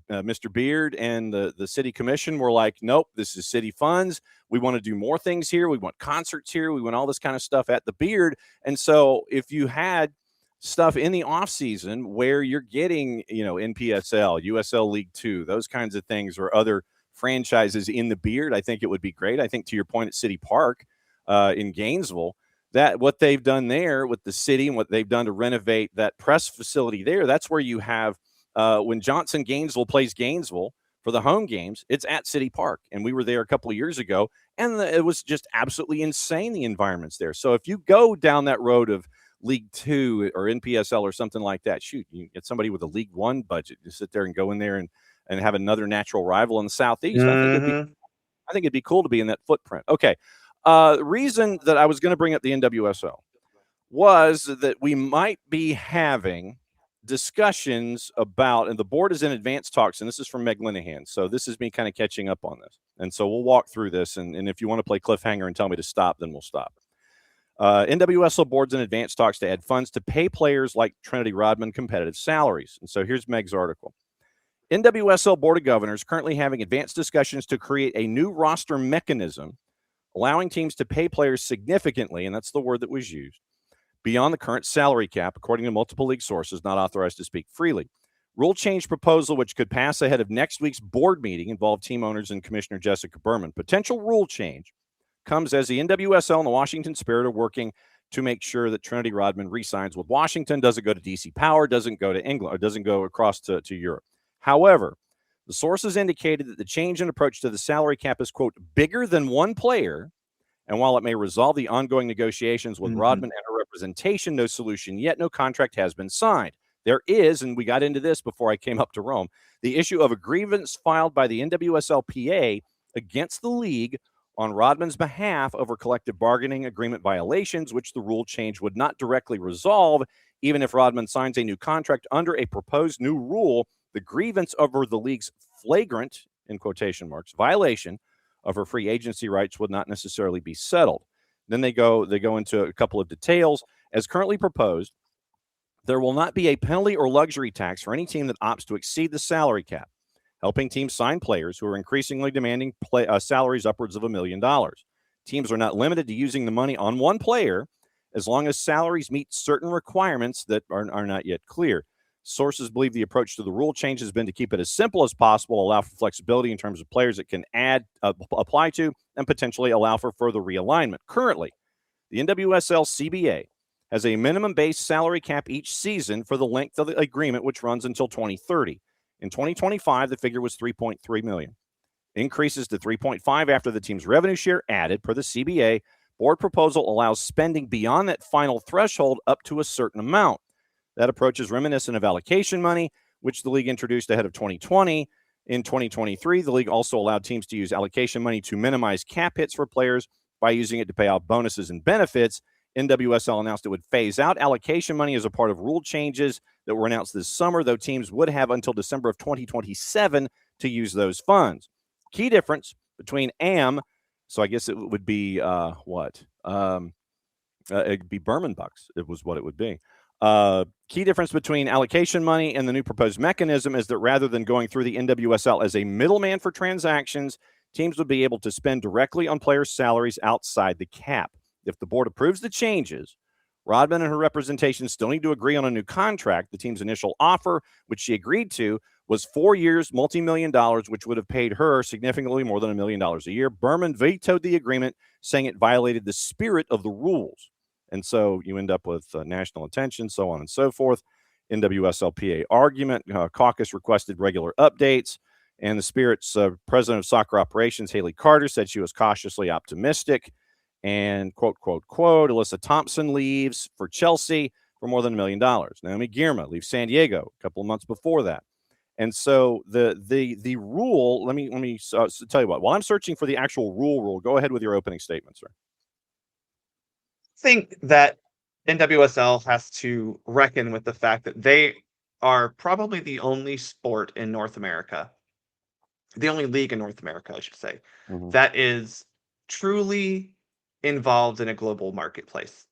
Mr. Beard and the city commission were like, nope, this is city funds. We want to do more things here. We want concerts here. We want all this kind of stuff at the Beard. And so if you had stuff in the off season where you're getting, NPSL, USL League 2, those kinds of things, or other franchises in the Beard, I think it would be great. I think, to your point, at City Park in Gainesville, that what they've done there with the city and what they've done to renovate that press facility there, that's where you have when Johnson Gainesville plays Gainesville for the home games, it's at City Park. And we were there a couple of years ago, and it was just absolutely insane, the environments there. So if you go down that road of League 2 or NPSL or something like that, shoot, you get somebody with a League 1 budget to sit there and go in there and have another natural rival in the Southeast. I think it'd be cool to be in that footprint. Okay. The reason that I was going to bring up the NWSL was that we might be having discussions about, and the board is in advanced talks, and this is from Meg Linehan, so this is me kind of catching up on this, and so we'll walk through this, and if you want to play cliffhanger and tell me to stop, then we'll stop. NWSL board's in advanced talks to add funds to pay players like Trinity Rodman competitive salaries, and so here's Meg's article. NWSL Board of Governors currently having advanced discussions to create a new roster mechanism allowing teams to pay players significantly, and that's the word that was used, beyond the current salary cap, according to multiple league sources not authorized to speak freely. Rule change proposal, which could pass ahead of next week's board meeting, involved team owners and Commissioner Jessica Berman. Potential rule change comes as the NWSL and the Washington Spirit are working to make sure that Trinity Rodman re-signs with Washington, doesn't go to DC Power, doesn't go to England, or doesn't go across to Europe. However, the sources indicated that the change in approach to the salary cap is, quote, bigger than one player, and while it may resolve the ongoing negotiations with Rodman and her representation, no solution yet, no contract has been signed. There is, and we got into this before I came up to Rome, the issue of a grievance filed by the NWSLPA against the league on Rodman's behalf over collective bargaining agreement violations, which the rule change would not directly resolve. Even if Rodman signs a new contract under a proposed new rule, the grievance over the league's flagrant, in quotation marks, violation of her free agency rights would not necessarily be settled. Then they go into a couple of details. As currently proposed, there will not be a penalty or luxury tax for any team that opts to exceed the salary cap, helping teams sign players who are increasingly demanding salaries upwards of $1 million. Teams are not limited to using the money on one player as long as salaries meet certain requirements that are not yet clear. Sources believe the approach to the rule change has been to keep it as simple as possible, allow for flexibility in terms of players it can apply to, and potentially allow for further realignment. Currently, the NWSL CBA has a minimum base salary cap each season for the length of the agreement, which runs until 2030. In 2025, the figure was $3.3 million. Increases to $3.5 after the team's revenue share added per the CBA. Board proposal allows spending beyond that final threshold up to a certain amount. That approach is reminiscent of allocation money, which the league introduced ahead of 2020. In 2023, the league also allowed teams to use allocation money to minimize cap hits for players by using it to pay out bonuses and benefits. NWSL announced it would phase out allocation money as a part of rule changes that were announced this summer, though teams would have until December of 2027 to use those funds. Key difference between AM, so I guess it would be it'd be Berman bucks. It was what it would be. Key difference between allocation money and the new proposed mechanism is that rather than going through the NWSL as a middleman for transactions, teams would be able to spend directly on players' salaries outside the cap. If the board approves the changes, Rodman and her representation still need to agree on a new contract. The team's initial offer, which she agreed to, was 4 years, multi-million dollars, which would have paid her significantly more than $1 million a year. Berman vetoed the agreement, saying it violated the spirit of the rules. And so you end up with national attention, so on and so forth. NWSLPA argument. Caucus requested regular updates. And the Spirit's president of soccer operations, Haley Carter, said she was cautiously optimistic. And quote, quote, quote, Alyssa Thompson leaves for Chelsea for more than $1 million. Naomi Girma leaves San Diego a couple of months before that. And so the rule, let me tell you what, while I'm searching for the actual rule, go ahead with your opening statement, sir. I think that NWSL has to reckon with the fact that they are probably the only sport in North America, the only league in North America, I should say, that is truly involved in a global marketplace.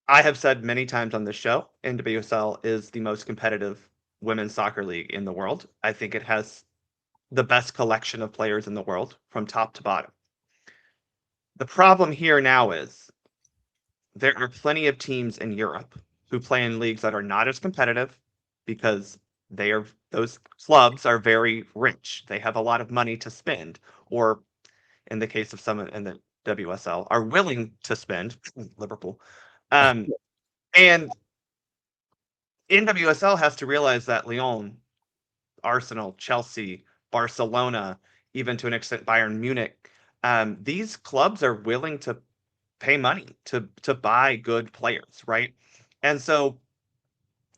I have said many times on this show, NWSL is the most competitive women's soccer league in the world. I think it has the best collection of players in the world from top to bottom. The problem here now is there are plenty of teams in Europe who play in leagues that are not as competitive because those clubs are very rich. They have a lot of money to spend, or in the case of some in the WSL, are willing to spend. Liverpool. And NWSL has to realize that Lyon, Arsenal, Chelsea, Barcelona, even to an extent Bayern Munich, these clubs are willing to pay money to buy good players, right? And so,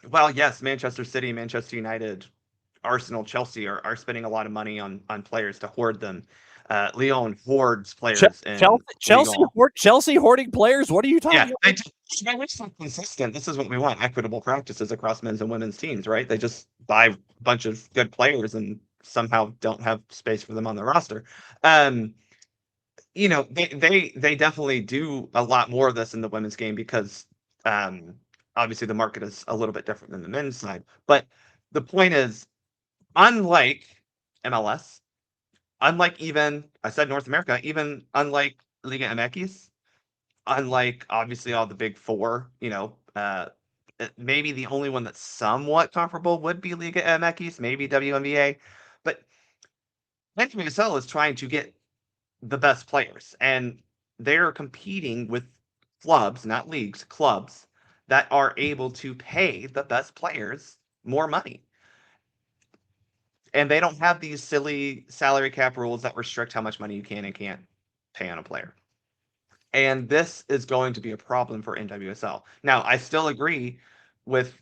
while yes, Manchester City, Manchester United, Arsenal, Chelsea are spending a lot of money on players to hoard them. Lyon hoards players. Chelsea hoarding players? What are you talking about? Yeah, we're so consistent. This is what we want: equitable practices across men's and women's teams, right? They just buy a bunch of good players and somehow don't have space for them on the roster. They definitely do a lot more of this in the women's game because obviously the market is a little bit different than the men's side. But the point is, unlike MLS, unlike even, I said North America, even unlike Liga MX, unlike obviously all the big four, maybe the only one that's somewhat comparable would be Liga MX, maybe WNBA. But NWSL is trying to get the best players, and they're competing with clubs, not leagues, clubs that are able to pay the best players more money. And they don't have these silly salary cap rules that restrict how much money you can and can't pay on a player. And this is going to be a problem for NWSL. Now, I still agree with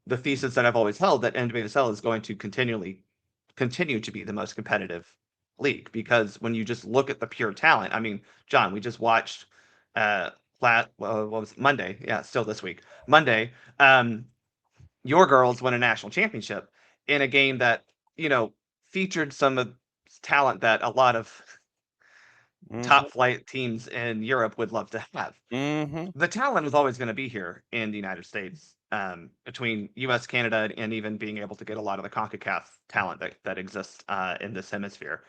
the thesis that I've always held that NWSL is going to continue to be the most competitive league, because when you just look at the pure talent, I mean, John, we just watched what was it? Monday? Yeah, still this week. Monday, your girls won a national championship in a game that, featured some of talent that a lot of top flight teams in Europe would love to have. The talent is always going to be here in the United States, between US, Canada, and even being able to get a lot of the CONCACAF talent that exists in this hemisphere.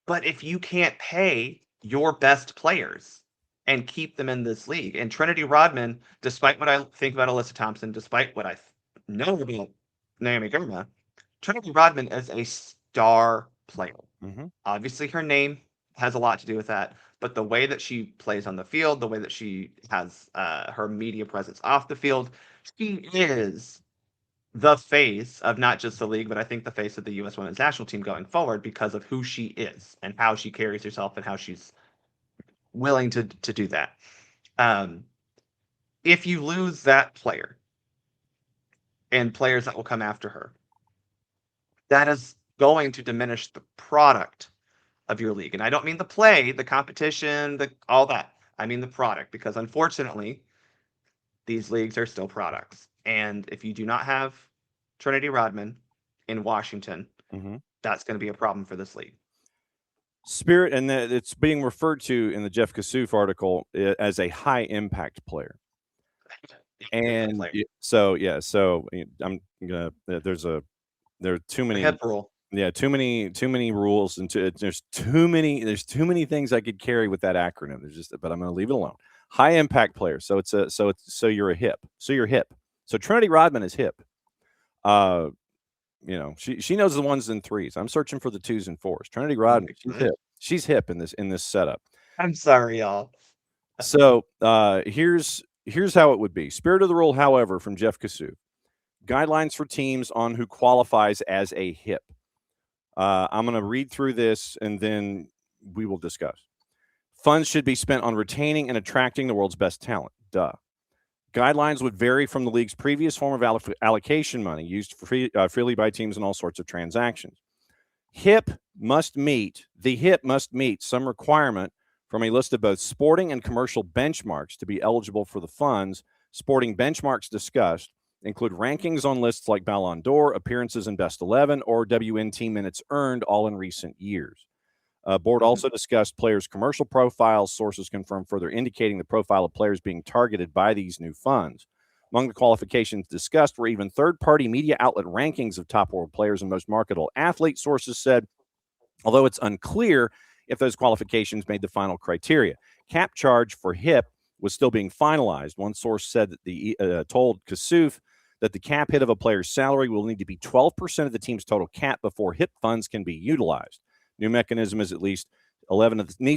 But if you can't pay your best players and keep them in this league, and Trinity Rodman, despite what I think about Alyssa Thompson, despite what I know about Naomi Girma, Trinity Rodman is a star player. Obviously, her name has a lot to do with that, but the way that she plays on the field, the way that she has her media presence off the field, she is the face of not just the league, but I think the face of the U.S. women's national team going forward because of who she is and how she carries herself and how she's willing to do that. If you lose that player and players that will come after her, that is going to diminish the product of your league. And I don't mean the play, the competition, all that. I mean the product, because unfortunately, these leagues are still products. And if you do not have Trinity Rodman in Washington, that's going to be a problem for this league. Spirit, and it's being referred to in the Jeff Kassouf article as a high impact player. And so I'm gonna. There are too many. Head rule. Yeah, too many rules, and there's too many things I could carry with that acronym. But I'm going to leave it alone. High impact player. So you're a hip. So you're hip. So Trinity Rodman is hip. She knows the ones and threes. I'm searching for the twos and fours. Trinity Rodman, she's hip. She's hip in this setup. I'm sorry, y'all. So here's how it would be. Spirit of the rule, however, from Jeff Kassouf. Guidelines for teams on who qualifies as a hip. I'm going to read through this and then we will discuss. Funds should be spent on retaining and attracting the world's best talent. Duh. Guidelines would vary from the league's previous form of allocation money used freely by teams in all sorts of transactions. The hip must meet some requirement from a list of both sporting and commercial benchmarks to be eligible for the funds. Sporting benchmarks discussed include rankings on lists like Ballon d'Or, appearances in Best 11, or WNT minutes earned, all in recent years. Board also discussed players' commercial profiles. Sources confirmed further indicating the profile of players being targeted by these new funds. Among the qualifications discussed were even third-party media outlet rankings of top world players and most marketable athletes, sources said, although it's unclear if those qualifications made the final criteria. Cap charge for HIP was still being finalized. One source said that told Kassouf that the cap hit of a player's salary will need to be 12% of the team's total cap before HIP funds can be utilized. New mechanism is needs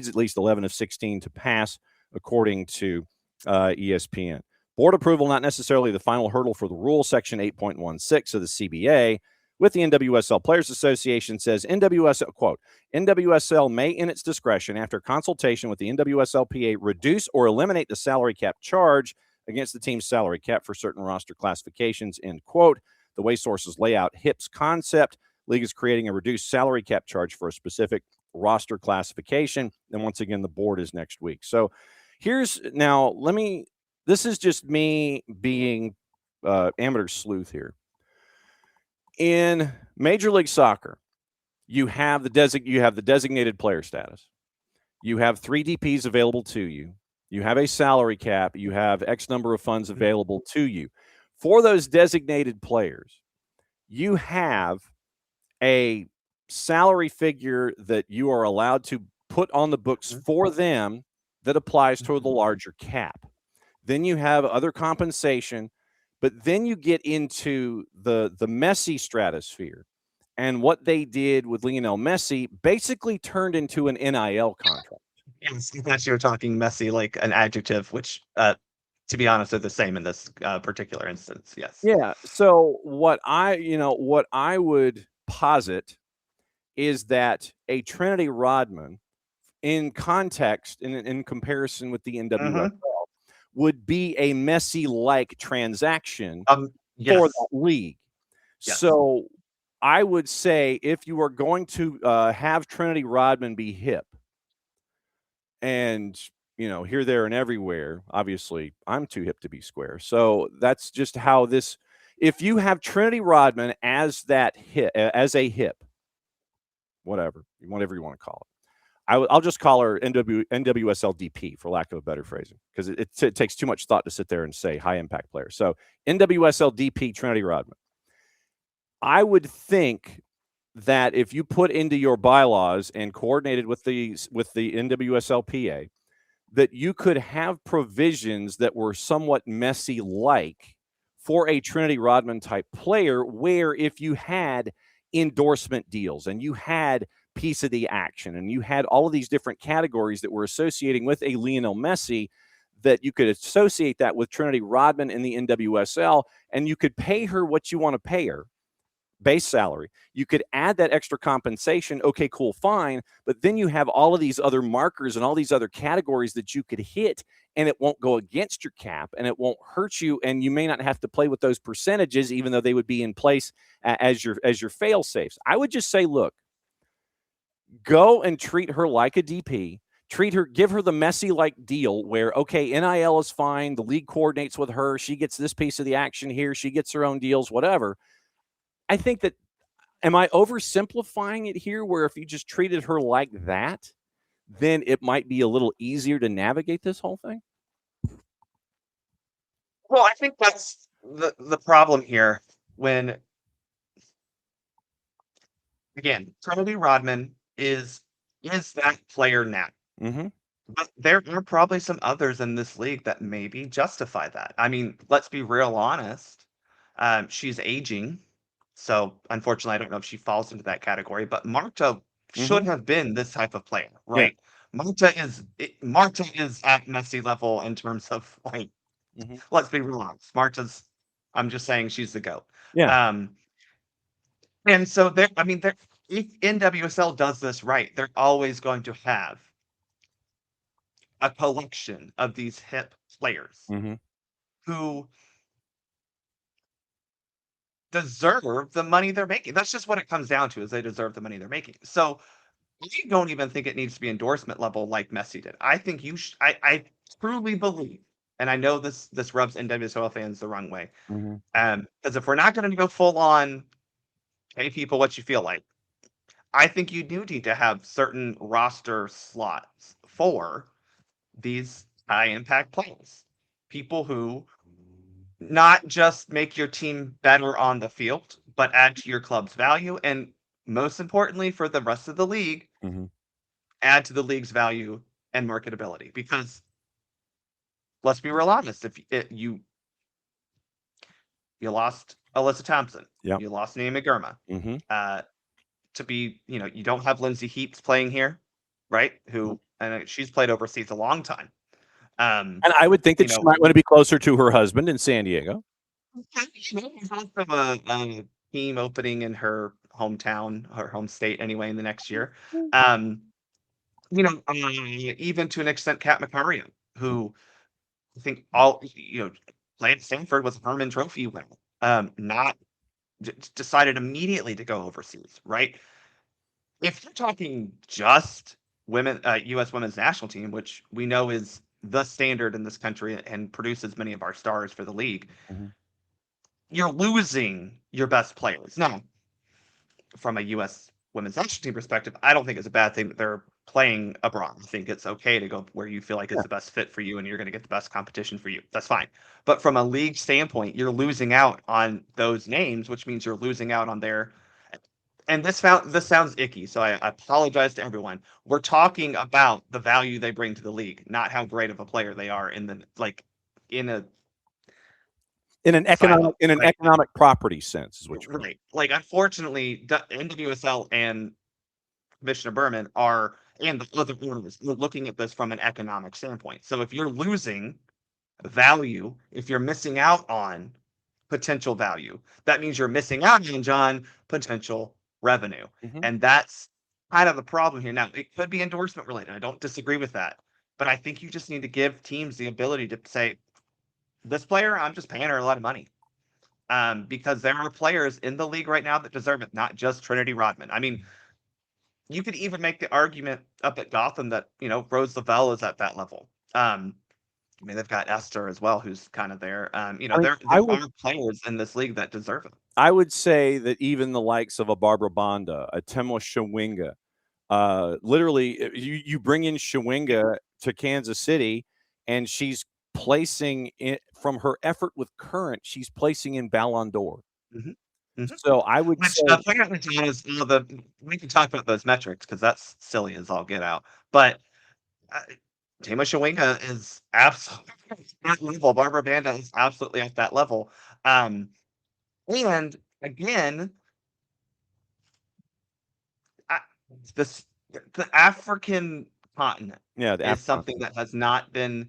at least 11 of 16 to pass, according to ESPN. Board approval, not necessarily the final hurdle for the rule. Section 8.16 of the CBA with the NWSL Players Association says NWSL may, in its discretion, after consultation with the NWSLPA, reduce or eliminate the salary cap charge against the team's salary cap for certain roster classifications, end quote. The way sources lay out HIP's concept, league is creating a reduced salary cap charge for a specific roster classification. And once again, the board is next week. So this is just me being amateur sleuth here. In Major League Soccer, you have the designated player status. You have 3 DPs available to you. You have a salary cap. You have X number of funds available to you. For those designated players, you have a salary figure that you are allowed to put on the books for them that applies to the larger cap. Then you have other compensation, but then you get into the Messi stratosphere. And what they did with Lionel Messi basically turned into an NIL contract. Yes, I thought you were talking Messi like an adjective, which, to be honest, are the same in this particular instance. Yes. Yeah. So what I would posit is that a Trinity Rodman, in context, in comparison with the NWSL, would be a Messi-like transaction for that league. Yes. So I would say if you are going to have Trinity Rodman be hip, and here, there, and everywhere, obviously I'm too hip to be square. So that's just how this. If you have Trinity Rodman as a hip, whatever you want to call it. I'll just call her NWSL DP for lack of a better phrasing, because it takes too much thought to sit there and say high impact player. So NWSL DP Trinity Rodman. I would think that if you put into your bylaws and coordinated with the NWSLPA, that you could have provisions that were somewhat Messi-like for a Trinity Rodman type player, where if you had endorsement deals and you had piece of the action and you had all of these different categories that were associating with a Lionel Messi, that you could associate that with Trinity Rodman in the NWSL, and you could pay her what you want to pay her base salary. You could add that extra compensation. Okay, cool, fine. But then you have all of these other markers and all these other categories that you could hit, and it won't go against your cap and it won't hurt you. And you may not have to play with those percentages, even though they would be in place as your fail safes. I would just say, look, go and treat her like a DP. Treat her, give her the Messi-like deal where, okay, NIL is fine. The league coordinates with her. She gets this piece of the action here. She gets her own deals, whatever. I think that, am I oversimplifying it here where if you just treated her like that, then it might be a little easier to navigate this whole thing? Well, I think that's the problem here when, again, Trinity Rodman is that player now. Mm-hmm. But there are probably some others in this league that maybe justify that. I mean, let's be real honest. She's aging. So unfortunately, I don't know if she falls into that category, but Marta should have been this type of player, right? Marta is at Messi level in terms of like, let's be real honest. I'm just saying she's the GOAT. Yeah. And so if NWSL does this right, they're always going to have a collection of these hip players who deserve the money they're making. That's just what it comes down to, is they deserve the money they're making. So I don't even think it needs to be endorsement level like Messi did. I think I truly believe, and I know this rubs NWSL fans the wrong way, because if we're not going to go full on, hey people, what you feel like, I think you do need to have certain roster slots for these high impact players, people who not just make your team better on the field, but add to your club's value. And most importantly, for the rest of the league, add to the league's value and marketability. Because let's be real honest, if you lost Alyssa Thompson, you lost Naomi Girma, to be, you don't have Lindsay Heaps playing here, right? Who, and she's played overseas a long time. And I would think that she might want to be closer to her husband in San Diego. A team opening in her hometown, her home state anyway, in the next year. Even to an extent, Kat Macario, who I think played at Stanford with a Herman Trophy winner, not decided immediately to go overseas, right? If you're talking just women, U.S. women's national team, which we know is the standard in this country and produces many of our stars for the league, you're losing your best players. Now, from a U.S. women's national team perspective, I don't think it's a bad thing that they're playing abroad. I think it's okay to go where you feel like it's the best fit for you and you're going to get the best competition for you. That's fine. But from a league standpoint, you're losing out on those names, which means you're losing out on their. And this sounds icky, so I apologize to everyone. We're talking about the value they bring to the league, not how great of a player they are in an economic property sense, is what you're right. Like, unfortunately, NWSL and Commissioner Berman and the other owners are looking at this from an economic standpoint. So if you're losing value, if you're missing out on potential value, that means you're missing out on, John, potential revenue. And that's kind of the problem here. Now, it could be endorsement related. I don't disagree with that. But I think you just need to give teams the ability to say, this player, I'm just paying her a lot of money. Because there are players in the league right now that deserve it, not just Trinity Rodman. I mean, you could even make the argument up at Gotham that, Rose Lavelle is at that level. They've got Esther as well, who's kind of there. There are players in this league that deserve it. I would say that even the likes of a Barbara Banda, a Temwa Shawinga, literally, you bring in Shawinga to Kansas City, and she's placing from her effort with Current, she's placing in Ballon d'Or. So I would say, we can talk about those metrics because that's silly as all get out. But Tama Shawinga is absolutely at that level. Barbara Banda is absolutely at that level. And again, the African continent is something that has not been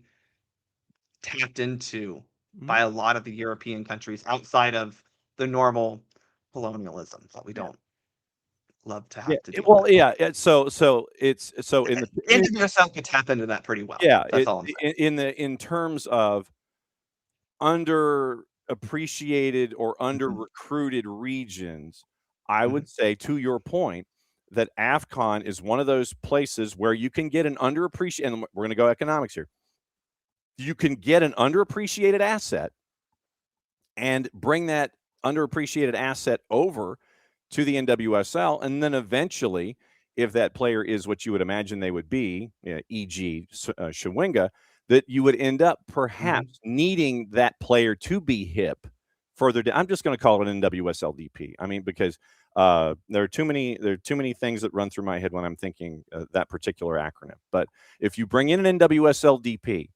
tapped into by a lot of the European countries outside of the normal colonialism that we don't love to Yeah. have to deal Well, with. yeah. So it's so in the NWSL could tap into that pretty well. yeah. That's all I'm saying. In terms of underappreciated or Mm-hmm. under recruited regions, I Mm-hmm. would say, to your point, that AFCON is one of those places where you can get an underappreciated, and we're going to go economics here. You can get an underappreciated asset and bring that underappreciated asset over to the NWSL. And then eventually, if that player is what you would imagine they would be, e.g., Shawinga, that you would end up perhaps needing that player to be hip further down. I'm just going to call it an NWSL DP. I mean, because there are too many things that run through my head when I'm thinking that particular acronym. But if you bring in an NWSL DP,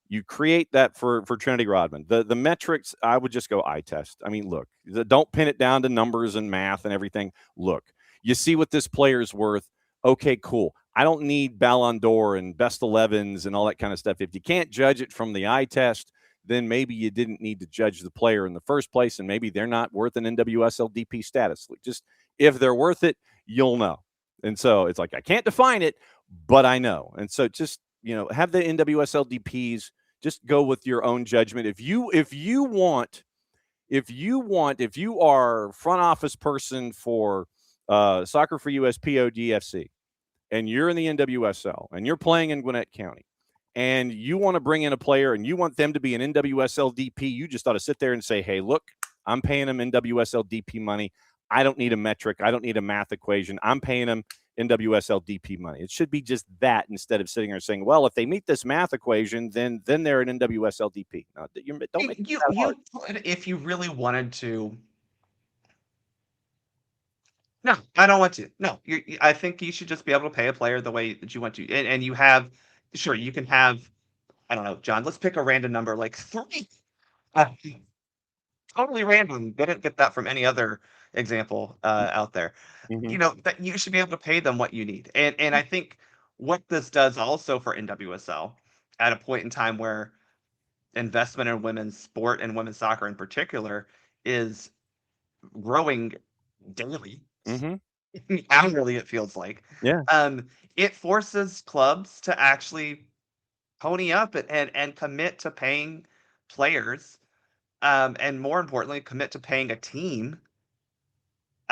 you create that for Trinity Rodman. The metrics, I would just go eye test. I mean, look, don't pin it down to numbers and math and everything. Look, you see what this player is worth. Okay, cool. I don't need Ballon d'Or and best 11s and all that kind of stuff. If you can't judge it from the eye test, then maybe you didn't need to judge the player in the first place, and maybe they're not worth an NWSL DP status. Just if they're worth it, you'll know. And so it's like, I can't define it, but I know. And so just, have the NWSL DPs just go with your own judgment. If you are front office person for Soccer for USPod FC, and you're in the NWSL and you're playing in Gwinnett County, and you want to bring in a player and you want them to be an NWSL DP, you just ought to sit there and say, hey, look, I'm paying them NWSL DP money. I don't need a metric. I don't need a math equation. I'm paying them NWSL DP money. It should be just that, instead of sitting there saying, well, if they meet this math equation, then they're an NWSL DP. No, don't make it that hard. If you really wanted to. No, I don't want to. No, I think you should just be able to pay a player the way that you want to. And you have, sure, you can have, I don't know, John, let's pick a random number like 3. Totally random. Didn't get that from any other example out there. That you should be able to pay them what you need. And I think what this does also for NWSL at a point in time where investment in women's sport and women's soccer in particular is growing daily, hourly, it feels like. Yeah. It forces clubs to actually pony up and commit to paying players, and more importantly, commit to paying a team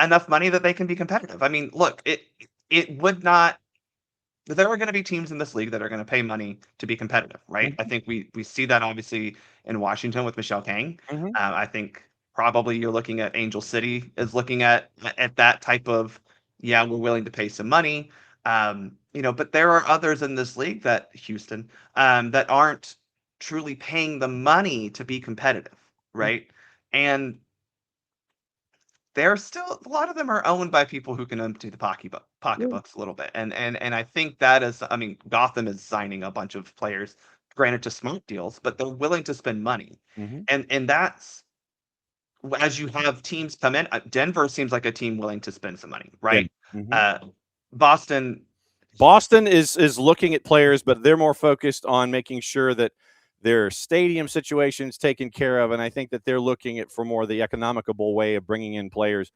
enough money that they can be competitive. I mean, look, it would not. There are going to be teams in this league that are going to pay money to be competitive, right? I think we see that obviously in Washington with Michelle Kang. I think probably you're looking at Angel City is looking at that type of, we're willing to pay some money. But there are others in this league, that Houston, that aren't truly paying the money to be competitive, right? And they're still, a lot of them are owned by people who can empty the pocketbooks a little bit. And I think that is, I mean, Gotham is signing a bunch of players, granted to smart deals, but they're willing to spend money. And that's, as you have teams come in, Denver seems like a team willing to spend some money, right? Boston is looking at players, but they're more focused on making sure that their stadium situation's taken care of, and I think that they're looking at for more the economical way of bringing in players.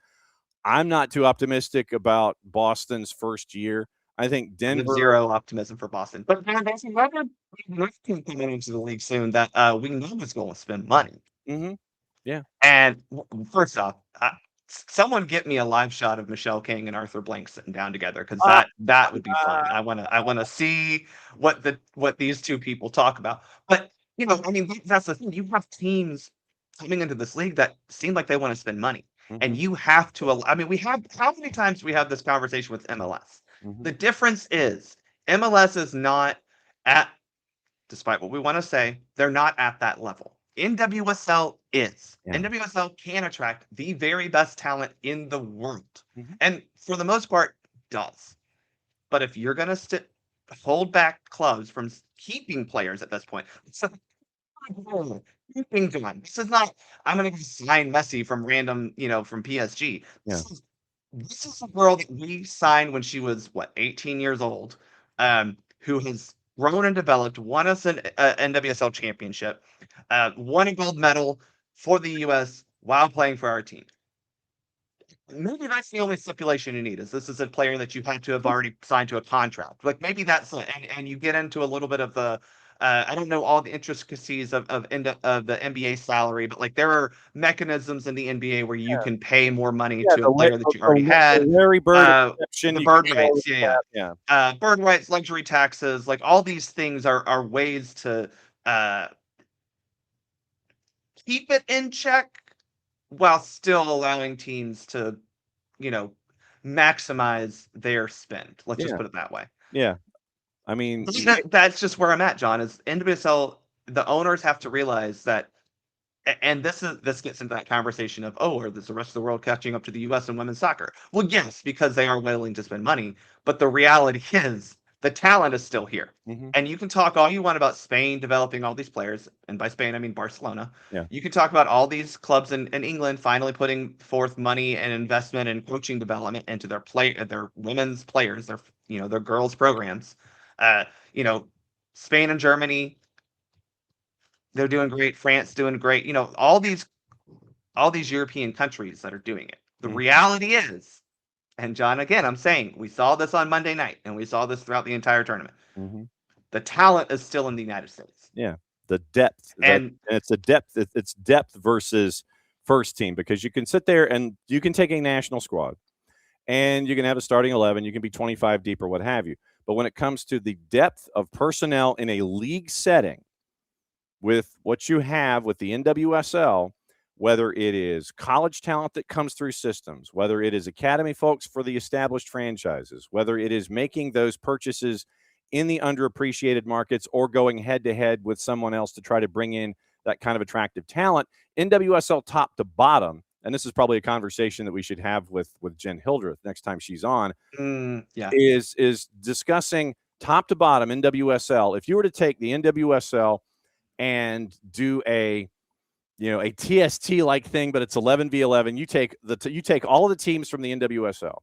I'm not too optimistic about Boston's first year. I think Denver, zero optimism for Boston, but there's another team coming into the league soon that we know is going to spend money. Yeah. And first off, someone get me a live shot of Michelle King and Arthur Blank sitting down together, because that would be fun. I want to see what these two people talk about. But I mean, that's the thing. You have teams coming into this league that seem like they want to spend money, and you have to. I mean, we have, how many times do we have this conversation with MLS? The difference is MLS is not at, despite what we want to say, they're not at that level. NWSL is. NWSL can attract the very best talent in the world. And for the most part, does. But if you're going to hold back clubs from keeping players at this point, this is not, I'm going to sign Messi from random, from PSG. This is a girl that we signed when she was, 18 years old, who has grown and developed, won us an NWSL championship, won a gold medal for the U.S. while playing for our team. maybe that's the only stipulation you need. Is this is a player that you had to have already signed to a contract? Like maybe that's it. And you get into a little bit of the I don't know all the intricacies of the NBA salary, but like there are mechanisms in the NBA where you can pay more money Yeah, to a player that you already the had. Larry Bird exception. The You can bird get all rights, of yeah, that. yeah. Bird rights, luxury taxes, like all these things are ways to uh, keep it in check while still allowing teams to, you know, maximize their spend. Let's just Yeah, put it that way. yeah. I mean, That's just where I'm at, John. Is NWSL, the owners have to realize that, and this gets into that conversation of, oh, or is the rest of the world catching up to the U.S. in women's soccer? Well, yes, because they are willing to spend money, but the reality is the talent is still here. mhm, And you can talk all you want about Spain developing all these players, and by Spain I mean Barcelona. yeah, You can talk about all these clubs in England finally putting forth money and investment and coaching development into their women's players, their girls programs. Uh, you know, Spain and Germany, they're doing great. France doing great. All these European countries that are doing it. The mhm, reality is, and John, again, I'm saying we saw this on Monday night, and we saw this throughout the entire tournament. mhm. The talent is still in the United States, Yeah, the depth and and it's a depth. It's depth versus first team because you can sit there and you can take a national squad and you can have a starting 11. You can be 25 deep or what have you. But when it comes to the depth of personnel in a league setting, with what you have with the NWSL, whether it is college talent that comes through systems, whether it is academy folks for the established franchises, whether it is making those purchases in the underappreciated markets or going head to head with someone else to try to bring in that kind of attractive talent, NWSL top to bottom, and this is probably a conversation that we should have with Jen Hildreth next time she's on, yeah, is discussing top to bottom NWSL. If you were to take the NWSL and do a TST like thing, but it's 11v11. You take all the teams from the NWSL,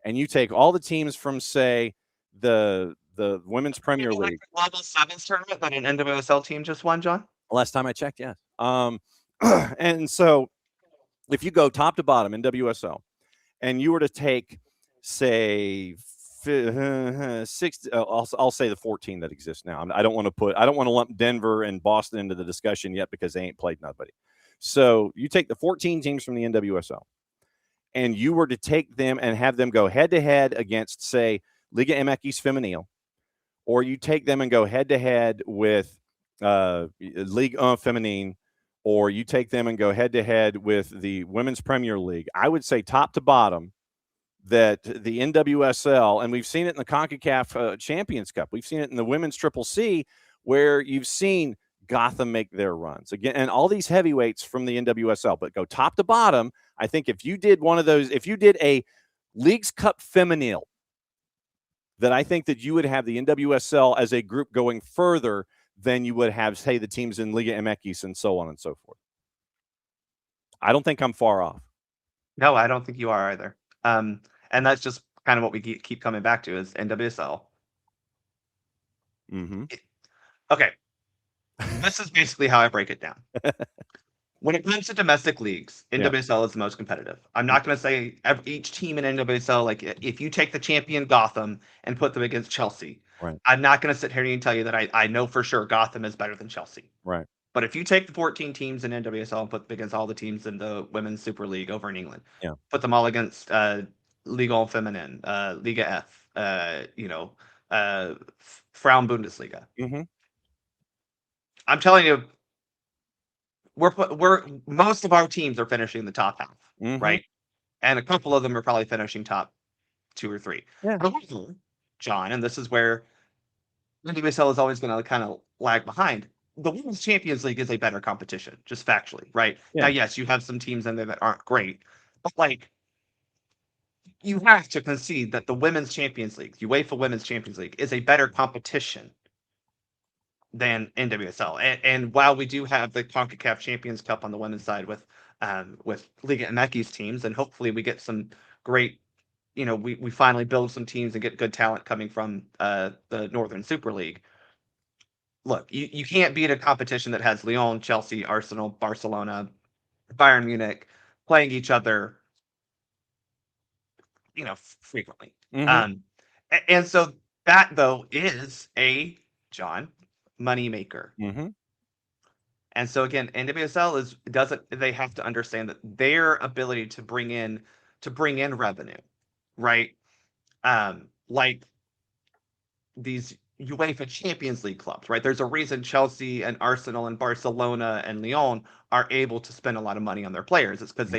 and you take all the teams from say the Women's Premier like League. the Global Sevens tournament that an NWSL team just won, John. Last time I checked, yes. And so if you go top to bottom in WSL, and you were to take say 6 I'll say the 14 that exists now. I don't want to lump Denver and Boston into the discussion yet because they ain't played nobody. So you take the 14 teams from the NWSL and you were to take them and have them go head to head against say Liga MX Femenil, or you take them and go head to head with Ligue 1 Feminine, or you take them and go head to head with the Women's Premier League. I would say top to bottom that the NWSL, and we've seen it in the CONCACAF Champions Cup, we've seen it in the Women's Triple C, where you've seen Gotham make their runs again, and all these heavyweights from the NWSL. But go top to bottom, I think if you did one of those, if you did a Leagues Cup Femenil, that I think that you would have the NWSL as a group going further than you would have, say, the teams in Liga MX and so on and so forth. I don't think I'm far off. No, I don't think you are either. And that's just kind of what we keep coming back to is NWSL. Mm-hmm. Okay. This is basically how I break it down. When it comes to domestic leagues, NWSL is the most competitive. I'm not going to say each team in NWSL, like if you take the champion Gotham and put them against Chelsea, right. I'm not going to sit here and tell you that I know for sure Gotham is better than Chelsea. Right. But if you take the 14 teams in NWSL and put them against all the teams in the Women's Super League over in England, put them all against Liga Feminine, Liga F, Frauen Bundesliga. Mm-hmm. I'm telling you, we're most of our teams are finishing the top half, right? And a couple of them are probably finishing top 2 or 3. Yeah. However, John, and this is where NWSL is always going to kind of lag behind. The Women's Champions League is a better competition, just factually, right? Yeah. Now, yes, you have some teams in there that aren't great, but like you have to concede that the Women's Champions League, UEFA Women's Champions League, is a better competition than NWSL. And while we do have the CONCACAF Champions Cup on the women's side with Liga MX teams, and hopefully we get some great, we finally build some teams and get good talent coming from the Northern Super League. Look, you can't beat a competition that has Lyon, Chelsea, Arsenal, Barcelona, Bayern Munich playing each other frequently. Mhm. And so that though is a John moneymaker. Mhm. And so again, NWSL they have to understand that their ability to bring in revenue, right? Like these UEFA Champions League clubs, right? There's a reason Chelsea and Arsenal and Barcelona and Lyon are able to spend a lot of money on their players. It's because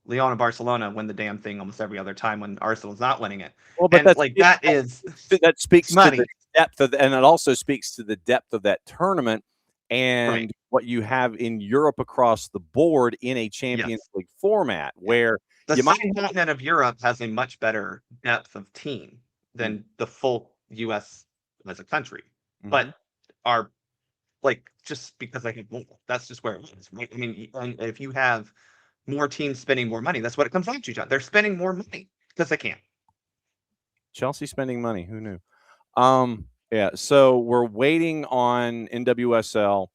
Lyon and Barcelona win the damn thing almost every other time when Arsenal's not winning it. Well, but And like that is that speaks to the money. depth of, and it also speaks to the depth of that tournament and Right. what you have in Europe across the board in a Champions Yes. League format, where The you might subcontinent of Europe has a much better depth of team than the full US as a country. But are like just because I have more, that's just where it is, right? I mean, and if you have more teams spending more money, that's what it comes down to, John. They're spending more money because they can. Chelsea spending money. Who knew? Yeah. So we're waiting on NWSL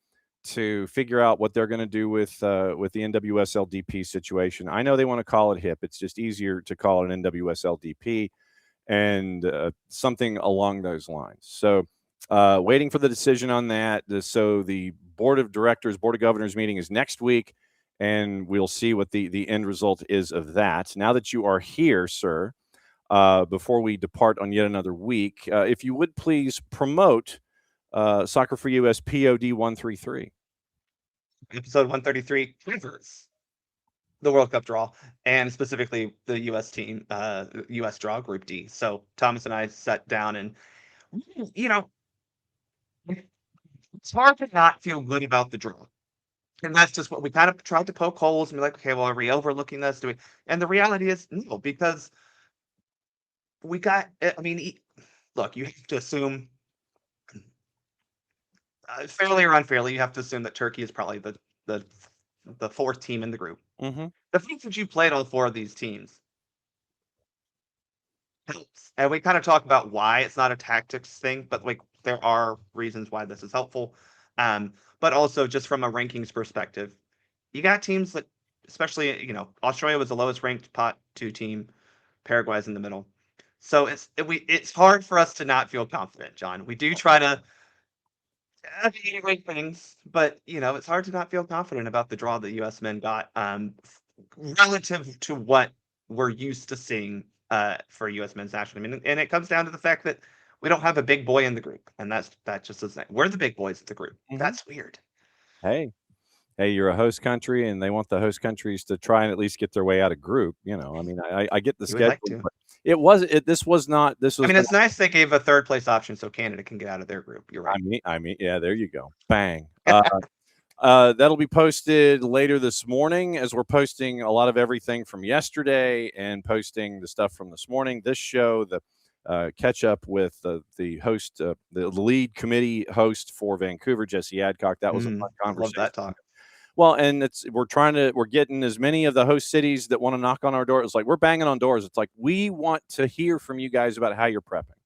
to figure out what they're going to do with the NWSL DP situation. I know they want to call it HIP. It's just easier to call it an NWSL DP and something along those lines. So waiting for the decision on that. So the board of governors meeting is next week, and we'll see what the end result is of that. Now that you are here, sir, before we depart on yet another week, if you would please promote Soccer for USPod 133. Episode 133 covers the World Cup draw and specifically the US team, US draw Group D. So Thomas and I sat down and, it's hard to not feel good about the draw. And that's just what we kind of tried to poke holes and be like, okay, well, are we overlooking this? And the reality is no, because we got, look, you have to assume, fairly or unfairly, you have to assume that Turkey is probably the fourth team in the group. Mm-hmm. The fact that you played all four of these teams helps. And we kind of talk about why it's not a tactics thing, but like there are reasons why this is helpful. But also just from a rankings perspective, you got teams that, especially, Australia was the lowest ranked pot 2 team. Paraguay's in the middle. So it's hard for us to not feel confident, John. We do try to evaluate things, but it's hard to not feel confident about the draw that U.S. men got relative to what we're used to seeing for U.S. men's national team. And it comes down to the fact that we don't have a big boy in the group, and that just isn't. We're the big boys of the group. Mm-hmm. That's weird. Hey, you're a host country, and they want the host countries to try and at least get their way out of group. I get the schedule, like to. but this was not. It's nice they gave a third place option so Canada can get out of their group. You're right. Yeah, there you go. Bang. That'll be posted later this morning, as we're posting a lot of everything from yesterday and posting the stuff from this morning. This show, the catch up with the host, the lead committee host for Vancouver, Jessie Adcock. That was a fun conversation. Love that talk. Well, and we're getting as many of the host cities that want to knock on our door. It's like we're banging on doors. It's like we want to hear from you guys about how you're prepping.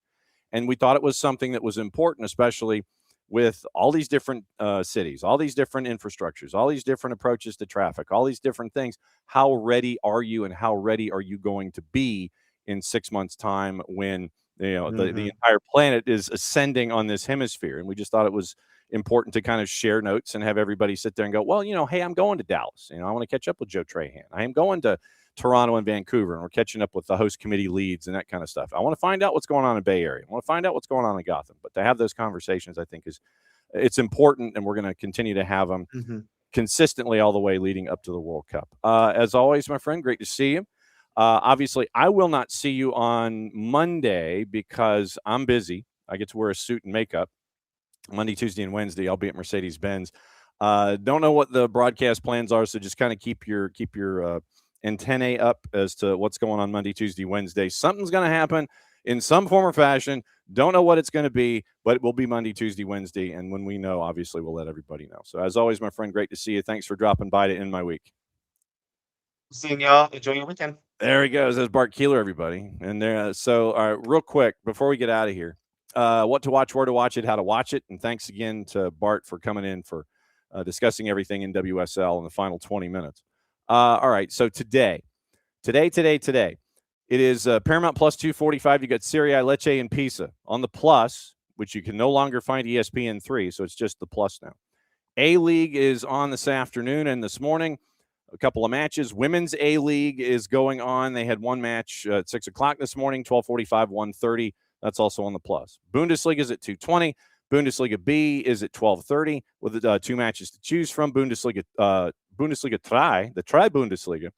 And we thought it was something that was important, especially with all these different cities, all these different infrastructures, all these different approaches to traffic, all these different things. How ready are you, and how ready are you going to be in 6 months' time when the entire planet is ascending on this hemisphere? And we just thought it was important to kind of share notes and have everybody sit there and go, well, hey, I'm going to Dallas. I want to catch up with Joe Trahan. I am going to Toronto and Vancouver, and we're catching up with the host committee leads and that kind of stuff. I want to find out what's going on in Bay Area. I want to find out what's going on in Gotham. But to have those conversations, I think it's important, and we're going to continue to have them consistently all the way leading up to the World Cup. As always, my friend, great to see you. Obviously, I will not see you on Monday because I'm busy. I get to wear a suit and makeup. Monday, Tuesday, and Wednesday, I'll be at Mercedes-Benz. Don't know what the broadcast plans are, so just kind of keep your antennae up as to what's going on Monday, Tuesday, Wednesday. Something's going to happen in some form or fashion. Don't know what it's going to be, but it will be Monday, Tuesday, Wednesday, and when we know, obviously, we'll let everybody know. So, as always, my friend, great to see you. Thanks for dropping by to end my week. Seeing y'all. Enjoy your weekend. There he goes. That's Bart Keeler, everybody. And there. So, real quick, before we get out of here, what to watch, where to watch it, how to watch it. And thanks again to Bart for coming in for discussing everything in NWSL in the final 20 minutes. All right. So today, It is Paramount Plus 245. You got Serie A, Lecce, and Pisa. On the Plus, which you can no longer find ESPN 3, so it's just the Plus now. A-League is on this afternoon and this morning. A couple of matches. Women's A-League is going on. They had one match at 6 o'clock this morning, 12:45, 1:30. That's also on the Plus. Bundesliga is at 2:20. Bundesliga B is at 12:30 with 2 matches to choose from. Bundesliga 3, the Tri Bundesliga,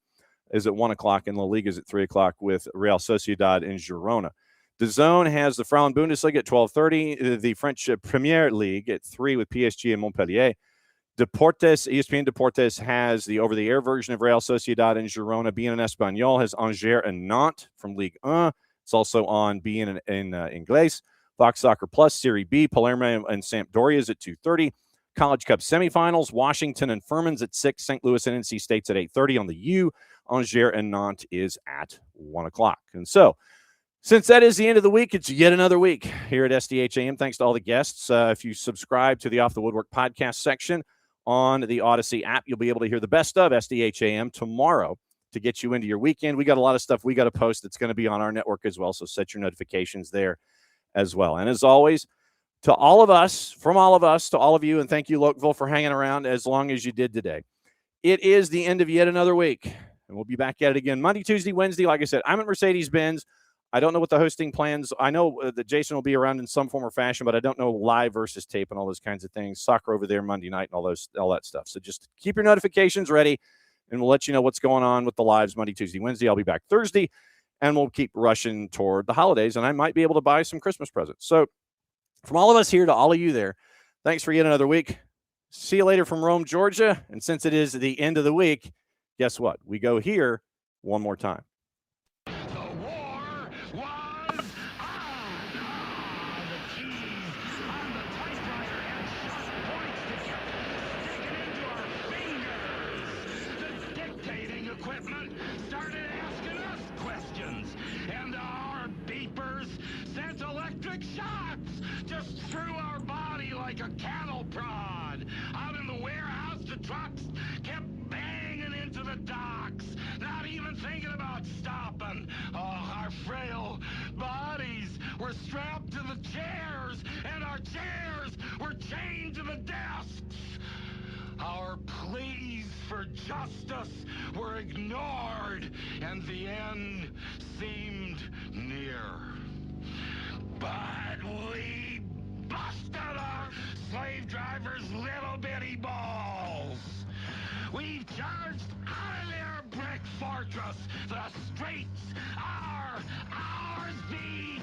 is at 1 o'clock, and La Liga is at 3 o'clock with Real Sociedad and Girona. DAZN has the Frauen Bundesliga at 12:30, the French Premier League at 3 with PSG and Montpellier. Deportes, ESPN Deportes has the over-the-air version of Real Sociedad and Girona. BN Español has Angers and Nantes from Ligue 1. It's also on BN in Inglés. Fox Soccer Plus, Serie B, Palermo and Sampdoria is at 2:30. College Cup semifinals, Washington and Furman's at 6, St. Louis and NC State's at 8:30 on the U. Angers and Nantes is at 1 o'clock. And so, since that is the end of the week, it's yet another week here at SDH AM. Thanks to all the guests. If you subscribe to the Off the Woodwork podcast section on the Odyssey app, you'll be able to hear the best of SDH AM tomorrow to get you into your weekend. We got a lot of stuff we got to post that's going to be on our network as well, so set your notifications there as well. And as always, to all of us, from all of us, to all of you, and thank you, Lokeville, for hanging around as long as you did today. It is the end of yet another week, and we'll be back at it again Monday, Tuesday, Wednesday. Like I said, I'm at Mercedes-Benz. I don't know what the hosting plans. I know that Jason will be around in some form or fashion, but I don't know live versus tape and all those kinds of things. Soccer over there Monday night and all that stuff. So just keep your notifications ready, and we'll let you know what's going on with the lives Monday, Tuesday, Wednesday. I'll be back Thursday, and we'll keep rushing toward the holidays, and I might be able to buy some Christmas presents. So from all of us here to all of you there, thanks for yet another week. See you later from Rome, Georgia. And since it is the end of the week, guess what? We go here one more time. Started asking us questions, and our beepers sent electric shocks just through our body like a cattle prod. Out in the warehouse, the trucks kept banging into the docks, not even thinking about stopping. Oh, our frail bodies were strapped to the chairs, and our chairs were chained to the desks. Our pleas for justice were ignored, and the end seemed near. But we busted our slave drivers' little bitty balls. We've charged out of their brick fortress. The streets are ours, the